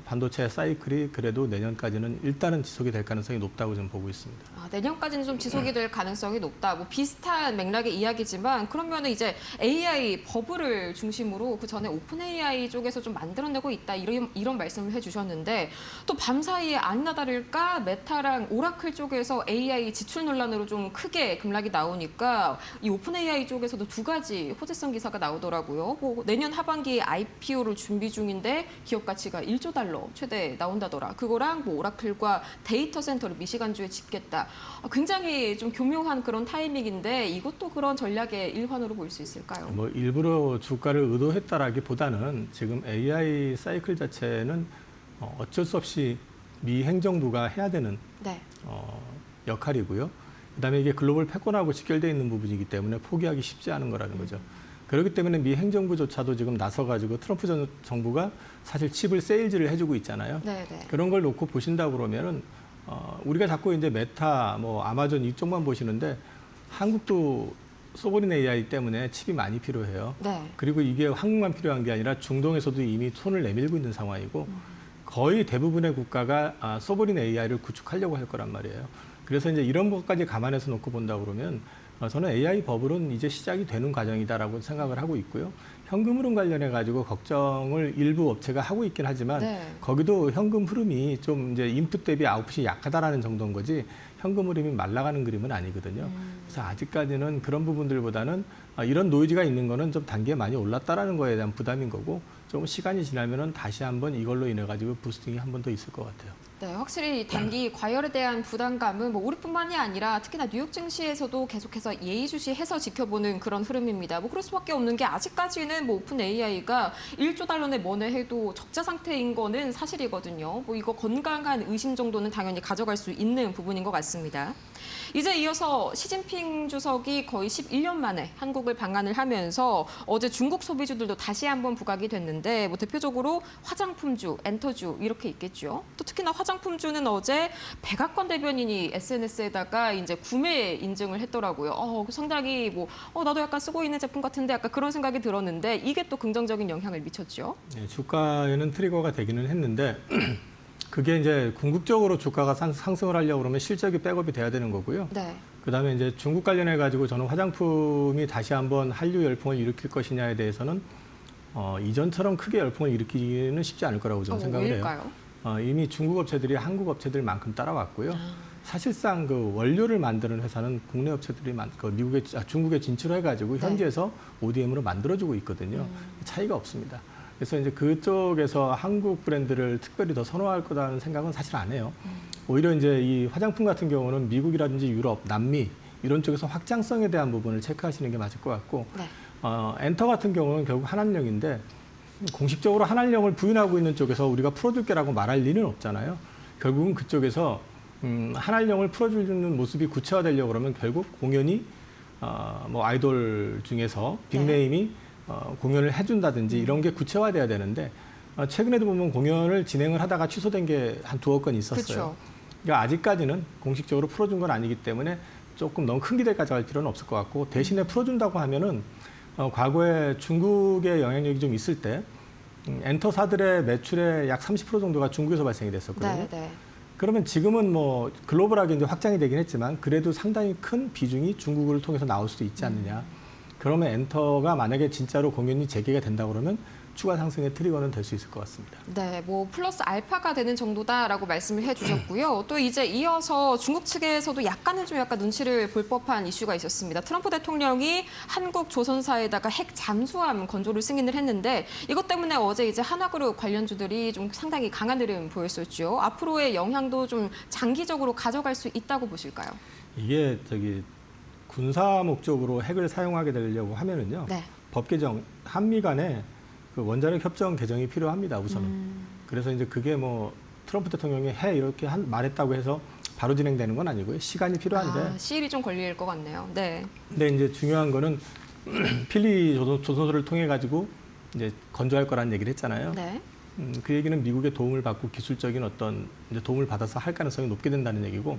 반도체 사이클이 그래도 내년까지는 일단은 지속이 될 가능성이 높다고 저는 보고 있습니다. 내년까지는 좀 지속이 될 가능성이 높다. 뭐 비슷한 맥락의 이야기지만 그러면 이제 AI 버블을 중심으로 그 전에 오픈 AI 쪽에서 좀 만들어내고 있다 이런 말씀을 해주셨는데 또 밤사이에 아니나 다를까 메타랑 오라클 쪽에서 AI 지출 논란으로 좀 크게 급락이 나오니까 이 오픈 AI 쪽에서도 두 가지 호재성 기사가 나오더라고요. 뭐 내년 하반기에 IPO를 준비 중인데 기업 가치가 1조 달러 최대 나온다더라. 그거랑 뭐 오라클과 데이터 센터를 미시간주에 짓겠다. 굉장히 좀 교묘한 그런 타이밍인데 이것도 그런 전략의 일환으로 볼 수 있을까요? 뭐 일부러 주가를 의도했다라기보다는 지금 AI 사이클 자체는 어쩔 수 없이 미 행정부가 해야 되는 네. 역할이고요. 그다음에 이게 글로벌 패권하고 직결되어 있는 부분이기 때문에 포기하기 쉽지 않은 거라는 거죠. 그렇기 때문에 미 행정부조차도 지금 나서가지고 트럼프 전 정부가 사실 칩을 세일즈를 해주고 있잖아요. 네, 네. 그런 걸 놓고 보신다 그러면은 우리가 자꾸 이제 메타, 뭐 아마존 이쪽만 보시는데 한국도 소버린 AI 때문에 칩이 많이 필요해요. 네. 그리고 이게 한국만 필요한 게 아니라 중동에서도 이미 손을 내밀고 있는 상황이고 거의 대부분의 국가가 소버린 AI를 구축하려고 할 거란 말이에요. 그래서 이제 이런 것까지 감안해서 놓고 본다 그러면 저는 AI 버블은 이제 시작이 되는 과정이다라고 생각을 하고 있고요. 현금 흐름 관련해 가지고 걱정을 일부 업체가 하고 있긴 하지만 네. 거기도 현금 흐름이 좀 이제 인풋 대비 아웃풋이 약하다라는 정도인 거지 현금 흐름이 말라가는 그림은 아니거든요. 그래서 아직까지는 그런 부분들보다는 이런 노이즈가 있는 거는 좀 단계가 많이 올랐다라는 거에 대한 부담인 거고 좀 시간이 지나면은 다시 한번 이걸로 인해 가지고 부스팅이 한 번 더 있을 것 같아요. 네, 확실히 단기 과열에 대한 부담감은 뭐 우리뿐만이 아니라 특히나 뉴욕 증시에서도 계속해서 예의주시해서 지켜보는 그런 흐름입니다. 뭐 그럴 수밖에 없는 게 아직까지는 뭐 오픈 AI가 1조 달러 내 머네해도 적자 상태인 거는 사실이거든요. 뭐 이거 건강한 의심 정도는 당연히 가져갈 수 있는 부분인 것 같습니다. 이제 이어서 시진핑 주석이 거의 11년 만에 한국을 방한을 하면서 어제 중국 소비주들도 다시 한번 부각이 됐는데 뭐 대표적으로 화장품주, 엔터주 이렇게 있겠죠. 또 특히나 화장품주는 어제 백악관 대변인이 SNS에다가 이제 구매 인증을 했더라고요. 상당히 뭐 나도 약간 쓰고 있는 제품 같은데 약간 그런 생각이 들었는데 이게 또 긍정적인 영향을 미쳤죠. 네, 주가에는 트리거가 되기는 했는데 그게 이제 궁극적으로 주가가 상승을 하려고 그러면 실적이 백업이 돼야 되는 거고요. 네. 그다음에 이제 중국 관련해 가지고 저는 화장품이 다시 한번 한류 열풍을 일으킬 것이냐에 대해서는 이전처럼 크게 열풍을 일으키기는 쉽지 않을 거라고 저는 생각을 해요. 왜일까요? 이미 중국 업체들이 한국 업체들만큼 따라왔고요. 사실상 그 원료를 만드는 회사는 국내 업체들이 중국에 진출해 가지고 현지에서 ODM으로 만들어주고 있거든요. 차이가 없습니다. 그래서 이제 그쪽에서 한국 브랜드를 특별히 더 선호할 거라는 생각은 사실 안 해요. 오히려 이제 이 화장품 같은 경우는 미국이라든지 유럽, 남미 이런 쪽에서 확장성에 대한 부분을 체크하시는 게 맞을 것 같고 네. 엔터 같은 경우는 결국 한한령인데 공식적으로 한한령을 부인하고 있는 쪽에서 우리가 풀어줄게라고 말할 리는 없잖아요. 결국은 그쪽에서 한한령을 풀어주는 모습이 구체화되려고 그러면 결국 공연이 뭐 아이돌 중에서 빅네임이 공연을 해준다든지 이런 게 구체화돼야 되는데 최근에도 보면 공연을 진행을 하다가 취소된 게 한 2건 있었어요. 그쵸. 그러니까 아직까지는 공식적으로 풀어준 건 아니기 때문에 조금 너무 큰 기대까지 할 필요는 없을 것 같고 대신에 풀어준다고 하면은 과거에 중국의 영향력이 좀 있을 때 엔터사들의 매출의 약 30% 정도가 중국에서 발생이 됐었거든요. 네, 네. 그러면 지금은 뭐 글로벌하게 이제 확장이 되긴 했지만 그래도 상당히 큰 비중이 중국을 통해서 나올 수도 있지 않느냐. 그러면 엔터가 만약에 진짜로 공연이 재개가 된다 그러면 추가 상승의 트리거는 될 수 있을 것 같습니다. 네, 뭐 플러스 알파가 되는 정도다라고 말씀을 해주셨고요. 또 이제 이어서 중국 측에서도 약간 눈치를 볼 법한 이슈가 있었습니다. 트럼프 대통령이 한국 조선사에다가 핵 잠수함 건조를 승인을 했는데 이것 때문에 어제 이제 한화그룹 관련주들이 좀 상당히 강한 흐름 보였었죠. 앞으로의 영향도 좀 장기적으로 가져갈 수 있다고 보실까요? 이게 군사 목적으로 핵을 사용하게 되려고 하면은요. 네. 법 개정 한미 간에 그 원자력 협정 개정이 필요합니다. 우선은. 그래서 이제 그게 뭐 트럼프 대통령이 해 이렇게 말했다고 해서 바로 진행되는 건 아니고요. 시간이 필요한데. 시일이 좀 걸릴 것 같네요. 네. 근데 이제 중요한 거는 필리 조선소를 통해 가지고 이제 건조할 거라는 얘기를 했잖아요. 네. 그 얘기는 미국의 도움을 받고 기술적인 어떤 이제 도움을 받아서 할 가능성이 높게 된다는 얘기고.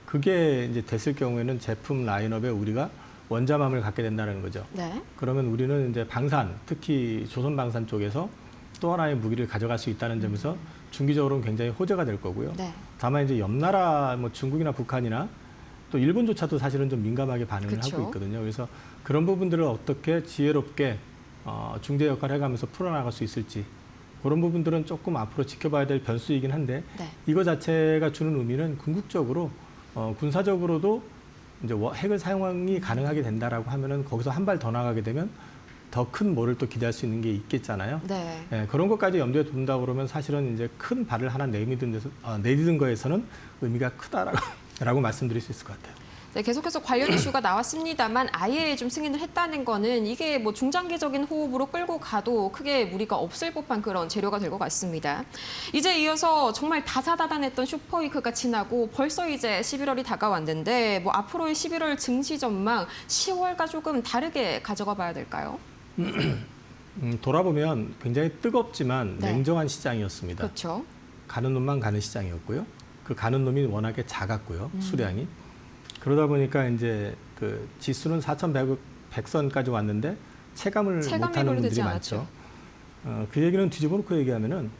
그게 이제 됐을 경우에는 제품 라인업에 우리가 원자맘을 갖게 된다는 거죠. 네. 그러면 우리는 이제 방산, 특히 조선 방산 쪽에서 또 하나의 무기를 가져갈 수 있다는 점에서 중기적으로는 굉장히 호재가 될 거고요. 네. 다만 이제 옆나라 뭐 중국이나 북한이나 또 일본조차도 사실은 좀 민감하게 반응을 그쵸. 하고 있거든요. 그래서 그런 부분들을 어떻게 지혜롭게 중재 역할을 해가면서 풀어나갈 수 있을지 그런 부분들은 조금 앞으로 지켜봐야 될 변수이긴 한데 네. 이거 자체가 주는 의미는 궁극적으로 군사적으로도 이제 핵을 사용이 가능하게 된다라고 하면은 거기서 한 발 더 나가게 되면 더 큰 뭐를 또 기대할 수 있는 게 있겠잖아요. 네. 예, 그런 것까지 염두에 둔다 그러면 사실은 이제 큰 발을 하나 내딛은 거에서는 의미가 크다라고 말씀드릴 수 있을 것 같아요. 네, 계속해서 관련 이슈가 나왔습니다만 아예 좀 승인을 했다는 거는 이게 뭐 중장기적인 호흡으로 끌고 가도 크게 무리가 없을 법한 그런 재료가 될 것 같습니다. 이제 이어서 정말 다사다난했던 슈퍼위크가 지나고 벌써 이제 11월이 다가왔는데 뭐 앞으로의 11월 증시 전망 10월과 조금 다르게 가져가 봐야 될까요? 돌아보면 굉장히 뜨겁지만 네. 냉정한 시장이었습니다. 그렇죠. 가는 놈만 가는 시장이었고요. 그 가는 놈이 워낙에 작았고요. 수량이. 그러다 보니까 이제 그 지수는 4,100선까지 왔는데 체감을 체감이 못하는 별로 분들이 되지 많죠. 그 얘기는 뒤집어 놓고 얘기하면은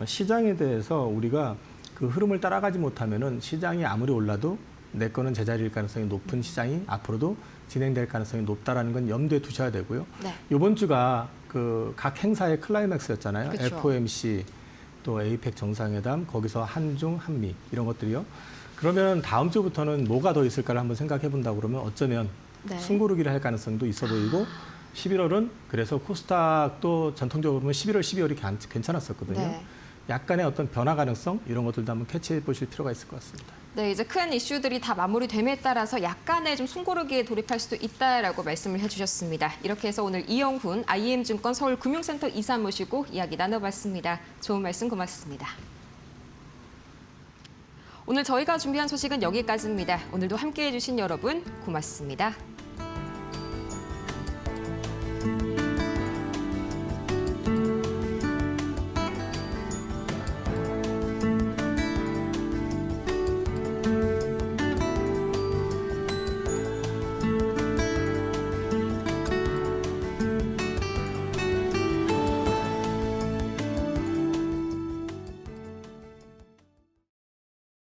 시장에 대해서 우리가 그 흐름을 따라가지 못하면은 시장이 아무리 올라도 내 거는 제자리일 가능성이 높은 시장이 앞으로도 진행될 가능성이 높다라는 건 염두에 두셔야 되고요. 네. 이번 주가 그 각 행사의 클라이맥스였잖아요. 그쵸. FOMC 또 에이펙 정상회담 거기서 한중 한미 이런 것들이요. 그러면 다음 주부터는 뭐가 더 있을까를 한번 생각해 본다고 그러면 어쩌면 네. 숨고르기를 할 가능성도 있어 보이고 11월은 그래서 코스닥도 전통적으로 보면 11월, 12월이 괜찮았었거든요. 네. 약간의 어떤 변화 가능성 이런 것들도 한번 캐치해 보실 필요가 있을 것 같습니다. 네, 이제 큰 이슈들이 다 마무리됨에 따라서 약간의 좀 숨고르기에 돌입할 수도 있다라고 말씀을 해주셨습니다. 이렇게 해서 오늘 이영훈 IM증권 서울금융센터 이사 모시고 이야기 나눠봤습니다. 좋은 말씀 고맙습니다. 오늘 저희가 준비한 소식은 여기까지입니다. 오늘도 함께해 주신 여러분 고맙습니다.